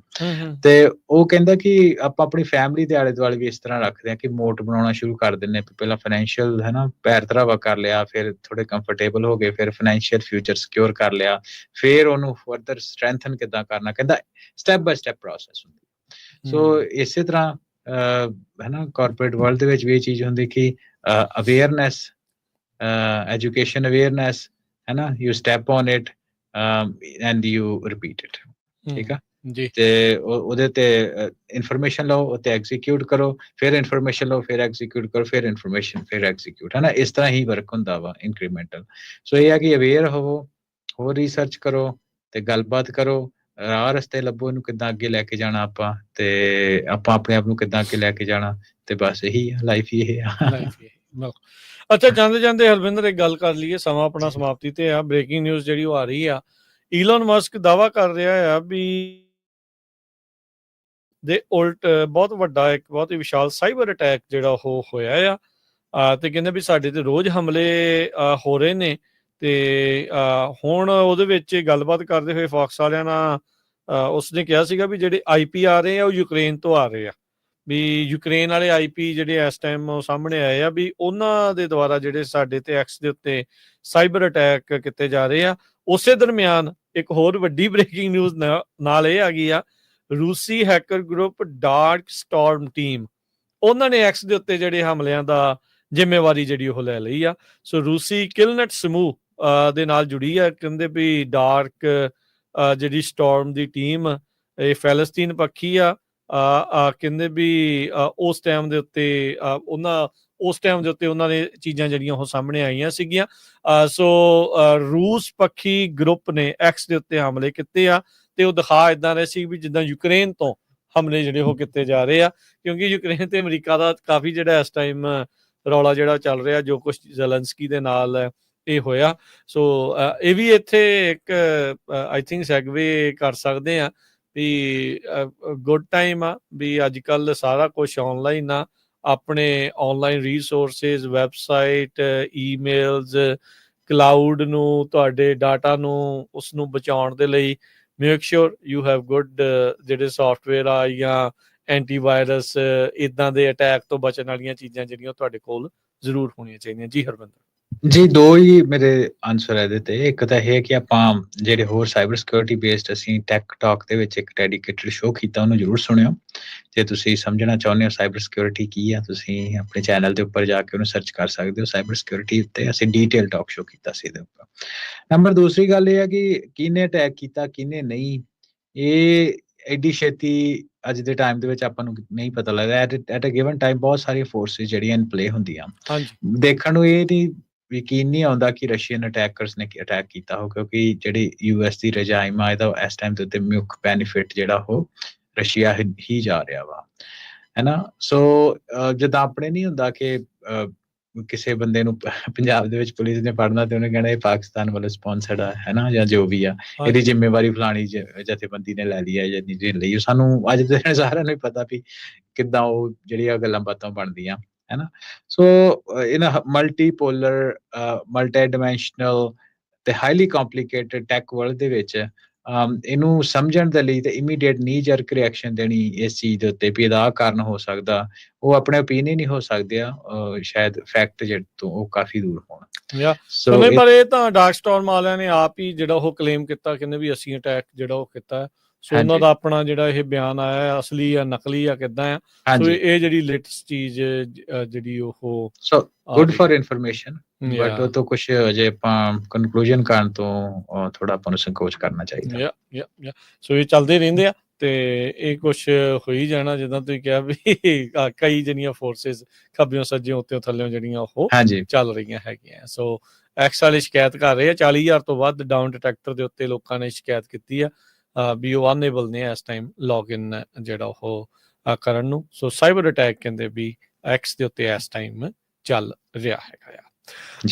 Speaker 2: ਤੇ ਉਹ ਕਹਿੰਦਾ ਕਿ ਆਪਾਂ ਆਪਣੀ ਫੈਮਿਲੀ ਦੇ ਆਲੇ ਦੁਆਲੇ ਵੀ ਇਸ ਤਰ੍ਹਾਂ ਰੱਖਦੇ ਹਾਂ ਕਿ ਮੋਟ ਬਣਾਉਣਾ ਸ਼ੁਰੂ ਕਰ ਦਿੰਦੇ, ਪਹਿਲਾਂ ਫਾਈਨੈਂਸ਼ੀਅਲ ਹੈ ਨਾ ਪੈਰ ਧਰਾਵਾ ਕਰ ਲਿਆ, ਫਿਰ ਥੋੜੇ ਕੰਫਰਟੇਬਲ ਹੋ ਗਏ, ਫਿਰ ਫਾਈਨੈਂਸ਼ੀਅਲ ਫਿਊਚਰ ਸਿਕਿਉਰ ਕਰ ਲਿਆ, ਫਿਰ ਉਹਨੂੰ ਫਰਦਰ ਸਟਰੈਂਥਨ ਕਿੱਦਾਂ ਕਰਨਾ, ਕਹਿੰਦਾ ਸਟੈਪ ਬਾਏ ਸਟੈਪ ਪ੍ਰੋਸੈਸ ਹੁੰਦੀ। ਸੋ ਇਸੇ ਤਰ੍ਹਾਂ ਹੈ ਨਾ ਕਾਰਪੋਰੇਟ ਵਰਲਡ ਦੇ ਵਿੱਚ ਵੀ ਇਹ ਚੀਜ਼ ਹੁੰਦੀ ਕਿ ਅਵੇਅਰਨੈਸ, ਐਜੂਕੇਸ਼ਨ ਅਵੇਅਰਨੈਸ, ਹੈ ਨਾ, you step on it and you repeat it, ਠੀਕ ਆ ਜੀ। ਤੇ ਉਹਦੇ ਤੇ ਇਨਫੋਰਮੇਸ਼ਨ ਲਓ, ਉੱਤੇ ਐਗਜ਼ੀਕਿਊਟ ਕਰੋ, ਫਿਰ ਇਨਫੋਰਮੇਸ਼ਨ ਲਓ, ਫਿਰ ਐਗਜ਼ੀਕਿਊਟ ਕਰੋ, ਫਿਰ ਇਨਫੋਰਮੇਸ਼ਨ, ਫਿਰ ਐਗਜ਼ੀਕਿਊਟ, ਹੈ ਨਾ, ਇਸ ਤਰ੍ਹਾਂ ਹੀ ਵਰਕ ਹੁੰਦਾ ਵਾ ਇਨਕਰੀਮੈਂਟਲ। ਸੋ ਇਹ ਆ ਕਿ ਅਵੇਅਰ ਹੋਵੋ, ਹੋਰ ਰਿਸਰਚ ਕਰੋ ਤੇ ਗੱਲਬਾਤ ਕਰੋ, ਰਾਹ ਰਸਤੇ ਲੱਭੋ, ਇਹਨੂੰ ਕਿੱਦਾਂ ਅੱਗੇ ਲੈ ਕੇ ਜਾਣਾ ਆਪਾਂ, ਤੇ ਆਪਾਂ ਆਪਣੇ ਆਪ ਨੂੰ ਕਿੱਦਾਂ ਅੱਗੇ ਲੈ ਕੇ ਜਾਣਾ, ਤੇ ਬਸ ਇਹੀ ਆ, ਲਾਈਫ ਹੀ ਇਹ ਆ।
Speaker 1: ਲਾਈਫ ਇਹ ਬਿਲਕੁਲ। ਅੱਛਾ, ਜਾਂਦੇ ਜਾਂਦੇ ਹਰਵਿੰਦਰ ਇੱਕ ਗੱਲ ਕਰ ਲਈਏ, ਸਮਾਂ ਆਪਣਾ ਸਮਾਪਤੀ ਤੇ ਆ। ਬ੍ਰੇਕਿੰਗ ਨਿਊਜ਼ ਜਿਹੜੀ ਉਹ ਆ ਰਹੀ ਆ, ਈਲਨ ਮਸਕ ਦਾਵਾ ਕਰ ਰਿਹਾ ਆ ਵੀ ਦੇ ਉਲਟ ਬਹੁਤ ਵੱਡਾ ਇੱਕ ਬਹੁਤ ਹੀ ਵਿਸ਼ਾਲ ਸਾਈਬਰ ਅਟੈਕ ਜਿਹੜਾ ਉਹ ਹੋਇਆ ਆ, ਤੇ ਕਹਿੰਦੇ ਵੀ ਸਾਡੇ ਤੇ ਰੋਜ਼ ਹਮਲੇ ਹੋ ਰਹੇ ਨੇ, ਤੇ ਹੁਣ ਉਹਦੇ ਵਿੱਚ ਗੱਲਬਾਤ ਕਰਦੇ ਹੋਏ ਫੌਕਸ ਵਾਲਿਆਂ ਨਾਲ ਉਸਨੇ ਕਿਹਾ ਸੀਗਾ ਵੀ ਜਿਹੜੇ IP ਆ ਰਹੇ ਆ ਉਹ ਯੂਕਰੇਨ ਤੋਂ ਆ ਰਹੇ ਆ, ਵੀ ਯੂਕਰੇਨ ਵਾਲੇ IP ਜਿਹੜੇ ਇਸ ਟਾਈਮ ਸਾਹਮਣੇ ਆਏ ਆ ਵੀ ਉਹਨਾਂ ਦੇ ਦੁਆਰਾ ਜਿਹੜੇ ਸਾਡੇ ਤੇ ਐਕਸ ਦੇ ਉੱਤੇ ਸਾਈਬਰ ਅਟੈਕ ਕੀਤੇ ਜਾ ਰਹੇ ਆ। ਉਸੇ ਦਰਮਿਆਨ ਇੱਕ ਹੋਰ ਵੱਡੀ ਬ੍ਰੇਕਿੰਗ ਨਿਊਜ਼ ਨਾਲ ਇਹ ਆ ਗਈ ਆ, ਰੂਸੀ hacker group dark storm team, ਉਹਨਾਂ ਨੇ ਐਕਸ ਦੇ ਉੱਤੇ ਜਿਹੜੇ ਹਮਲਿਆਂ ਦਾ ਜ਼ਿੰਮੇਵਾਰੀ ਜਿਹੜੀ ਉਹ ਲੈ ਲਈ ਆ। ਸੋ ਰੂਸੀ ਕਿਲਨਟ ਸਮੂਹ ਦੇ ਨਾਲ ਜੁੜੀ ਆ। ਕਹਿੰਦੇ ਵੀ ਡਾਰਕ ਜਿਹੜੀ ਸਟਾਰਮ ਦੀ ਟੀਮ ਇਹ ਫੈਲਸਤੀਨ ਪੱਖੀ ਆ। ਕਹਿੰਦੇ ਵੀ ਉਸ ਟਾਈਮ ਦੇ ਉੱਤੇ ਉਹਨਾਂ ਨੇ ਚੀਜ਼ਾਂ ਜਿਹੜੀਆਂ ਉਹ ਸਾਹਮਣੇ ਆਈਆਂ ਸੀਗੀਆਂ। ਸੋ ਰੂਸ ਪੱਖੀ ਗਰੁੱਪ ਨੇ ਐਕਸ ਦੇ ਉੱਤੇ ਹਮਲੇ ਕੀਤੇ ਆ, ਤੇ ਉਹ ਦਿਖਾ ਇਦਾਂ ਰਹੇ ਸੀ ਵੀ ਜਿੱਦਾਂ ਯੂਕਰੇਨ ਤੋਂ ਹਮਲੇ ਜਿਹੜੇ ਉਹ ਕੀਤੇ ਜਾ ਰਹੇ ਆ, ਕਿਉਂਕਿ ਯੂਕਰੇਨ ਤੇ ਅਮਰੀਕਾ ਦਾ ਕਾਫੀ ਜਿਹੜਾ ਇਸ ਟਾਈਮ ਰੌਲਾ ਜਿਹੜਾ ਚੱਲ ਰਿਹਾ, ਜੋ ਕੁਛ ਜ਼ੈਲੈਂਸਕੀ ਦੇ ਨਾਲ ਇਹ ਹੋਇਆ। ਸੋ ਇਹ ਵੀ ਇੱਥੇ ਇੱਕ ਆਈ ਥਿੰਕ ਸੈਗਵੇ ਕਰ ਸਕਦੇ ਆ ਵੀ ਗੁੱਡ ਟਾਈਮ ਆ ਵੀ ਅੱਜ ਕੱਲ ਸਾਰਾ ਕੁਛ ਆਨਲਾਈਨ ਆ। ਆਪਣੇ online resources, website, emails, cloud ਨੂੰ, ਤੁਹਾਡੇ ਡਾਟਾ ਨੂੰ, ਉਸ ਨੂੰ ਬਚਾਉਣ ਦੇ ਲਈ make sure you have good ਜਿਹੜੇ ਸੌਫਟਵੇਅਰ ਆ ਜਾਂ ਐਂਟੀਵਾਇਰਸ, ਇਦਾਂ ਦੇ ਅਟੈਕ ਤੋਂ ਬਚਣ ਵਾਲੀਆਂ ਚੀਜ਼ਾਂ ਜਿਹੜੀਆਂ ਤੁਹਾਡੇ ਕੋਲ ਜ਼ਰੂਰ ਹੋਣੀਆਂ ਚਾਹੀਦੀਆਂ। ਜੀ ਹਰਵਿੰਦਰ।
Speaker 2: ਜੀ, ਦੋ ਹੀ ਮੇਰੇ ਆਨਸਰ ਇਹਦੇ ਤੇ। ਇੱਕ ਤਾਂ ਇਹ ਹੈ ਕਿ ਆਪਾਂ ਜਿਹੜੇ ਹੋਰ ਸਾਈਬਰ ਸਿਕਿਉਰਿਟੀ ਬੇਸਡ ਅਸੀਂ ਟੈਕ ਟਾਕ ਦੇ ਵਿੱਚ ਇੱਕ ਡੈਡੀਕੇਟਡ ਸ਼ੋਅ ਕੀਤਾ, ਉਹਨੂੰ ਜ਼ਰੂਰ ਸੁਣਿਓ। ਜੇ ਤੁਸੀਂ ਸਮਝਣਾ ਚਾਹੁੰਦੇ ਹੋ ਸਾਈਬਰ ਸਿਕਿਉਰਿਟੀ ਕੀ ਆ, ਤੁਸੀਂ ਆਪਣੇ ਚੈਨਲ ਦੇ ਉੱਪਰ ਜਾ ਕੇ ਉਹਨੂੰ ਸਰਚ ਕਰ ਸਕਦੇ ਹੋ। ਸਾਈਬਰ ਸਿਕਿਉਰਿਟੀ ਉੱਤੇ ਅਸੀਂ ਡੀਟੇਲ ਟਾਕ ਸ਼ੋਅ ਕੀਤਾ ਸੀ ਇਹਦੇ ਉੱਪਰ। ਨੰਬਰ ਦੂਸਰੀ ਗੱਲ ਇਹ ਹੈ ਕਿ ਕਿਹਨੇ ਅਟੈਕ ਕੀਤਾ, ਕਿਹਨੇ ਨਹੀਂ, ਇਹ ਐਡੀ ਛੇਤੀ ਅੱਜ ਦੇ ਟਾਈਮ ਦੇ ਵਿੱਚ ਆਪਾਂ ਨੂੰ ਨਹੀਂ ਪਤਾ ਲੱਗਦਾ। ਐਟ ਅ ਗਿਵਨ ਟਾਈਮ ਬਹੁਤ ਸਾਰੀਆਂ ਫੋਰਸਿਸ ਜਿਹੜੀਆਂ ਇਨ ਪਲੇ ਹੁੰਦੀਆਂ। ਦੇਖਣ ਨੂੰ ਇਹ ਨਹੀਂ ਯਕੀਨ ਨਹੀਂ ਆਉਂਦਾ ਕਿ ਰਸ਼ੀਅਨ ਅਟੈਕਰਸ ਨੇ ਅਟੈਕ ਕੀਤਾ ਹੋ, ਕਿਉਂਕਿ ਜਿਹੜੀ US ਦੀ ਰਜਾਇਮ ਆ ਇਹਦਾ ਇਸ ਟਾਈਮ ਦੇ ਉੱਤੇ ਮੁੱਖ ਬੈਨੀਫਿਟ ਜਿਹੜਾ ਉਹ ਰਸ਼ੀਆ ਹੀ ਜਾ ਰਿਹਾ ਵਾ, ਹੈ ਨਾ। ਸੋ ਜਿੱਦਾਂ ਆਪਣੇ ਨਹੀਂ ਹੁੰਦਾ ਕਿ ਕਿਸੇ ਬੰਦੇ ਨੂੰ ਪੰਜਾਬ ਦੇ ਵਿੱਚ ਪੁਲਿਸ ਨੇ ਫੜਨਾ ਤੇ ਉਹਨੇ ਕਹਿਣਾ ਇਹ ਪਾਕਿਸਤਾਨ ਵੱਲੋਂ ਸਪਾਂਸਰਡ ਆ, ਹੈ ਨਾ, ਜਾਂ ਜੋ ਵੀ ਆ, ਇਹਦੀ ਜ਼ਿੰਮੇਵਾਰੀ ਫਲਾਣੀ ਜਥੇਬੰਦੀ ਨੇ ਲੈ ਲਈ ਹੈ ਜਾਂ ਨਹੀਂ ਲਈ। ਸਾਨੂੰ ਅੱਜ ਦੇ ਸਾਰਿਆਂ ਨੂੰ ਹੀ ਪਤਾ ਵੀ ਕਿੱਦਾਂ ਉਹ ਜਿਹੜੀਆਂ ਗੱਲਾਂ ਬਾਤਾਂ ਬਣਦੀਆਂ, ਹੈ ਨਾ। ਸੋ ਇਨ ਮਲਟੀਪੋਲਰ, ਮਲਟੀ ਡਾਈਮੈਂਸ਼ਨਲ ਤੇ ਹਾਈਲੀ ਕੰਪਲੀਕੇਟਡ ਟੈਕ ਵਰਲਡ ਦੇ ਵਿੱਚ ਇਹਨੂੰ ਸਮਝਣ ਦੇ ਲਈ ਤੇ ਇਮੀਡੀਏਟ ਨੀ ਜਰਕ ਰਿਐਕਸ਼ਨ ਦੇਣੀ ਇਸ ਚੀਜ਼ ਦੇ ਉੱਤੇ ਵੀ ਇਹਦਾ ਕਾਰਨ ਹੋ ਸਕਦਾ, ਉਹ ਆਪਣੇ ਓਪੀਨੀਅਨ ਹੀ ਹੋ ਸਕਦੇ ਆ, ਸ਼ਾਇਦ ਫੈਕਟ ਜਿਹੜੇ ਤੋਂ ਉਹ ਕਾਫੀ ਦੂਰ ਹੋਣ।
Speaker 1: ਸੋ ਪਰ ਇਹ ਤਾਂ ਡਾਰਕ ਸਟਾਰਮ ਵਾਲਿਆਂ ਨੇ ਆਪ ਹੀ ਜਿਹੜਾ ਉਹ ਕਲੇਮ ਕੀਤਾ, ਕਹਿੰਦੇ ਵੀ ਅਸੀਂ ਅਟੈਕ ਜਿਹੜਾ ਉਹ ਕੀਤਾ। ਸੋ ਉਹਨਾਂ ਦਾ ਆਪਣਾ ਜਿਹੜਾ ਇਹ ਬਿਆਨ ਆਇਆ ਅਸਲੀ ਆ ਨਕਲੀ ਆ ਕਿੱਦਾਂ ਆ। ਸੋ ਇਹ ਜਿਹੜੀ ਲੇਟੈਸਟ ਚੀਜ਼ ਜਿਹੜੀ ਉਹ
Speaker 2: so good for information, but ਉਹ ਤੋਂ ਕੁਝ ਅਜੇ ਆਪਾਂ ਕਨਕਲੂਜਨ ਕਰਨ ਤੋਂ ਥੋੜਾ ਆਪਾਂ ਨੂੰ ਸੰਕੋਚ ਕਰਨਾ ਚਾਹੀਦਾ।
Speaker 1: ਸੋ ਇਹ ਚੱਲਦੇ ਰਹਿੰਦੇ ਆ ਤੇ ਇਹ ਕੁਛ ਹੋ ਹੀ ਜਾਣਾ, ਜਿੱਦਾਂ ਤੁਸੀਂ ਕਿਹਾ ਵੀ ਕਈ ਜਿਹੜੀਆਂ ਫੋਰਸਿਸ ਖੱਬਿਓਂ ਸੱਜਿਓਂ ਉੱਤੇ ਥੱਲਿਓਂ ਜਿਹੜੀਆਂ ਉਹ ਚੱਲ ਰਹੀਆਂ ਹੈਗੀਆਂ। ਸੋ ਐਕਸ ਵਾਲੇ ਸ਼ਿਕਾਇਤ ਕਰ ਰਹੇ ਆ, 40,000 ਤੋਂ ਵੱਧ ਡਾਊਨ ਡਿਟੈਕਟਰ ਦੇ ਉੱਤੇ ਲੋਕਾਂ ਨੇ ਸ਼ਿਕਾਇਤ ਕੀਤੀ ਆ ਵੀ ਉਹ ਅਨਏਬਲ ਨੇ ਇਸ ਟਾਈਮ ਲੌਗਇਨ ਜਿਹੜਾ ਉਹ ਕਰਨ ਨੂੰ। ਸੋ ਸਾਈਬਰ ਅਟੈਕ ਕਹਿੰਦੇ ਵੀ ਐਕਸ ਦੇ ਉੱਤੇ ਇਸ ਟਾਈਮ ਚੱਲ ਰਿਹਾ ਹੈਗਾ ਆ।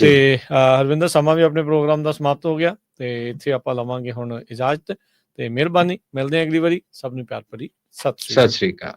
Speaker 1: ਤੇ ਹਰਵਿੰਦਰ, ਸਮਾਂ ਵੀ ਆਪਣੇ ਪ੍ਰੋਗਰਾਮ ਦਾ ਸਮਾਪਤ ਹੋ ਗਿਆ ਤੇ ਇੱਥੇ ਆਪਾਂ ਲਵਾਂਗੇ ਹੁਣ ਇਜਾਜ਼ਤ। ਤੇ ਮਿਹਰਬਾਨੀ, ਮਿਲਦੇ ਹਾਂ ਅਗਲੀ ਵਾਰੀ। ਸਭ ਨੂੰ ਪਿਆਰ ਭਰੀ ਸਤਿ ਸ਼੍ਰੀ ਅਕਾਲ।